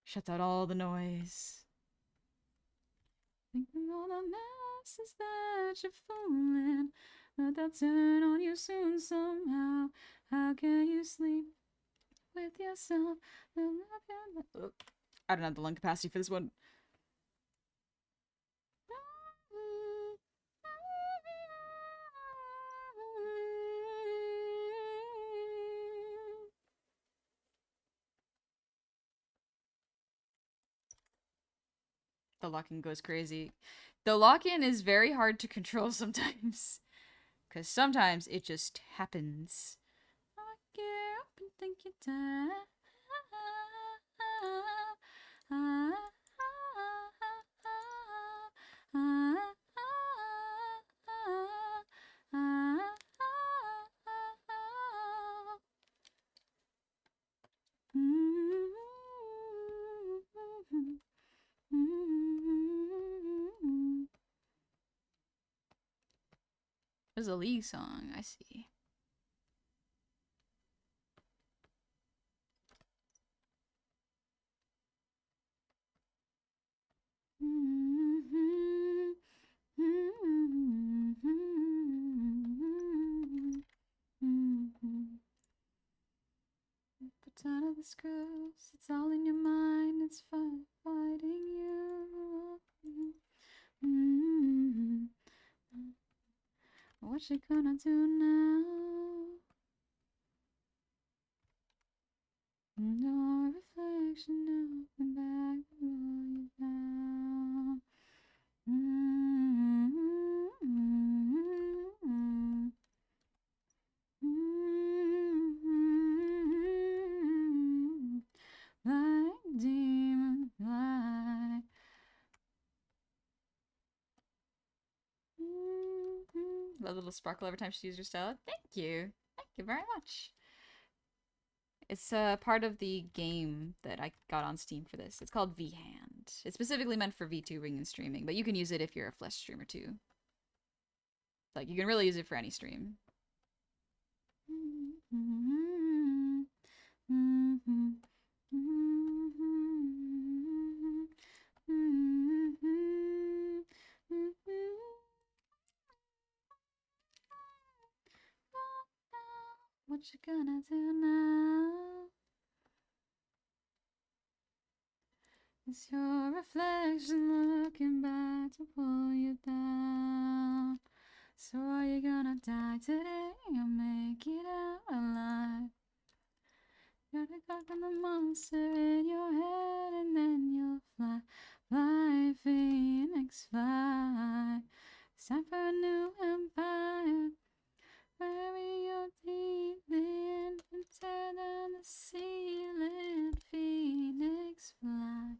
Shuts out all the noise. Thinking all the masses that you're fooling, but they'll turn on you soon somehow. How can you sleep with yourself? Oh, I don't have the lung capacity for this one. The lock-in goes crazy. The lock-in is very hard to control sometimes. Because sometimes it just happens. I get up and think you're tired. This is a League song. I see. Put out of the screws. It's all in your mind. It's fighting you. What you gonna do now? No reflection looking back to you now. Like demons, like a little sparkle every time she uses her style. Thank you very much. It's part of the game that I got on Steam for this. It's called V-Hand. It's specifically meant for VTubing and streaming, but you can use it if you're a flesh streamer too. Like, you can really use it for any stream. What you gonna do now? It's your reflection looking back to pull you down. So are you gonna die today or make it out alive? You're the cock and the monster in your head, and then you'll fly, fly, phoenix, fly. It's time for a new empire. Bury your teeth in and tear down the ceiling, phoenix, fly.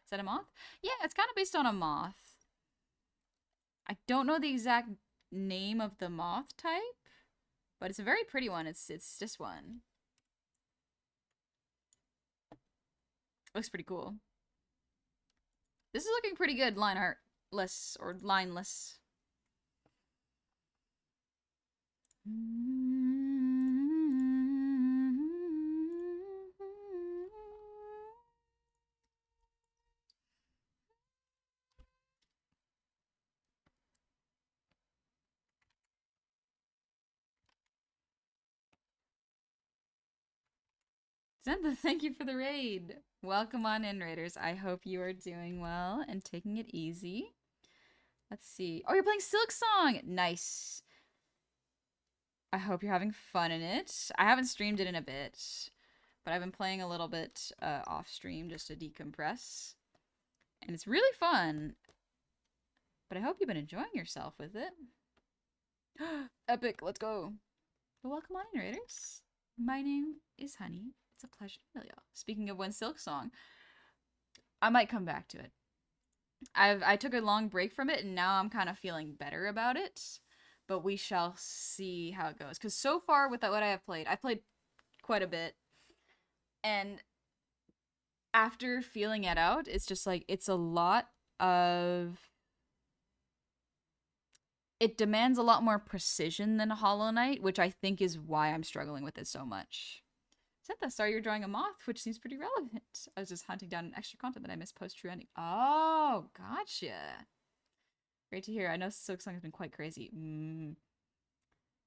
Is that a moth? Yeah, it's kind of based on a moth. I don't know the exact name of the moth type, but it's a very pretty one. It's this one. Looks pretty cool. This is looking pretty good, line artless or lineless. Zentha, thank you for the raid. Welcome on in, raiders. I hope you are doing well and taking it easy. Let's see. Oh, you're playing Silk Song! Nice. I hope you're having fun in it. I haven't streamed it in a bit, but I've been playing a little bit off stream just to decompress. And it's really fun. But I hope you've been enjoying yourself with it. Epic, let's go. But welcome on in, raiders. My name is Honey. It's a pleasure to know y'all. Speaking of One Silk Song, I might come back to it. I took a long break from it, and now I'm kind of feeling better about it. But we shall see how it goes. Because so far, with what I have played, I've played quite a bit. And after feeling it out, it's just like, it's a lot of... It demands a lot more precision than Hollow Knight, which I think is why I'm struggling with it so much. Zentha, sorry you're drawing a moth, which seems pretty relevant. I was just hunting down an extra content that I missed post-true ending. Oh, gotcha. Great to hear. I know Silk Song has been quite crazy.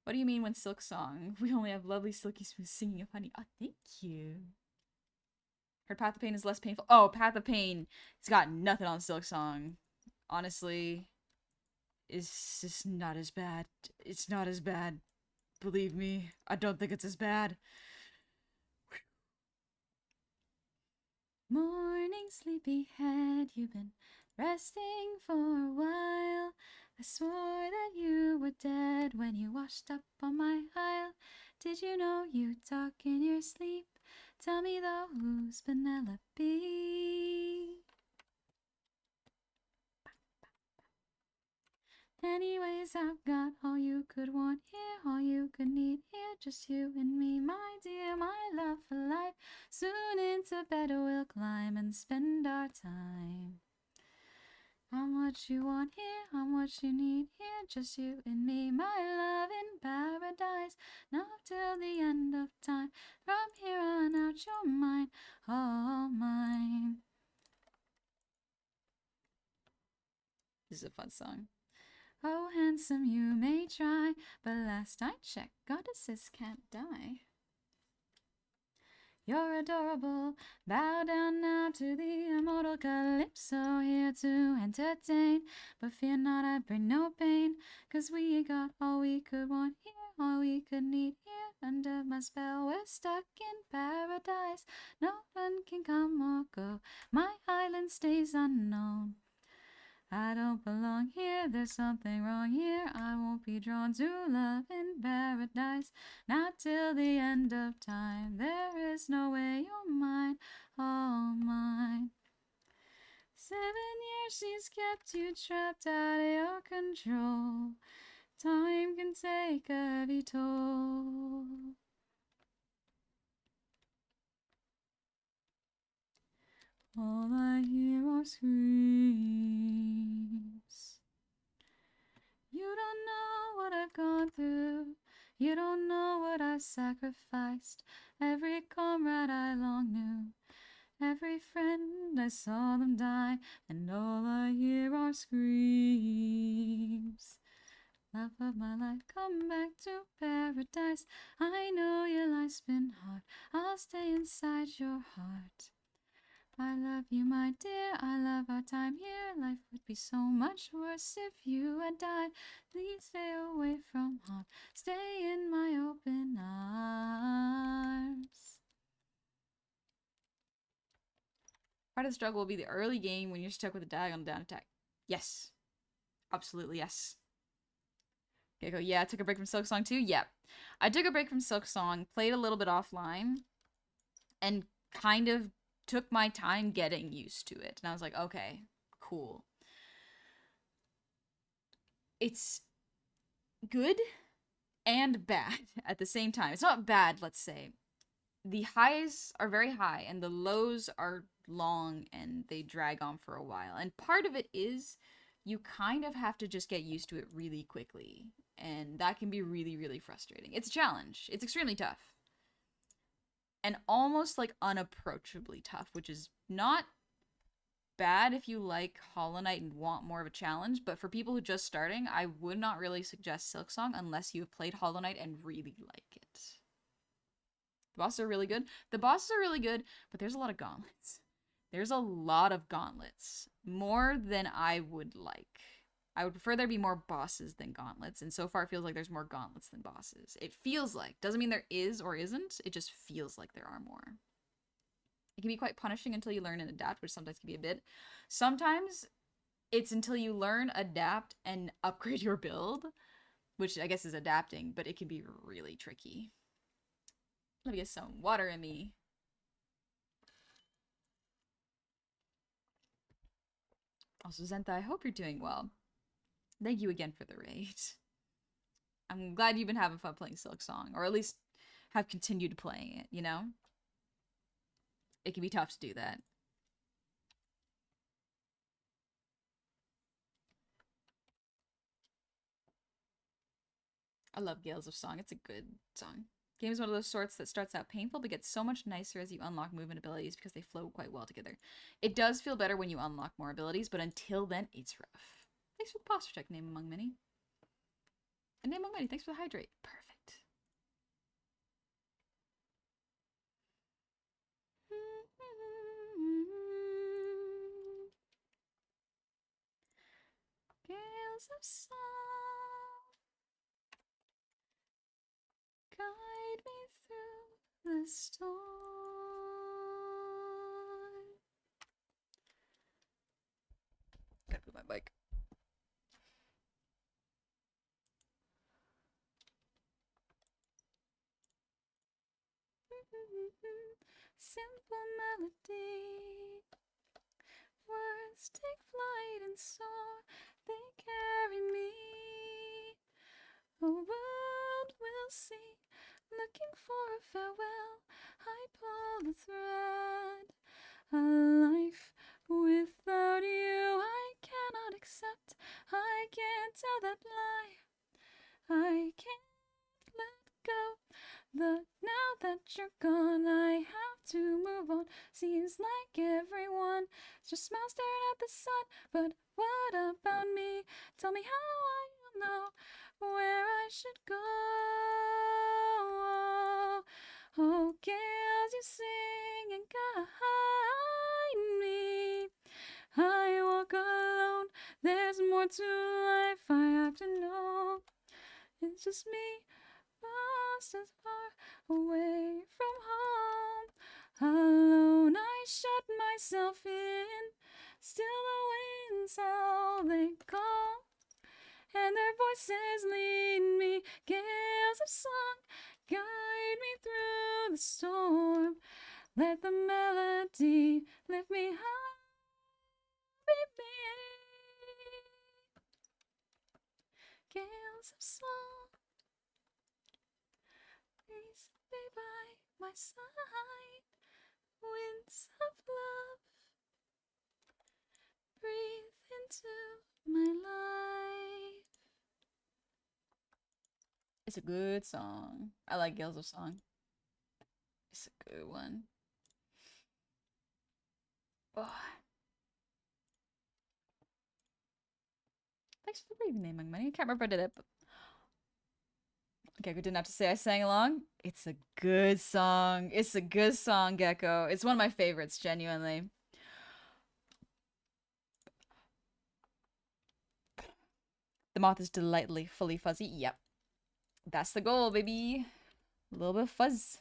What do you mean when Silk Song? We only have lovely silky smooth singing of honey. Oh, thank you. Heard Path of Pain is less painful. Oh, Path of Pain. It's got nothing on Silk Song. Honestly, it's just not as bad. It's not as bad. Believe me, I don't think it's as bad. Morning, sleepyhead, you've been resting for a while. I swore that you were dead when you washed up on my aisle. Did you know you talk in your sleep? Tell me though, who's Penelope? Anyways, I've got all you could want here, all you could need here, just you and me, my dear, my love for life. Soon into bed we'll climb and spend our time I'm what you want here, I'm what you need here, just you and me, my love in paradise. Now till the end of time, from here on out you're mine, all mine. This is a fun song. Oh, handsome, you may try, but last I checked, goddesses can't die. You're adorable, bow down now to the immortal calypso, here to entertain. But fear not, I bring no pain, 'cause we got all we could want here, all we could need here. Under my spell, we're stuck in paradise. No one can come or go, my island stays unknown. I don't belong here, there's something wrong here. I won't be drawn to love in paradise, not till the end of time. There is no way you're mine, all mine. 7 years she's kept you trapped out of your control. Time can take a heavy toll. All I hear are screams. You don't know what I've gone through. You don't know what I've sacrificed. Every comrade I long knew, every friend I saw them die, and all I hear are screams. Love of my life, come back to paradise. I know your life's been hard. I'll stay inside your heart. I love you, my dear, I love our time here. Life would be so much worse if you had died. Please stay away from harm. Stay in my open arms. Part of the struggle will be the early game when you're stuck with a diagonal down attack. Yes. Absolutely yes. Gecko, yeah, I took a break from Silksong too? Yeah. I took a break from Silksong, played a little bit offline, and kind of took my time getting used to it. And I was like, okay, cool. It's good and bad at the same time. It's not bad, let's say. The highs are very high and the lows are long and they drag on for a while. And part of it is you kind of have to just get used to it really quickly. And that can be really, really frustrating. It's a challenge. It's extremely tough. And almost like unapproachably tough, which is not bad if you like Hollow Knight and want more of a challenge, but for people who are just starting, I would not really suggest Silksong unless you've played Hollow Knight and really like it. The bosses are really good. The bosses are really good, but there's a lot of gauntlets. There's a lot of gauntlets. More than I would like. I would prefer there be more bosses than gauntlets, and so far it feels like there's more gauntlets than bosses. It feels like. Doesn't mean there is or isn't, it just feels like there are more. It can be quite punishing until you learn and adapt, which sometimes can be a bit. Sometimes it's until you learn, adapt, and upgrade your build, which I guess is adapting, but it can be really tricky. Let me get some water in me. Also, Zentha, I hope you're doing well. Thank you again for the raid. I'm glad you've been having fun playing Silksong, or at least have continued playing it, you know? It can be tough to do that. I love Gales of Song. It's a good song. Game is one of those sorts that starts out painful but gets so much nicer as you unlock movement abilities because they flow quite well together. It does feel better when you unlock more abilities, but until then, it's rough. Thanks for the posture check, Name Among Many. And Name Among Many, thanks for the hydrate. Perfect. Gales of Song, guide me through the storm. Gotta move my mic. Simple melody, words take flight and soar, they carry me. A world we'll see, looking for a farewell. I pull the thread. A life without you I cannot you're gone, I have to move on. Seems like everyone just smiles staring at the sun. But what about me? Tell me how I'll know where I should go. Oh, gales, you sing and guide me. I walk alone. There's more to life I have to know. It's just me, lost as far away from home. Alone, I shut myself in. Still the winds how they call, and their voices lead me. Gales of song guide me through the storm. Let the melody lift me high, baby. Gales of song, please stay by my side. Winds of love, breathe into my life. It's a good song. I like Gales of Song. It's a good one. Oh. Thanks for the breathing name, Money. I can't remember if I did it, but Gecko didn't have to say I sang along. It's a good song. It's a good song, Gecko. It's one of my favorites, genuinely. The moth is delightfully fully fuzzy. Yep. That's the goal, baby. A little bit of fuzz.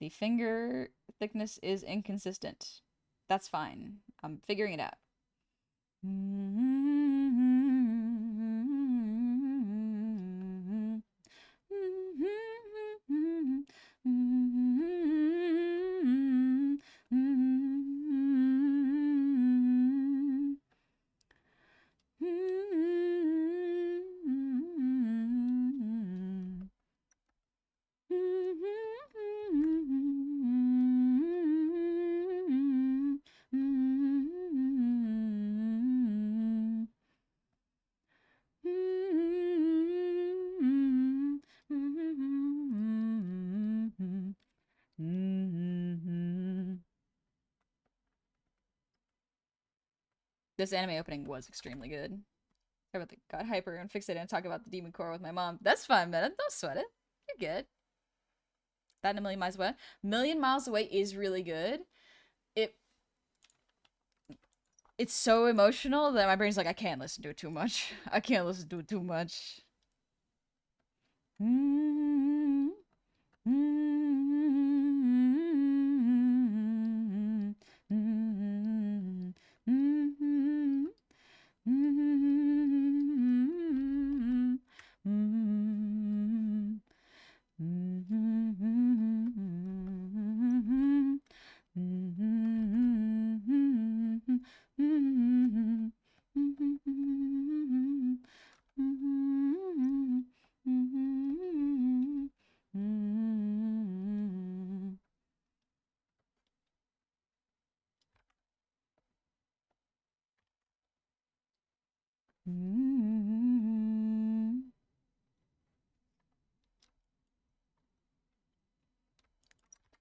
The finger thickness is inconsistent. That's fine. I'm figuring it out. This anime opening was extremely good. I about got hyper and fixated and talk about the demon core with my mom. That's fine, man. Don't sweat it. You're good. That and A Million Miles Away. Million Miles Away is really good. It's so emotional that my brain's like, I can't listen to it too much. I can't listen to it too much.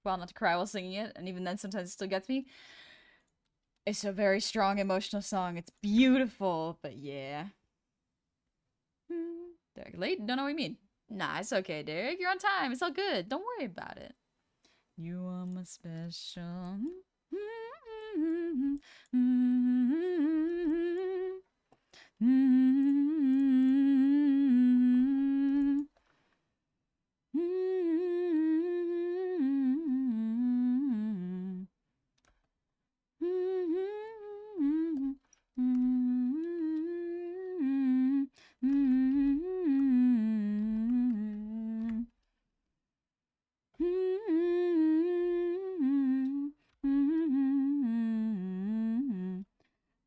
Well, not to cry while singing it, and even then sometimes it still gets me. It's a very strong emotional song. It's beautiful, but yeah. Derek, late? Don't know what you mean. Nah, it's okay, Derek. You're on time. It's all good. Don't worry about it. You are my special.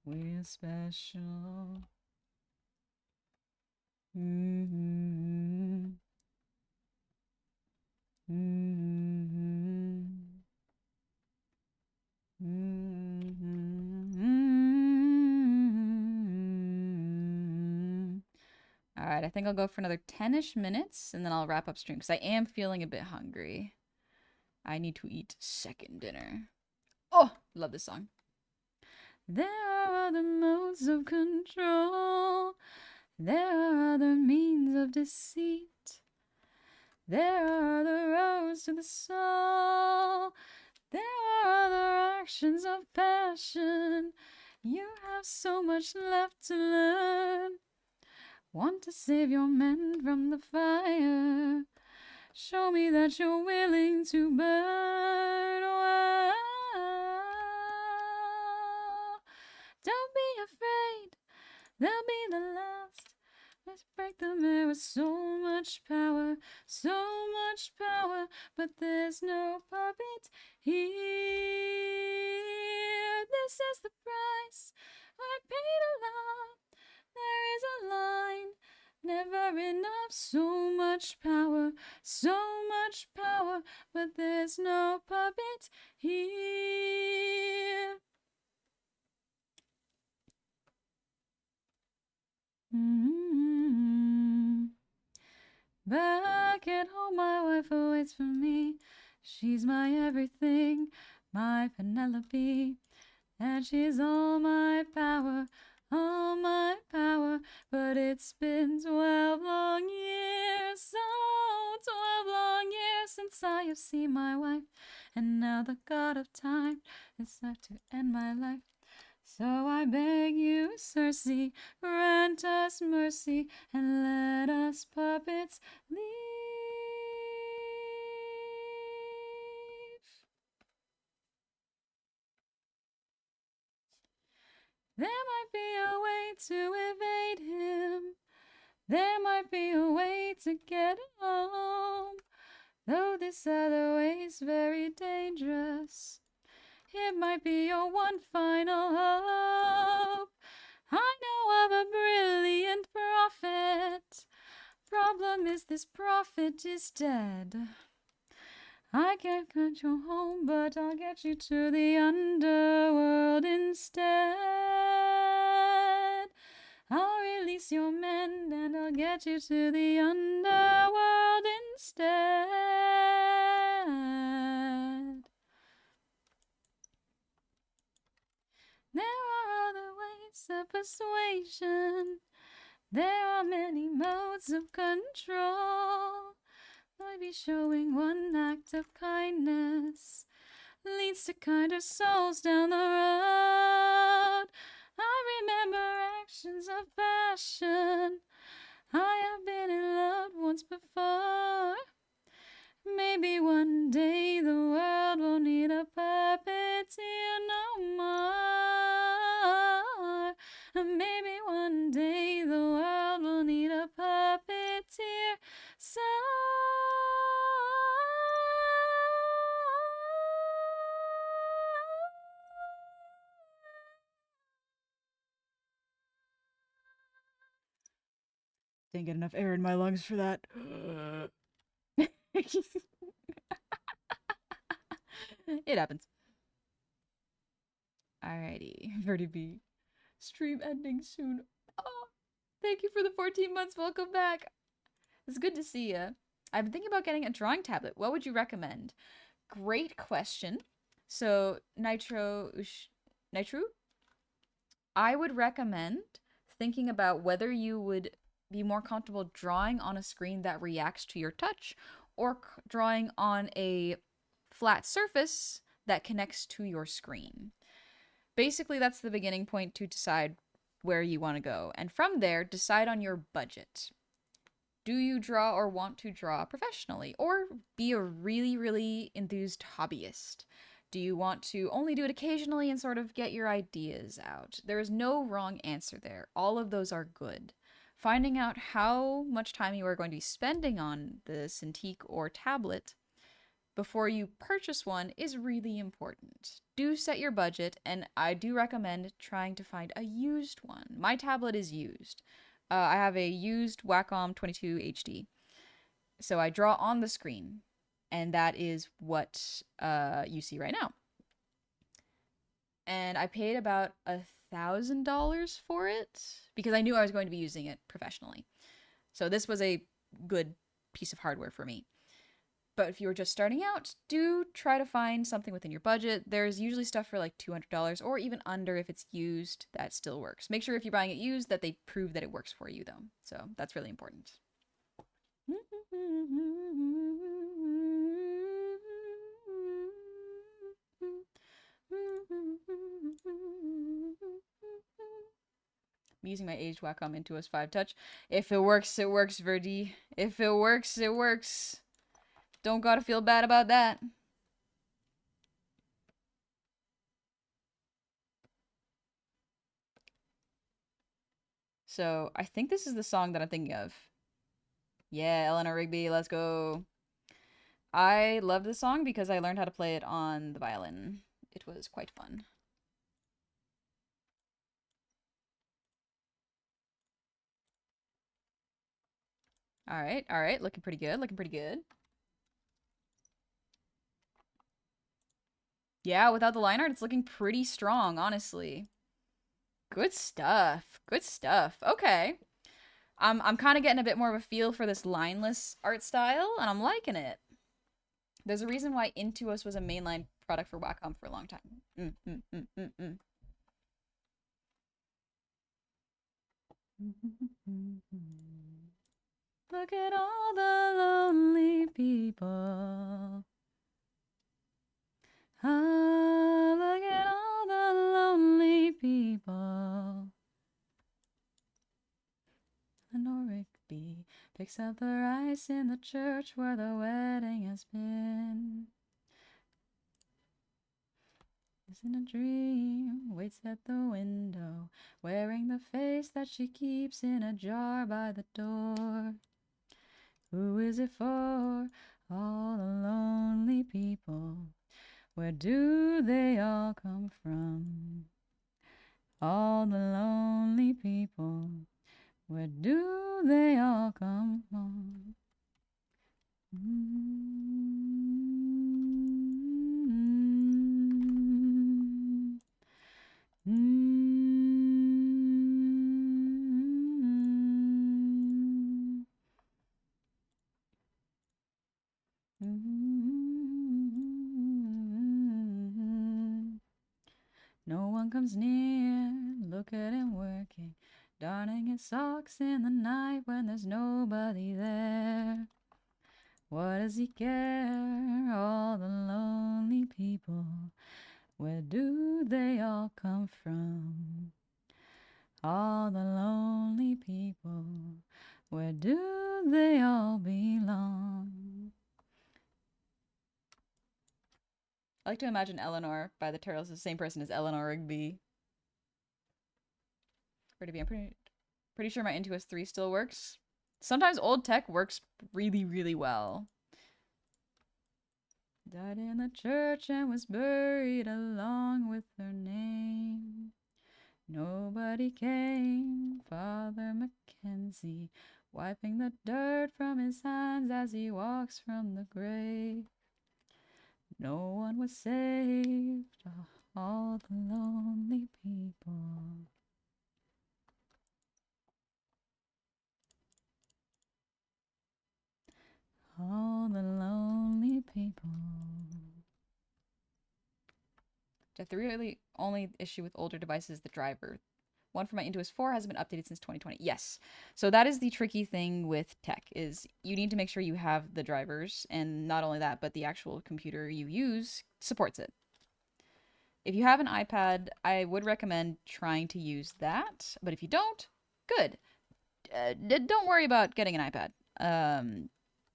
We're special. I think I'll go for another 10-ish minutes and then I'll wrap up stream because I am feeling a bit hungry. I need to eat second dinner. Oh, love this song. There are other modes of control. There are other means of deceit. There are other roads to the soul. There are other actions of passion. You have so much left to learn. Want to save your men from the fire. Show me that you're willing to burn. Wow. Don't be afraid, they'll be the last. Let's break the mirror with so much power, but there's no puppet here. This is the price I paid a lot. There is a line, never enough. So much power, but there's no puppet here. Back at home, my wife awaits for me. She's my everything, my Penelope. And she's all my power, but it's been 12 long years, 12 long years since I have seen my wife, and now the god of time is set to end my life. So I beg you, Circe, grant us mercy, and let us puppets leave. There might be a way to evade him. There might be a way to get home. Though this other way's very dangerous. It might be your one final hope. I know of a brilliant prophet. Problem is this prophet is dead. I can't get you home, but I'll get you to the underworld instead. I'll release your men and I'll get you to the underworld instead. There are other ways of persuasion. There are many modes of control. Maybe showing one act of kindness leads to kinder souls down the road. I remember actions of passion. I have been in love once before. Maybe one day the world won't need a puppeteer no more. Maybe one day the world will need a puppeteer. So didn't get enough air in my lungs for that. It happens. Alrighty, Verdi B. Stream ending soon. Oh, thank you for the 14 months. Welcome back. It's good to see you. I've been thinking about getting a drawing tablet. What would you recommend? Great question. So, Nitro, I would recommend thinking about whether you would be more comfortable drawing on a screen that reacts to your touch or drawing on a flat surface that connects to your screen. Basically, that's the beginning point to decide where you want to go. And from there, decide on your budget. Do you draw or want to draw professionally? Or be a really, really enthused hobbyist? Do you want to only do it occasionally and sort of get your ideas out? There is no wrong answer there. All of those are good. Finding out how much time you are going to be spending on the Cintiq or tablet before you purchase one is really important. Do set your budget, and I do recommend trying to find a used one. My tablet is used. I have a used Wacom 22 HD. So I draw on the screen, and that is what you see right now. And I paid about $1,000 for it because I knew I was going to be using it professionally. So this was a good piece of hardware for me. But if you were just starting out, do try to find something within your budget. There's usually stuff for like $200 or even under if it's used. That still works. Make sure if you're buying it used that they prove that it works for you, though. So that's really important. I'm using my aged Wacom Intuos 5 Touch. If it works, it works, Verdi. If it works, it works. Don't gotta feel bad about that. So I think this is the song that I'm thinking of. Yeah, Eleanor Rigby, let's go. I love this song because I learned how to play it on the violin. It was quite fun. All right, looking pretty good, looking pretty good. Yeah, without the line art, it's looking pretty strong, honestly. Good stuff. Good stuff. Okay. I'm kind of getting a bit more of a feel for this lineless art style, and I'm liking it. There's a reason why Intuos was a mainline product for Wacom for a long time. Look at all the lonely people. Ah, look at all the lonely people. Eleanor Rigby picks up the rice in the church where the wedding has been. Is in a dream, waits at the window, wearing the face that she keeps in a jar by the door. Who is it for? All the lonely people. Where do they all come from? All the lonely people. Where do they all come from? No one comes near, look at him working, darning his socks in the night when there's nobody there. What does he care? All the lonely people, where do they all come from? All the lonely people, where do they all belong? I like to imagine Eleanor by the Turtles is the same person as Eleanor Rigby. I'm pretty sure my Intuos 3 still works. Sometimes old tech works really, really well. Died in the church and was buried along with her name. Nobody came, Father Mackenzie, wiping the dirt from his hands as he walks from the grave. No one was saved, all the lonely people. All the lonely people. The really only issue with older devices is the driver. One for my Intuos 4 hasn't been updated since 2020. Yes. So that is the tricky thing with tech is you need to make sure you have the drivers, and not only that, but the actual computer you use supports it. If you have an iPad, I would recommend trying to use that. But if you don't, good. Don't worry about getting an iPad.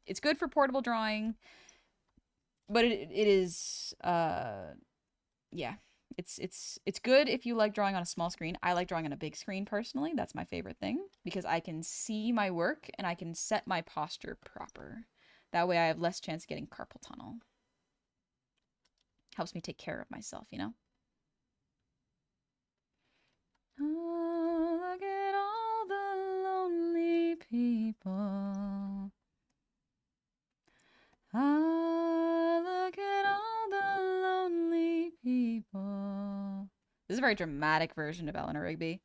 It's good for portable drawing, but it is yeah. It's good if you like drawing on a small screen. I like drawing on a big screen personally. That's my favorite thing because I can see my work and I can set my posture proper. That way I have less chance of getting carpal tunnel. Helps me take care of myself, you know? Oh, look at all the lonely people. Ah, look at all the lonely people. This is a very dramatic version of Eleanor Rigby.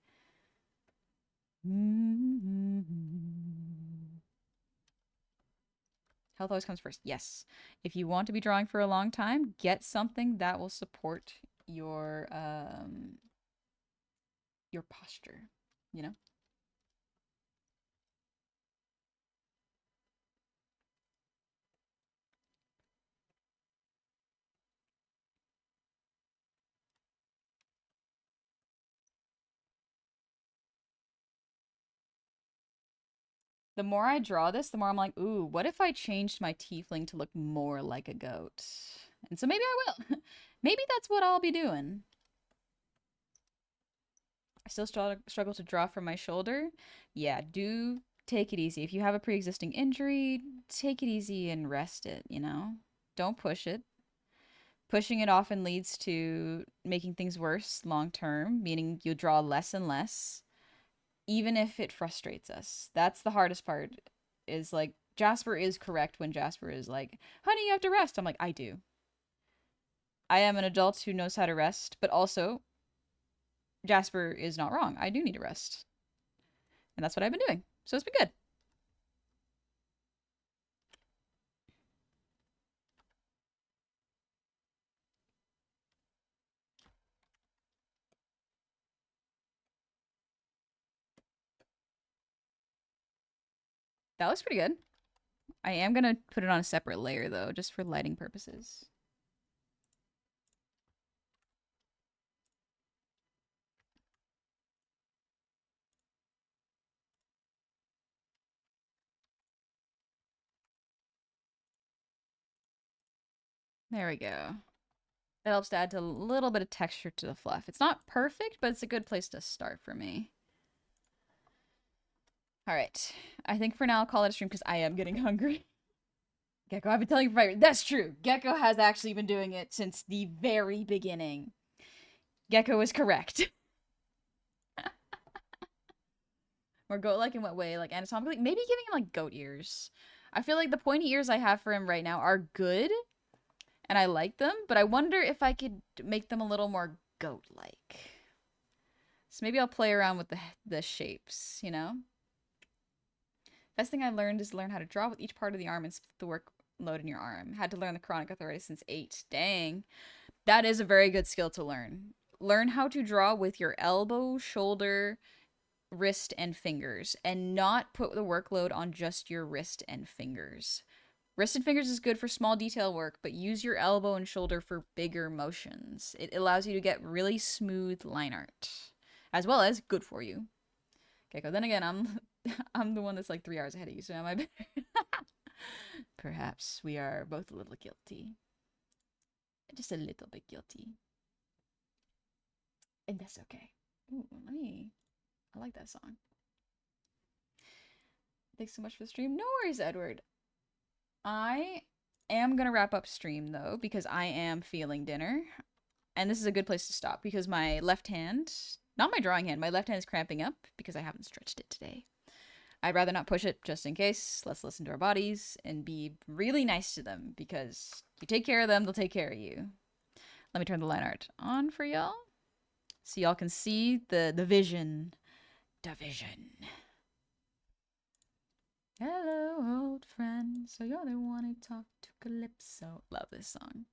Health always comes first. Yes. If you want to be drawing for a long time, get something that will support your posture, you know? The more I draw this, the more I'm like, ooh, what if I changed my tiefling to look more like a goat? And so maybe I will. Maybe that's what I'll be doing. I still struggle to draw from my shoulder. Yeah, do take it easy. If you have a pre-existing injury, take it easy and rest it, you know? Don't push it. Pushing it often leads to making things worse long term, meaning you draw less and less, even if it frustrates us. That's the hardest part, is like, Jasper is correct when Jasper is like, honey, you have to rest. I'm like, I do. I am an adult who knows how to rest, but also Jasper is not wrong. I do need to rest. And that's what I've been doing. So it's been good. That looks pretty good. I am going to put it on a separate layer, though, just for lighting purposes. There we go. That helps to add a little bit of texture to the fluff. It's not perfect, but it's a good place to start for me. All right. I think for now I'll call it a stream because I am getting hungry. Gecko, I've been telling you for that's true. Gecko has actually been doing it since the very beginning. Gecko is correct. Or goat like in what way? Like anatomically? Maybe giving him like goat ears. I feel like the pointy ears I have for him right now are good. And I like them, but I wonder if I could make them a little more goat-like. So maybe I'll play around with the shapes, you know? Best thing I learned is learn how to draw with each part of the arm and split the workload in your arm. Had to learn the chronic arthritis since 8. Dang. That is a very good skill to learn. Learn how to draw with your elbow, shoulder, wrist, and fingers, and not put the workload on just your wrist and fingers. Wrist and fingers is good for small detail work, but use your elbow and shoulder for bigger motions. It allows you to get really smooth line art, as well as good for you. Gecko. Then again, I'm the one that's like 3 hours ahead of you, so am I better? Perhaps we are both a little guilty. Just a little bit guilty. And that's okay. Ooh, I like that song. Thanks so much for the stream. No worries, Edward. I am going to wrap up stream, though, because I am feeling dinner. And this is a good place to stop, because my left hand, not my drawing hand, my left hand is cramping up because I haven't stretched it today. I'd rather not push it just in case. Let's listen to our bodies and be really nice to them, because you take care of them, they'll take care of you. Let me turn the line art on for y'all, so y'all can see the vision. The vision. Hello, old friend. So you're the one who talked to Calypso. Love this song.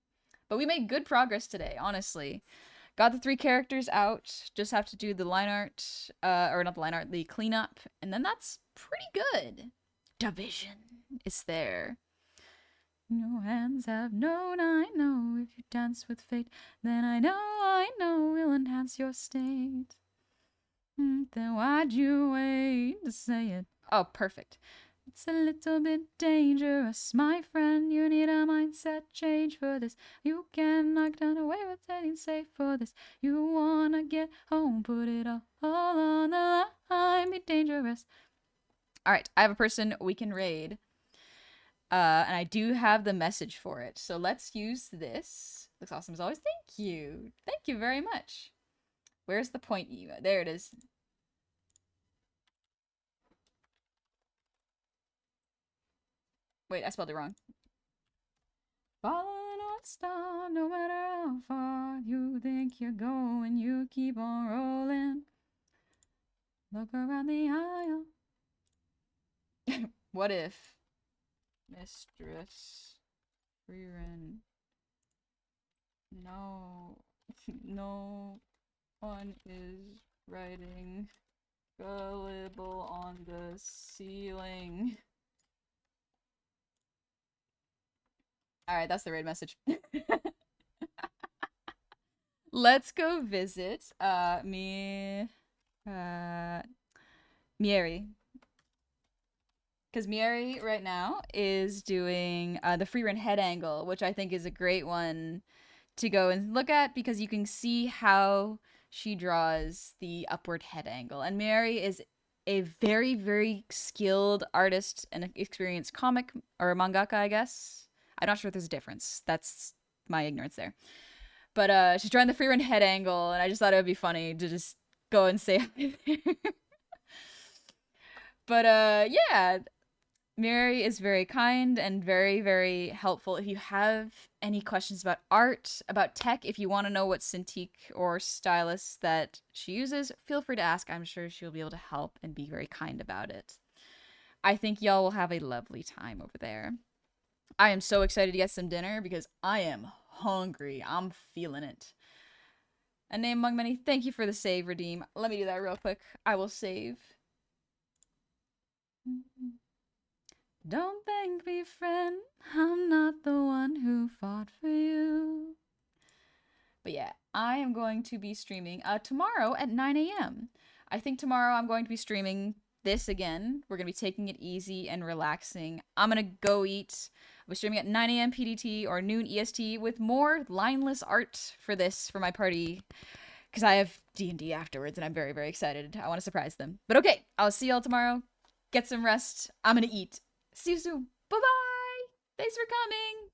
But we made good progress today, honestly. Got the 3 characters out. Just have to do the line art, or not the line art, the cleanup. And then that's pretty good. Division is there. Your hands have known, I know. If you dance with fate, then I know we'll enhance your state. Then why'd you wait to say it? Oh, perfect. It's a little bit dangerous, my friend. You need a mindset change for this. You cannot get away with anything safe for this. You wanna get home, put it all on the line, be dangerous. Alright, I have a person we can raid. And I do have the message for it. So let's use this. Looks awesome as always. Thank you. Thank you very much. Where's the point? There it is. Wait, I spelled it wrong. Following on star, no matter how far you think you're going, you keep on rolling. Look around the aisle. What if Mistress. Rerun. No. No one is writing gullible on the ceiling. Alright, that's the raid message. Let's go visit Mieri. Because Mieri right now is doing the free run head angle, which I think is a great one to go and look at because you can see how she draws the upward head angle. And Mieri is a very, very skilled artist and experienced comic or mangaka, I guess. I'm not sure if there's a difference. That's my ignorance there. But she's drawing the free run head angle, and I just thought it would be funny to just go and say hi there. But yeah, Mary is very kind and very, very helpful. If you have any questions about art, about tech, if you want to know what Cintiq or stylus that she uses, feel free to ask. I'm sure she'll be able to help and be very kind about it. I think y'all will have a lovely time over there. I am so excited to get some dinner because I am hungry. I'm feeling it. A name among many. Thank you for the save, Redeem. Let me do that real quick. I will save. Don't thank me, friend. I'm not the one who fought for you. But yeah, I am going to be streaming tomorrow at 9 a.m. I think tomorrow I'm going to be streaming this again. We're going to be taking it easy and relaxing. I'm going to go eat. I'll be streaming at 9 a.m. PDT or noon EST with more lineless art for this, for my party. Because I have D&D afterwards and I'm very, very excited. I want to surprise them. But okay, I'll see y'all tomorrow. Get some rest. I'm going to eat. See you soon. Bye-bye. Thanks for coming.